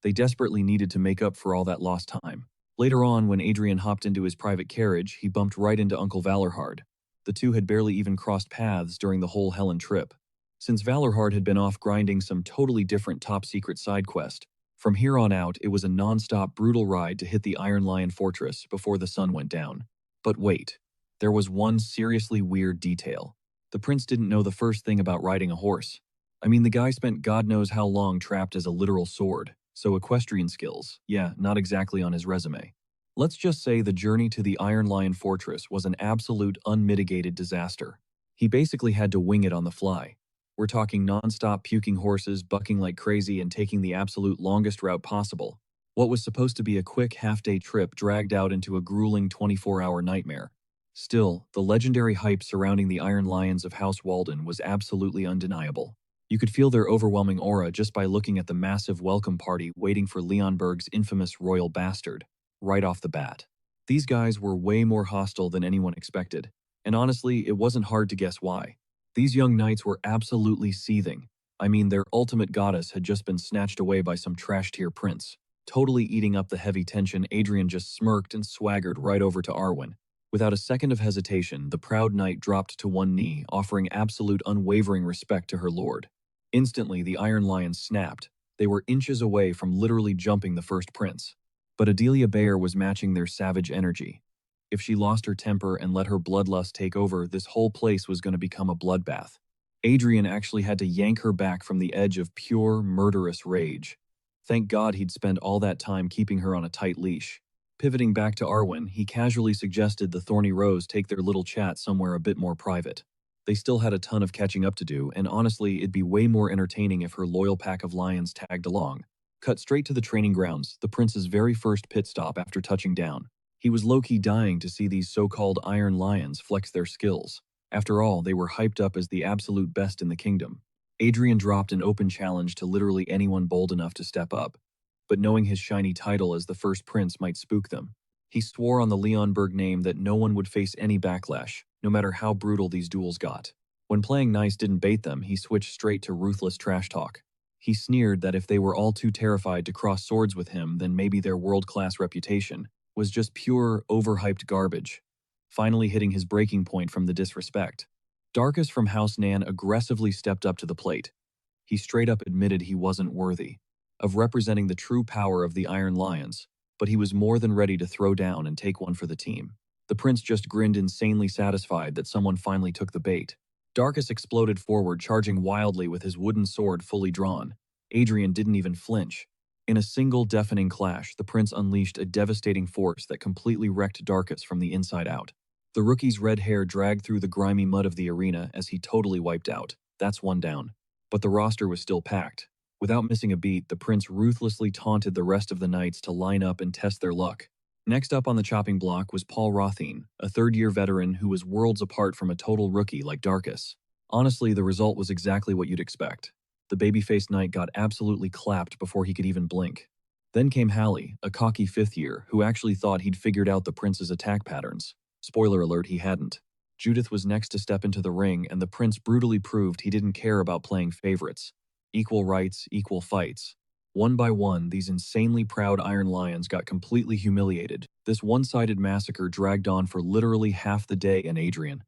They desperately needed to make up for all that lost time. Later on, when Adrian hopped into his private carriage, he bumped right into Uncle Valorhard. The two had barely even crossed paths during the whole Helen trip. Since Valorhard had been off grinding some totally different top-secret side quest, from here on out it was a non-stop brutal ride to hit the Iron Lion Fortress before the sun went down. But wait, there was one seriously weird detail. The prince didn't know the first thing about riding a horse. I mean, the guy spent God knows how long trapped as a literal sword, so equestrian skills, yeah, not exactly on his resume. Let's just say the journey to the Iron Lion Fortress was an absolute unmitigated disaster. He basically had to wing it on the fly. We're talking non-stop puking horses, bucking like crazy, and taking the absolute longest route possible. What was supposed to be a quick half-day trip dragged out into a grueling 24-hour nightmare. Still, the legendary hype surrounding the Iron Lions of House Walden was absolutely undeniable. You could feel their overwhelming aura just by looking at the massive welcome party waiting for Leonberg's infamous royal bastard, right off the bat. These guys were way more hostile than anyone expected, and honestly, it wasn't hard to guess why. These young knights were absolutely seething. I mean, their ultimate goddess had just been snatched away by some trash-tier prince. Totally eating up the heavy tension, Adrian just smirked and swaggered right over to Arwen. Without a second of hesitation, the proud knight dropped to one knee, offering absolute unwavering respect to her lord. Instantly, the Iron Lions snapped. They were inches away from literally jumping the first prince. But Adelia Bayer was matching their savage energy. If she lost her temper and let her bloodlust take over, this whole place was going to become a bloodbath. Adrian actually had to yank her back from the edge of pure, murderous rage. Thank God he'd spent all that time keeping her on a tight leash. Pivoting back to Arwen, he casually suggested the Thorny Rose take their little chat somewhere a bit more private. They still had a ton of catching up to do, and honestly, it'd be way more entertaining if her loyal pack of lions tagged along. Cut straight to the training grounds, the prince's very first pit stop after touching down. He was low-key dying to see these so-called Iron Lions flex their skills. After all, they were hyped up as the absolute best in the kingdom. Adrian dropped an open challenge to literally anyone bold enough to step up, but knowing his shiny title as the first prince might spook them. He swore on the Leonberg name that no one would face any backlash, no matter how brutal these duels got. When playing nice didn't bait them, he switched straight to ruthless trash talk. He sneered that if they were all too terrified to cross swords with him, then maybe their world-class reputation was just pure, overhyped garbage, finally hitting his breaking point from the disrespect. Darkus from House Nan aggressively stepped up to the plate. He straight up admitted he wasn't worthy of representing the true power of the Iron Lions, but he was more than ready to throw down and take one for the team. The prince just grinned, insanely satisfied that someone finally took the bait. Darkus exploded forward, charging wildly with his wooden sword fully drawn. Adrian didn't even flinch. In a single deafening clash, the prince unleashed a devastating force that completely wrecked Darkus from the inside out. The rookie's red hair dragged through the grimy mud of the arena as he totally wiped out. That's one down. But the roster was still packed. Without missing a beat, the prince ruthlessly taunted the rest of the knights to line up and test their luck. Next up on the chopping block was Paul Rothine, a third-year veteran who was worlds apart from a total rookie like Darkus. Honestly, the result was exactly what you'd expect. The baby-faced knight got absolutely clapped before he could even blink. Then came Hallie, a cocky fifth-year who actually thought he'd figured out the prince's attack patterns. Spoiler alert, he hadn't. Judith was next to step into the ring, and the prince brutally proved he didn't care about playing favorites. Equal rights, equal fights. One by one, these insanely proud Iron Lions got completely humiliated. This one-sided massacre dragged on for literally half the day, and Adrian.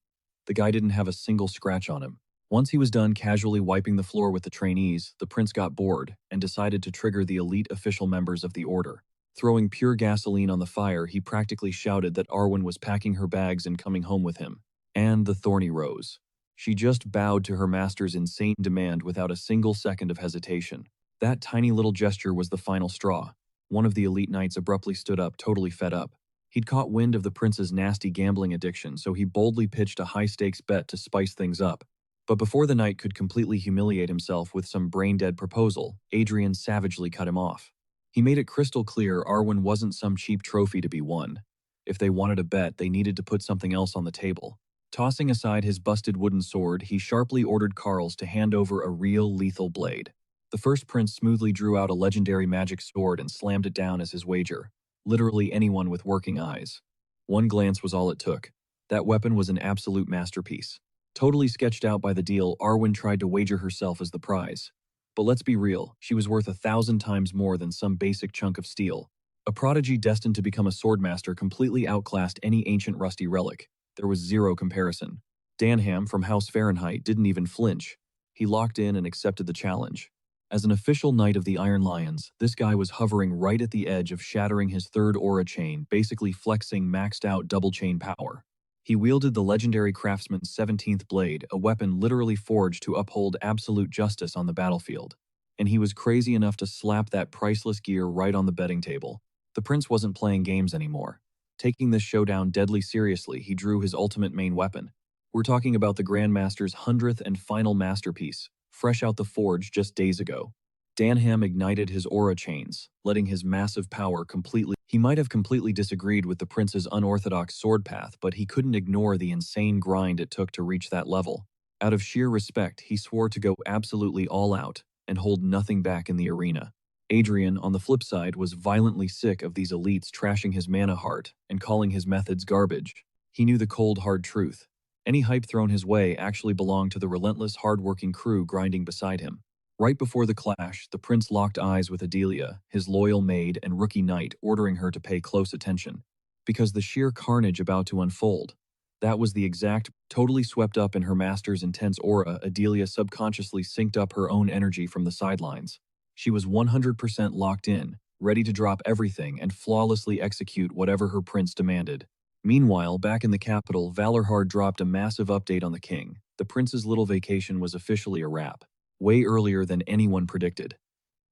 The guy didn't have a single scratch on him. Once he was done casually wiping the floor with the trainees, the prince got bored and decided to trigger the elite official members of the order. Throwing pure gasoline on the fire, he practically shouted that Arwen was packing her bags and coming home with him. And the thorny rose. She just bowed to her master's insane demand without a single second of hesitation. That tiny little gesture was the final straw. One of the elite knights abruptly stood up, totally fed up. He'd caught wind of the prince's nasty gambling addiction, so he boldly pitched a high-stakes bet to spice things up. But before the knight could completely humiliate himself with some brain-dead proposal, Adrian savagely cut him off. He made it crystal clear Arwen wasn't some cheap trophy to be won. If they wanted a bet, they needed to put something else on the table. Tossing aside his busted wooden sword, he sharply ordered Carls to hand over a real lethal blade. The first prince smoothly drew out a legendary magic sword and slammed it down as his wager. Literally anyone with working eyes. One glance was all it took. That weapon was an absolute masterpiece. Totally sketched out by the deal, Arwen tried to wager herself as the prize. But let's be real, she was worth 1,000 times more than some basic chunk of steel. A prodigy destined to become a swordmaster completely outclassed any ancient rusty relic. There was zero comparison. Danham from House Fahrenheit didn't even flinch. He locked in and accepted the challenge. As an official knight of the Iron Lions, this guy was hovering right at the edge of shattering his third aura chain, basically flexing maxed out double chain power. He wielded the legendary craftsman's 17th blade, a weapon literally forged to uphold absolute justice on the battlefield. And he was crazy enough to slap that priceless gear right on the betting table. The prince wasn't playing games anymore. Taking this showdown deadly seriously, he drew his ultimate main weapon. We're talking about the Grandmaster's 100th and final masterpiece, fresh out the forge just days ago. Danham ignited his aura chains, letting his massive power completely. He might have completely disagreed with the prince's unorthodox sword path, but he couldn't ignore the insane grind it took to reach that level. Out of sheer respect, he swore to go absolutely all out and hold nothing back in the arena. Adrian, on the flip side, was violently sick of these elites trashing his mana heart and calling his methods garbage. He knew the cold, hard truth. Any hype thrown his way actually belonged to the relentless, hard-working crew grinding beside him. Right before the clash, the prince locked eyes with Adelia, his loyal maid and rookie knight, ordering her to pay close attention. Because the sheer carnage about to unfold. That was the exact, totally swept up in her master's intense aura, Adelia subconsciously synced up her own energy from the sidelines. She was 100% locked in, ready to drop everything and flawlessly execute whatever her prince demanded. Meanwhile, back in the capital, Valorhard dropped a massive update on the king. The prince's little vacation was officially a wrap. Way earlier than anyone predicted.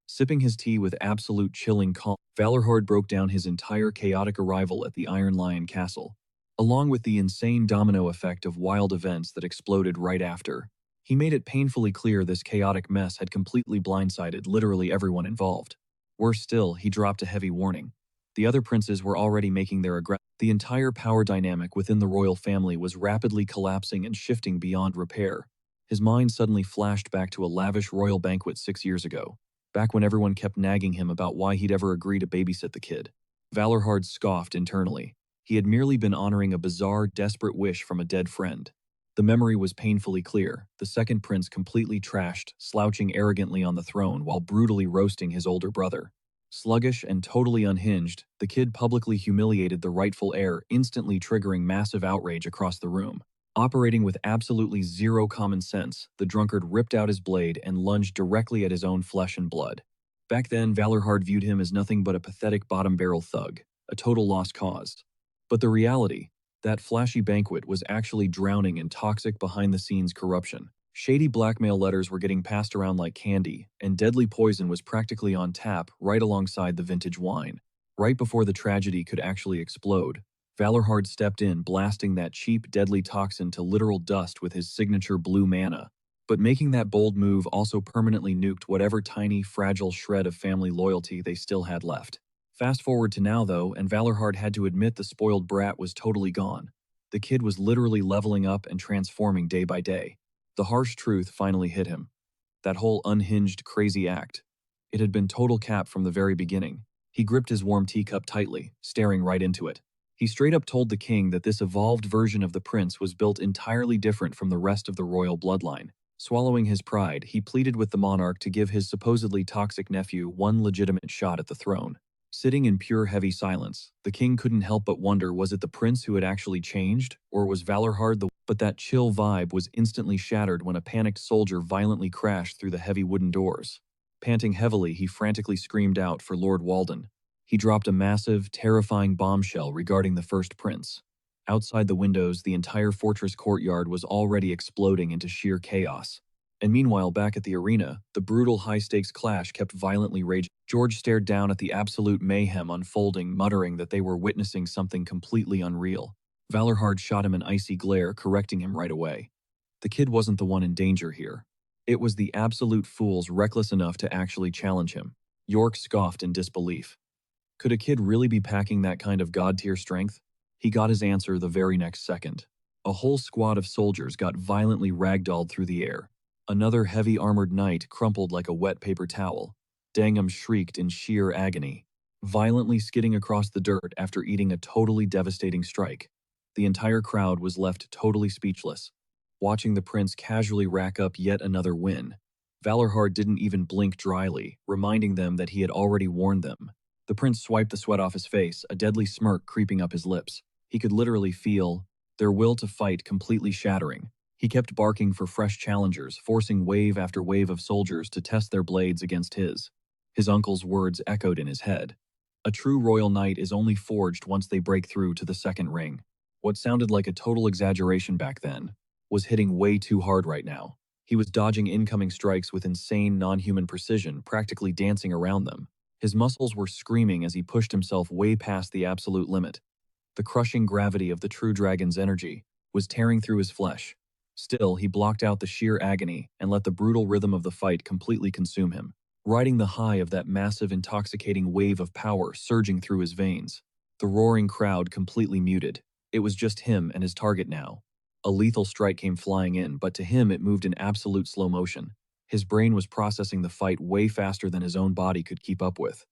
Sipping his tea with absolute chilling calm, Valorhard broke down his entire chaotic arrival at the Iron Lion Castle, along with the insane domino effect of wild events that exploded right after. He made it painfully clear this chaotic mess had completely blindsided literally everyone involved. Worse still, he dropped a heavy warning. The other princes were already making their aggression. The entire power dynamic within the royal family was rapidly collapsing and shifting beyond repair. His mind suddenly flashed back to a lavish royal banquet 6 years ago, back when everyone kept nagging him about why he'd ever agree to babysit the kid. Valorhard scoffed internally. He had merely been honoring a bizarre, desperate wish from a dead friend. The memory was painfully clear. The second prince completely trashed, slouching arrogantly on the throne while brutally roasting his older brother. Sluggish and totally unhinged, the kid publicly humiliated the rightful heir, instantly triggering massive outrage across the room. Operating with absolutely zero common sense, the drunkard ripped out his blade and lunged directly at his own flesh and blood. Back then, Valorhard viewed him as nothing but a pathetic bottom-barrel thug, a total lost cause. But the reality, That flashy banquet was actually drowning in toxic behind-the-scenes corruption. Shady blackmail letters were getting passed around like candy, and deadly poison was practically on tap right alongside the vintage wine. Right before the tragedy could actually explode, Valorhard stepped in, blasting that cheap, deadly toxin to literal dust with his signature blue mana. But making that bold move also permanently nuked whatever tiny, fragile shred of family loyalty they still had left. Fast forward to now, though, and Valorhard had to admit the spoiled brat was totally gone. The kid was literally leveling up and transforming day by day. The harsh truth finally hit him. That whole unhinged, crazy act. It had been total cap from the very beginning. He gripped his warm teacup tightly, staring right into it. He straight up told the king that this evolved version of the prince was built entirely different from the rest of the royal bloodline. Swallowing his pride, he pleaded with the monarch to give his supposedly toxic nephew one legitimate shot at the throne. Sitting in pure heavy silence, the king couldn't help but wonder, was it the prince who had actually changed, or was Valorhard the— But that chill vibe was instantly shattered when a panicked soldier violently crashed through the heavy wooden doors. Panting heavily, he frantically screamed out for Lord Walden. He dropped a massive, terrifying bombshell regarding the first prince. Outside the windows, the entire fortress courtyard was already exploding into sheer chaos. And meanwhile, back at the arena, the brutal high-stakes clash kept violently raging. George stared down at the absolute mayhem unfolding, muttering that they were witnessing something completely unreal. Valorhard shot him an icy glare, correcting him right away. The kid wasn't the one in danger here. It was the absolute fools reckless enough to actually challenge him. York scoffed in disbelief. Could a kid really be packing that kind of god-tier strength? He got his answer the very next second. A whole squad of soldiers got violently ragdolled through the air. Another heavy armored knight crumpled like a wet paper towel. Dangham shrieked in sheer agony, violently skidding across the dirt after eating a totally devastating strike. The entire crowd was left totally speechless, watching the prince casually rack up yet another win. Valorhard didn't even blink dryly, reminding them that he had already warned them. The prince swiped the sweat off his face, a deadly smirk creeping up his lips. He could literally feel their will to fight completely shattering. He kept barking for fresh challengers, forcing wave after wave of soldiers to test their blades against his. His uncle's words echoed in his head. A true royal knight is only forged once they break through to the second ring. What sounded like a total exaggeration back then was hitting way too hard right now. He was dodging incoming strikes with insane non-human precision, practically dancing around them. His muscles were screaming as he pushed himself way past the absolute limit. The crushing gravity of the true dragon's energy was tearing through his flesh. Still, he blocked out the sheer agony and let the brutal rhythm of the fight completely consume him, riding the high of that massive, intoxicating wave of power surging through his veins. The roaring crowd completely muted. It was just him and his target now. A lethal strike came flying in, but to him it moved in absolute slow motion. His brain was processing the fight way faster than his own body could keep up with.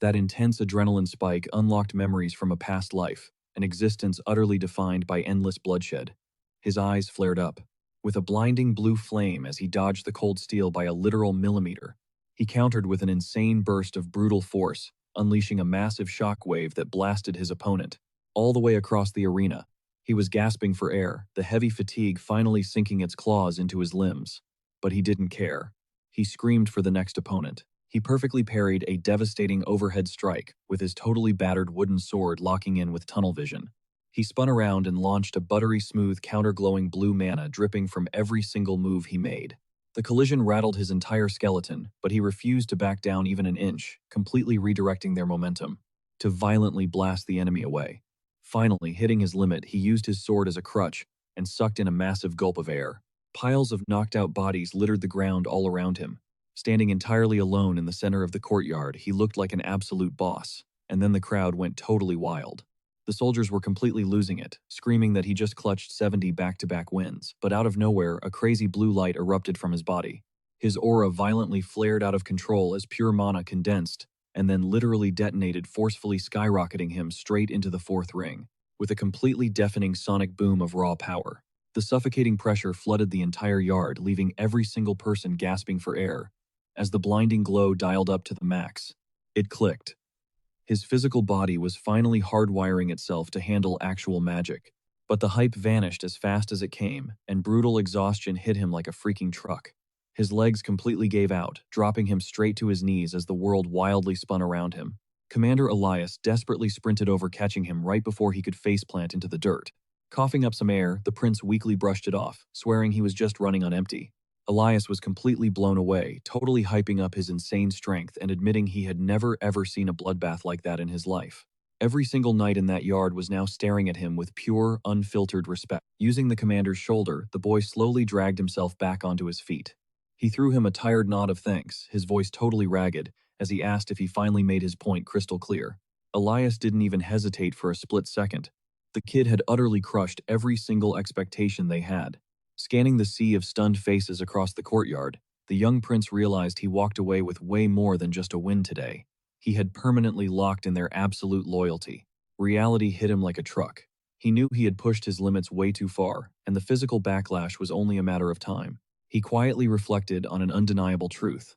That intense adrenaline spike unlocked memories from a past life, an existence utterly defined by endless bloodshed. His eyes flared up, with a blinding blue flame as he dodged the cold steel by a literal millimeter. He countered with an insane burst of brutal force, unleashing a massive shockwave that blasted his opponent all the way across the arena. He was gasping for air, the heavy fatigue finally sinking its claws into his limbs. But he didn't care. He screamed for the next opponent. He perfectly parried a devastating overhead strike, with his totally battered wooden sword locking in with tunnel vision. He spun around and launched a buttery smooth counter-glowing blue mana dripping from every single move he made. The collision rattled his entire skeleton, but he refused to back down even an inch, completely redirecting their momentum to violently blast the enemy away. Finally, hitting his limit, he used his sword as a crutch and sucked in a massive gulp of air. Piles of knocked-out bodies littered the ground all around him. Standing entirely alone in the center of the courtyard, he looked like an absolute boss, and then the crowd went totally wild. The soldiers were completely losing it, screaming that he just clutched 70 back-to-back wins, but out of nowhere, a crazy blue light erupted from his body. His aura violently flared out of control as pure mana condensed, and then literally detonated, forcefully skyrocketing him straight into the fourth ring, with a completely deafening sonic boom of raw power. The suffocating pressure flooded the entire yard, leaving every single person gasping for air. As the blinding glow dialed up to the max, it clicked. His physical body was finally hardwiring itself to handle actual magic. But the hype vanished as fast as it came, and brutal exhaustion hit him like a freaking truck. His legs completely gave out, dropping him straight to his knees as the world wildly spun around him. Commander Elias desperately sprinted over, catching him right before he could faceplant into the dirt. Coughing up some air, the prince weakly brushed it off, swearing he was just running on empty. Elias was completely blown away, totally hyping up his insane strength and admitting he had never ever seen a bloodbath like that in his life. Every single knight in that yard was now staring at him with pure, unfiltered respect. Using the commander's shoulder, the boy slowly dragged himself back onto his feet. He threw him a tired nod of thanks, his voice totally ragged, as he asked if he finally made his point crystal clear. Elias didn't even hesitate for a split second. The kid had utterly crushed every single expectation they had. Scanning the sea of stunned faces across the courtyard, the young prince realized he walked away with way more than just a win today. He had permanently locked in their absolute loyalty. Reality hit him like a truck. He knew he had pushed his limits way too far, and the physical backlash was only a matter of time. He quietly reflected on an undeniable truth.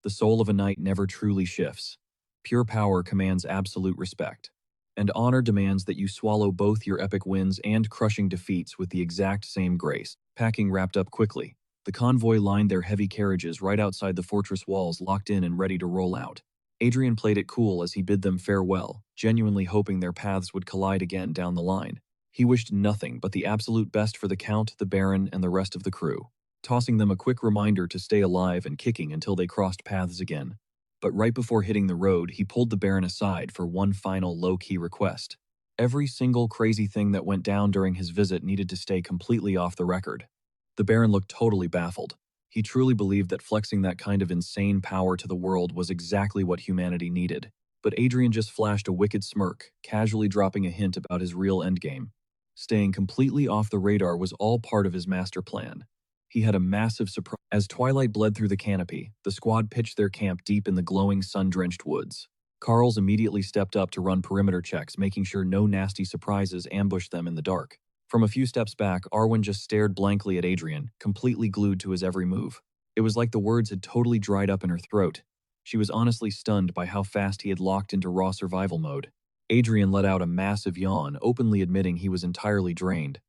The soul of a knight never truly shifts. Pure power commands absolute respect. And honor demands that you swallow both your epic wins and crushing defeats with the exact same grace. Packing wrapped up quickly. The convoy lined their heavy carriages right outside the fortress walls, locked in and ready to roll out. Adrian played it cool as he bid them farewell, genuinely hoping their paths would collide again down the line. He wished nothing but the absolute best for the Count, the Baron, and the rest of the crew, tossing them a quick reminder to stay alive and kicking until they crossed paths again. But right before hitting the road, he pulled the Baron aside for one final low-key request. Every single crazy thing that went down during his visit needed to stay completely off the record. The Baron looked totally baffled. He truly believed that flexing that kind of insane power to the world was exactly what humanity needed. But Adrian just flashed a wicked smirk, casually dropping a hint about his real endgame. Staying completely off the radar was all part of his master plan. He had a massive surprise. As twilight bled through the canopy, the squad pitched their camp deep in the glowing, sun-drenched woods. Carls immediately stepped up to run perimeter checks, making sure no nasty surprises ambushed them in the dark. From a few steps back, Arwen just stared blankly at Adrian, completely glued to his every move. It was like the words had totally dried up in her throat. She was honestly stunned by how fast he had locked into raw survival mode. Adrian let out a massive yawn, openly admitting he was entirely drained.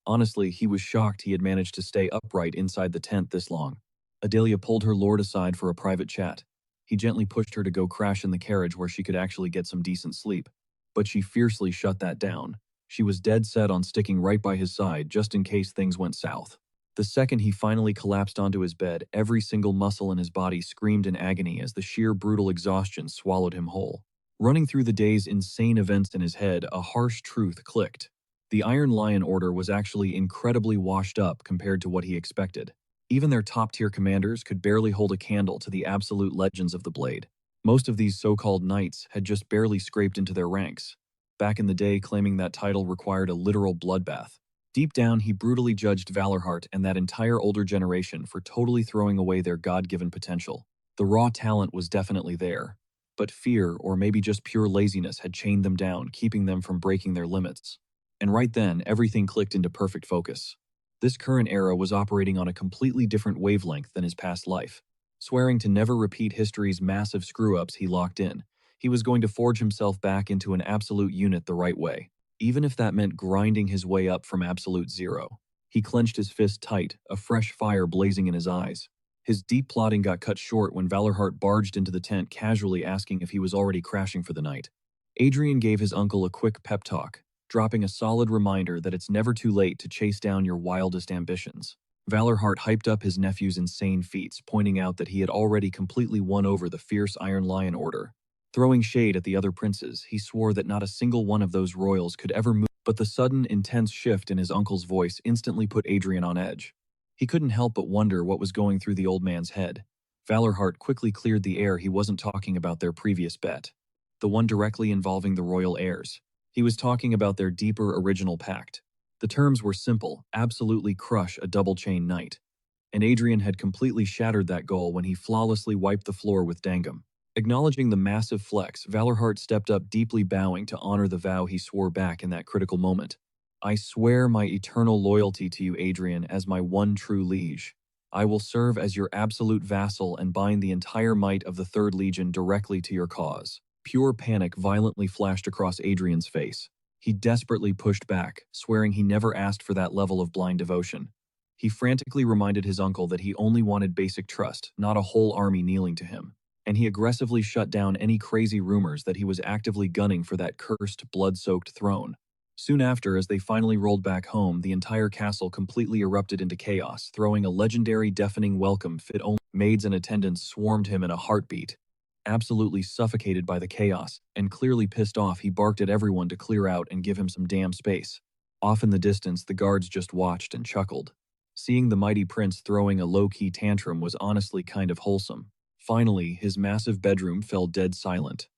Honestly, he was shocked he had managed to stay upright inside the tent this long. Adelia pulled her lord aside for a private chat. He gently pushed her to go crash in the carriage where she could actually get some decent sleep. But she fiercely shut that down. She was dead set on sticking right by his side just in case things went south. The second he finally collapsed onto his bed, every single muscle in his body screamed in agony as the sheer brutal exhaustion swallowed him whole. Running through the day's insane events in his head, a harsh truth clicked. The Iron Lion Order was actually incredibly washed up compared to what he expected. Even their top-tier commanders could barely hold a candle to the absolute legends of the Blade. Most of these so-called knights had just barely scraped into their ranks. Back in the day, claiming that title required a literal bloodbath. Deep down, he brutally judged Valorheart and that entire older generation for totally throwing away their God-given potential. The raw talent was definitely there, but fear, or maybe just pure laziness, had chained them down, keeping them from breaking their limits. And right then, everything clicked into perfect focus. This current era was operating on a completely different wavelength than his past life. Swearing to never repeat history's massive screw-ups he locked in, he was going to forge himself back into an absolute unit the right way, even if that meant grinding his way up from absolute zero. He clenched his fist tight, a fresh fire blazing in his eyes. His deep plotting got cut short when Valorheart barged into the tent, casually asking if he was already crashing for the night. Adrian gave his uncle a quick pep talk, dropping a solid reminder that it's never too late to chase down your wildest ambitions. Valorheart hyped up his nephew's insane feats, pointing out that he had already completely won over the fierce Iron Lion Order. Throwing shade at the other princes, he swore that not a single one of those royals could ever move, but the sudden, intense shift in his uncle's voice instantly put Adrian on edge. He couldn't help but wonder what was going through the old man's head. Valorheart quickly cleared the air. He wasn't talking about their previous bet, the one directly involving the royal heirs. He was talking about their deeper original pact. The terms were simple: absolutely crush a double-chain knight. And Adrian had completely shattered that goal when he flawlessly wiped the floor with Dangum. Acknowledging the massive flex, Valorheart stepped up, deeply bowing to honor the vow he swore back in that critical moment. I swear my eternal loyalty to you, Adrian, as my one true liege. I will serve as your absolute vassal and bind the entire might of the Third Legion directly to your cause. Pure panic violently flashed across Adrian's face. He desperately pushed back, swearing he never asked for that level of blind devotion. He frantically reminded his uncle that he only wanted basic trust, not a whole army kneeling to him. And he aggressively shut down any crazy rumors that he was actively gunning for that cursed, blood-soaked throne. Soon after, as they finally rolled back home, the entire castle completely erupted into chaos, throwing a legendary deafening welcome fit only. Maids and attendants swarmed him in a heartbeat. Absolutely suffocated by the chaos, and clearly pissed off, he barked at everyone to clear out and give him some damn space. Off in the distance, the guards just watched and chuckled. Seeing the mighty prince throwing a low-key tantrum was honestly kind of wholesome. Finally, his massive bedroom fell dead silent.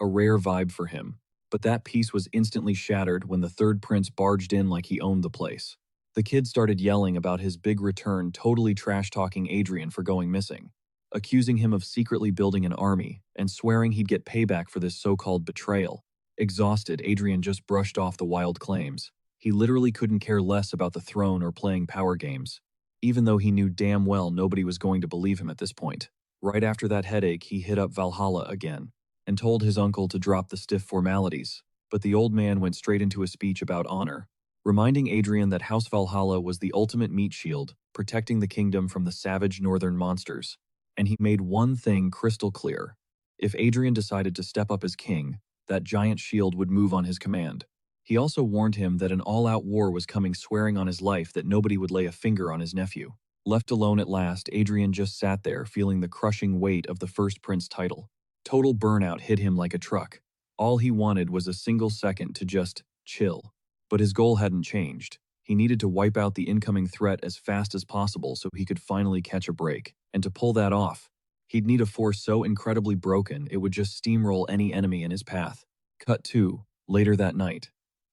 A rare vibe for him. But that peace was instantly shattered when the third prince barged in like he owned the place. The kid started yelling about his big return, totally trash-talking Adrian for going missing, accusing him of secretly building an army, and swearing he'd get payback for this so-called betrayal. Exhausted, Adrian just brushed off the wild claims. He literally couldn't care less about the throne or playing power games, even though he knew damn well nobody was going to believe him at this point. Right after that headache, he hit up Valhalla again and told his uncle to drop the stiff formalities, but the old man went straight into a speech about honor, reminding Adrian that House Valhalla was the ultimate meat shield, protecting the kingdom from the savage northern monsters. And he made one thing crystal clear. If Adrian decided to step up as king, that giant shield would move on his command. He also warned him that an all-out war was coming, swearing on his life that nobody would lay a finger on his nephew. Left alone at last, Adrian just sat there feeling the crushing weight of the first prince title. Total burnout hit him like a truck. All he wanted was a single second to just chill. But his goal hadn't changed. He needed to wipe out the incoming threat as fast as possible so he could finally catch a break. And to pull that off, he'd need a force so incredibly broken it would just steamroll any enemy in his path. Cut 2. Later that night.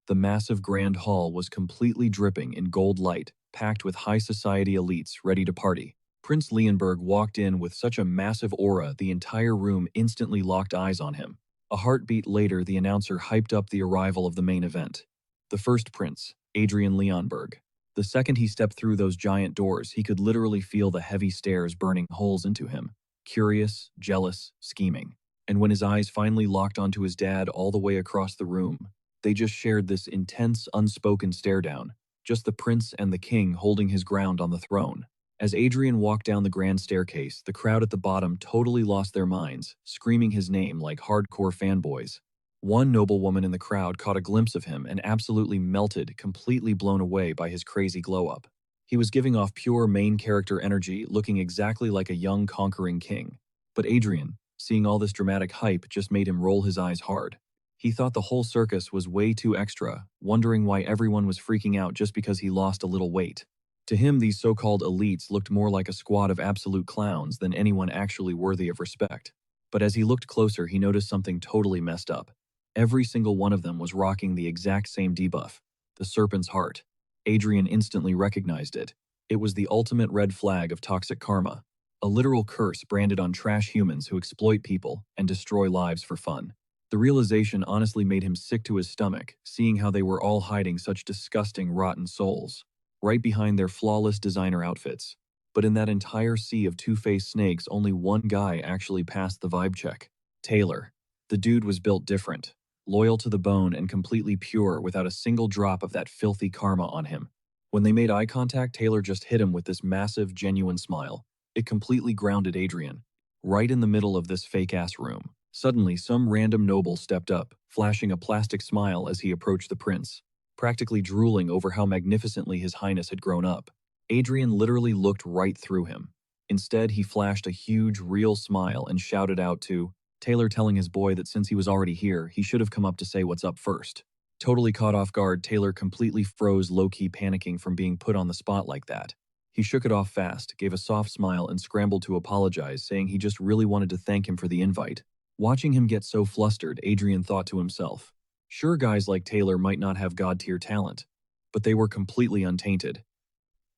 The massive grand hall was completely dripping in gold light, packed with high society elites ready to party. Prince Leonberg walked in with such a massive aura the entire room instantly locked eyes on him. A heartbeat later, the announcer hyped up the arrival of the main event. The first prince, Adrian Leonberg. The second he stepped through those giant doors, he could literally feel the heavy stares burning holes into him. Curious, jealous, scheming. And when his eyes finally locked onto his dad all the way across the room, they just shared this intense, unspoken stare down. Just the prince and the king holding his ground on the throne. As Adrian walked down the grand staircase, the crowd at the bottom totally lost their minds, screaming his name like hardcore fanboys. One noblewoman in the crowd caught a glimpse of him and absolutely melted, completely blown away by his crazy glow-up. He was giving off pure main character energy, looking exactly like a young conquering king. But Adrian, seeing all this dramatic hype, just made him roll his eyes hard. He thought the whole circus was way too extra, wondering why everyone was freaking out just because he lost a little weight. To him, these so-called elites looked more like a squad of absolute clowns than anyone actually worthy of respect. But as he looked closer, he noticed something totally messed up. Every single one of them was rocking the exact same debuff, the Serpent's Heart. Adrian instantly recognized it. It was the ultimate red flag of toxic karma, a literal curse branded on trash humans who exploit people and destroy lives for fun. The realization honestly made him sick to his stomach, seeing how they were all hiding such disgusting, rotten souls right behind their flawless designer outfits. But in that entire sea of two-faced snakes, only one guy actually passed the vibe check. Taylor. The dude was built different, loyal to the bone and completely pure without a single drop of that filthy karma on him. When they made eye contact, Taylor just hit him with this massive, genuine smile. It completely grounded Adrian. Right in the middle of this fake-ass room. Suddenly, some random noble stepped up, flashing a plastic smile as he approached the prince, practically drooling over how magnificently his highness had grown up. Adrian literally looked right through him. Instead, he flashed a huge, real smile and shouted out to Taylor, telling his boy that since he was already here, he should have come up to say what's up first. Totally caught off guard, Taylor completely froze, low-key panicking from being put on the spot like that. He shook it off fast, gave a soft smile, and scrambled to apologize, saying he just really wanted to thank him for the invite. Watching him get so flustered, Adrian thought to himself, sure, guys like Taylor might not have god-tier talent, but they were completely untainted.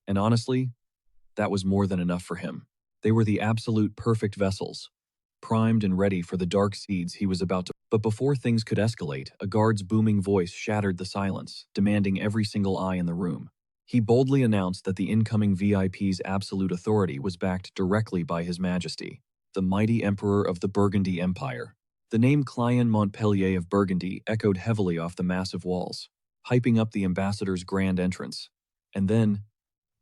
And honestly, that was more than enough for him. They were the absolute perfect vessels, primed and ready for the dark seeds he was about to. But before things could escalate, a guard's booming voice shattered the silence, demanding every single eye in the room. He boldly announced that the incoming VIP's absolute authority was backed directly by His Majesty, the mighty Emperor of the Burgundy Empire. The name Clyan Montpellier of Burgundy echoed heavily off the massive walls, hyping up the ambassador's grand entrance. And then,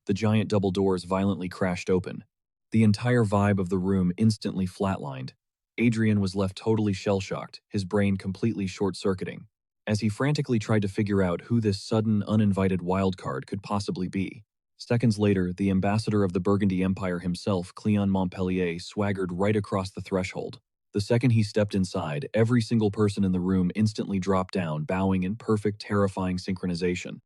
the giant double doors violently crashed open. The entire vibe of the room instantly flatlined. Adrian was left totally shell-shocked, his brain completely short-circuiting. as he frantically tried to figure out who this sudden, uninvited wildcard could possibly be. Seconds later, the ambassador of the Burgundy Empire himself, Cleon Montpellier, swaggered right across the threshold. The second he stepped inside, every single person in the room instantly dropped down, bowing in perfect, terrifying synchronization.